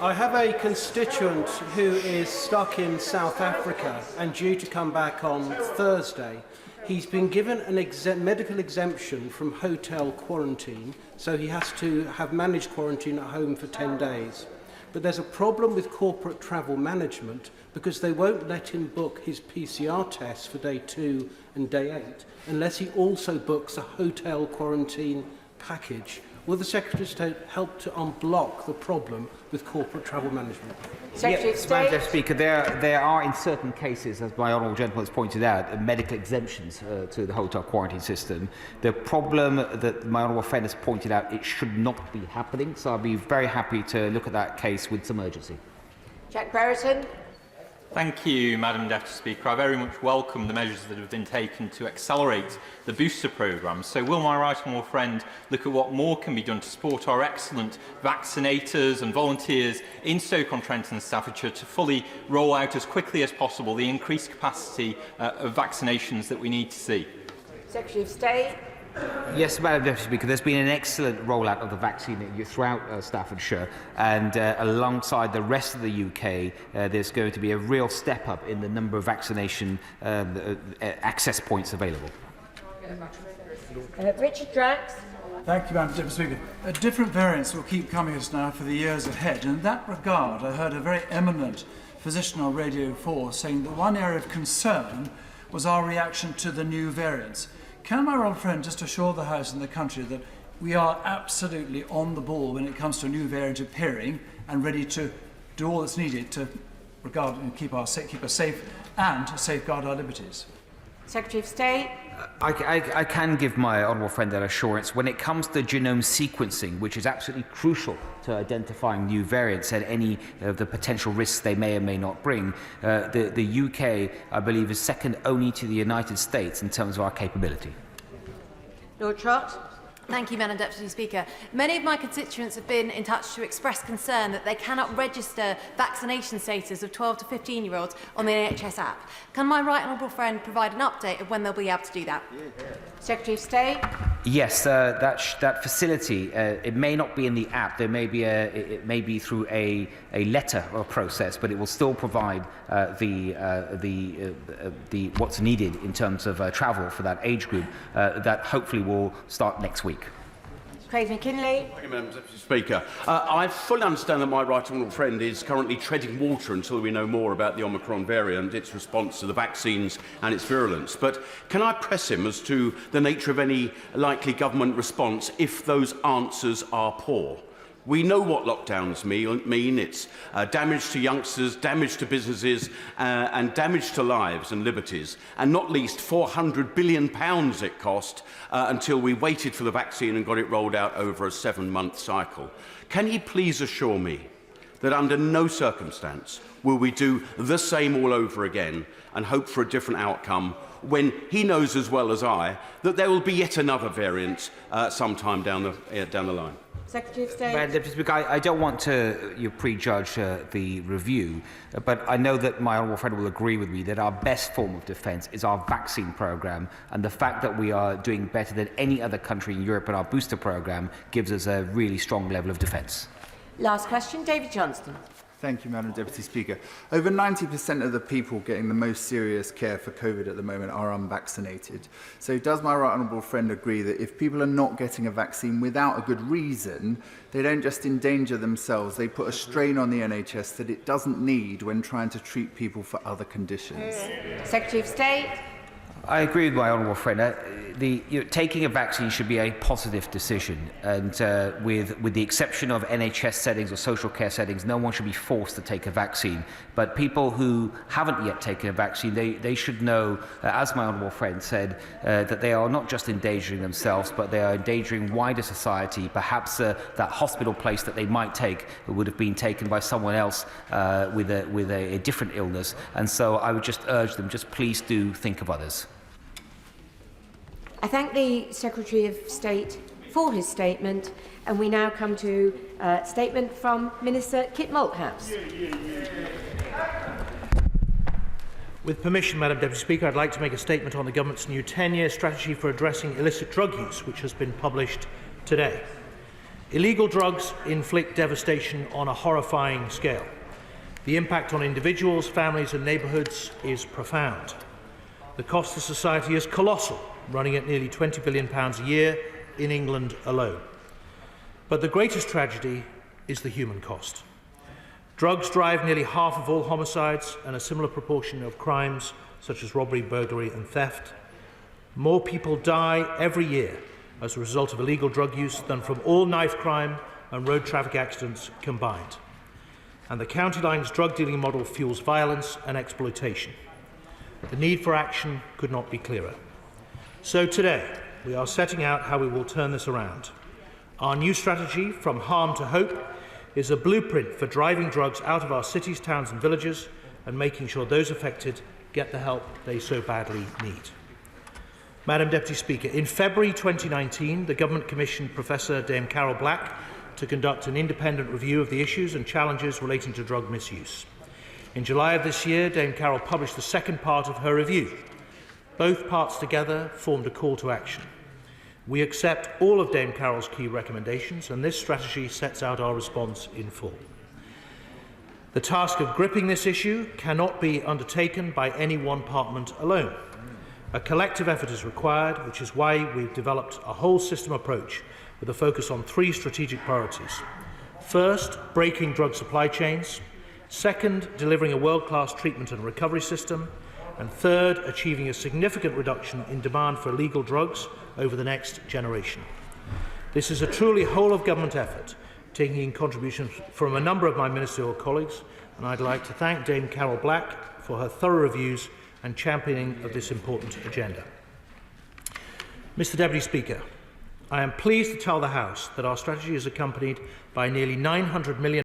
I have a constituent who is stuck in South Africa and due to come back on Thursday. He's been given an medical exemption from hotel quarantine, so he has to have managed quarantine at home for 10 days. But there's a problem with corporate travel management because they won't let him book his PCR tests for day 2 and day 8 unless he also books a hotel quarantine package. Will the Secretary of State help to unblock the problem with corporate travel management? Secretary of State. Madam Speaker, there are in certain cases, as my honourable gentleman has pointed out, medical exemptions to the hotel quarantine system. The problem that my honourable friend has pointed out, it should not be happening, so I'll be very happy to look at that case with some urgency. Jack Brereton. Thank you, Madam Deputy Speaker. I very much welcome the measures that have been taken to accelerate the booster programme. So will my right honourable friend look at what more can be done to support our excellent vaccinators and volunteers in Stoke-on-Trent and Staffordshire to fully roll out as quickly as possible the increased capacity of vaccinations that we need to see? Secretary of State. Yes, Madam Deputy Speaker, there's been an excellent rollout of the vaccine throughout Staffordshire, and alongside the rest of the UK, there's going to be a real step up in the number of vaccination access points available. Richard Drax. Thank you, Madam Deputy Speaker. Different variants will keep coming us now for the years ahead, and in that regard, I heard a very eminent physician on Radio 4 saying that one area of concern was our reaction to the new variants. Can my old friend just assure the House and the country that we are absolutely on the ball when it comes to a new variant appearing and ready to do all that's needed to regard and keep us safe and to safeguard our liberties? Secretary of State. I can give my honourable friend that assurance. When it comes to genome sequencing, which is absolutely crucial to identifying new variants and any of the potential risks they may or may not bring, the UK, I believe, is second only to the United States in terms of our capability. Lord Trott. Thank you, Madam Deputy Speaker. Many of my constituents have been in touch to express concern that they cannot register vaccination status of 12 to 15-year-olds on the NHS app. Can my right honourable friend provide an update of when they'll be able to do that? Secretary of State. Yes, that facility, it may not be in the app. There may be it may be through a letter or process, but it will still provide the what's needed in terms of travel for that age group. That hopefully will start next week. Craig McKinley. Thank you, Madam Deputy Speaker. I fully understand that my right honourable friend is currently treading water until we know more about the Omicron variant, its response to the vaccines and its virulence. But can I press him as to the nature of any likely government response if those answers are poor? We know what lockdowns mean. It's damage to youngsters, damage to businesses, and damage to lives and liberties. And not least £400 billion it cost until we waited for the vaccine and got it rolled out over a 7-month cycle. Can he please assure me that under no circumstance will we do the same all over again and hope for a different outcome when he knows as well as I that there will be yet another variant sometime down the line? Secretary of State. Madam Deputy Speaker, I don't want to prejudge the review, but I know that my honourable friend will agree with me that our best form of defence is our vaccine programme, and the fact that we are doing better than any other country in Europe in our booster programme gives us a really strong level of defence. Last question, David Johnston. Thank you, Madam Deputy Speaker. Over 90% of the people getting the most serious care for COVID at the moment are unvaccinated. So does my right honourable friend agree that if people are not getting a vaccine without a good reason, they don't just endanger themselves, they put a strain on the NHS that it doesn't need when trying to treat people for other conditions? Secretary of State. I agree with my honourable friend. Taking a vaccine should be a positive decision, and with the exception of NHS settings or social care settings, no one should be forced to take a vaccine. But people who haven't yet taken a vaccine, they should know, as my honourable friend said, that they are not just endangering themselves, but they are endangering wider society. Perhaps that hospital place that they might take would have been taken by someone else with a different illness. And so I would just urge them, just please do think of others. I thank the Secretary of State for his statement, and we now come to a statement from Minister Kit Malthouse. With permission, Madam Deputy Speaker, I'd like to make a statement on the Government's new 10-year strategy for addressing illicit drug use, which has been published today. Illegal drugs inflict devastation on a horrifying scale. The impact on individuals, families and neighbourhoods is profound. The cost to society is colossal, running at nearly £20 billion a year in England alone. But the greatest tragedy is the human cost. Drugs drive nearly half of all homicides and a similar proportion of crimes such as robbery, burglary and theft. More people die every year as a result of illegal drug use than from all knife crime and road traffic accidents combined. And the county lines drug dealing model fuels violence and exploitation. The need for action could not be clearer. So today, we are setting out how we will turn this around. Our new strategy, From Harm to Hope, is a blueprint for driving drugs out of our cities, towns and villages and making sure those affected get the help they so badly need. Madam Deputy Speaker, in February 2019, the Government commissioned Professor Dame Carol Black to conduct an independent review of the issues and challenges relating to drug misuse. In July of this year, Dame Carol published the second part of her review. Both parts together formed a call to action. We accept all of Dame Carroll's key recommendations, and this strategy sets out our response in full. The task of gripping this issue cannot be undertaken by any one department alone. A collective effort is required, which is why we've developed a whole system approach with a focus on 3 strategic priorities. First, breaking drug supply chains. Second, delivering a world-class treatment and recovery system. And third, achieving a significant reduction in demand for illegal drugs over the next generation. This is a truly whole-of-government effort, taking in contributions from a number of my ministerial colleagues, and I'd like to thank Dame Carol Black for her thorough reviews and championing of this important agenda. Mr Deputy Speaker, I am pleased to tell the House that our strategy is accompanied by nearly £900 million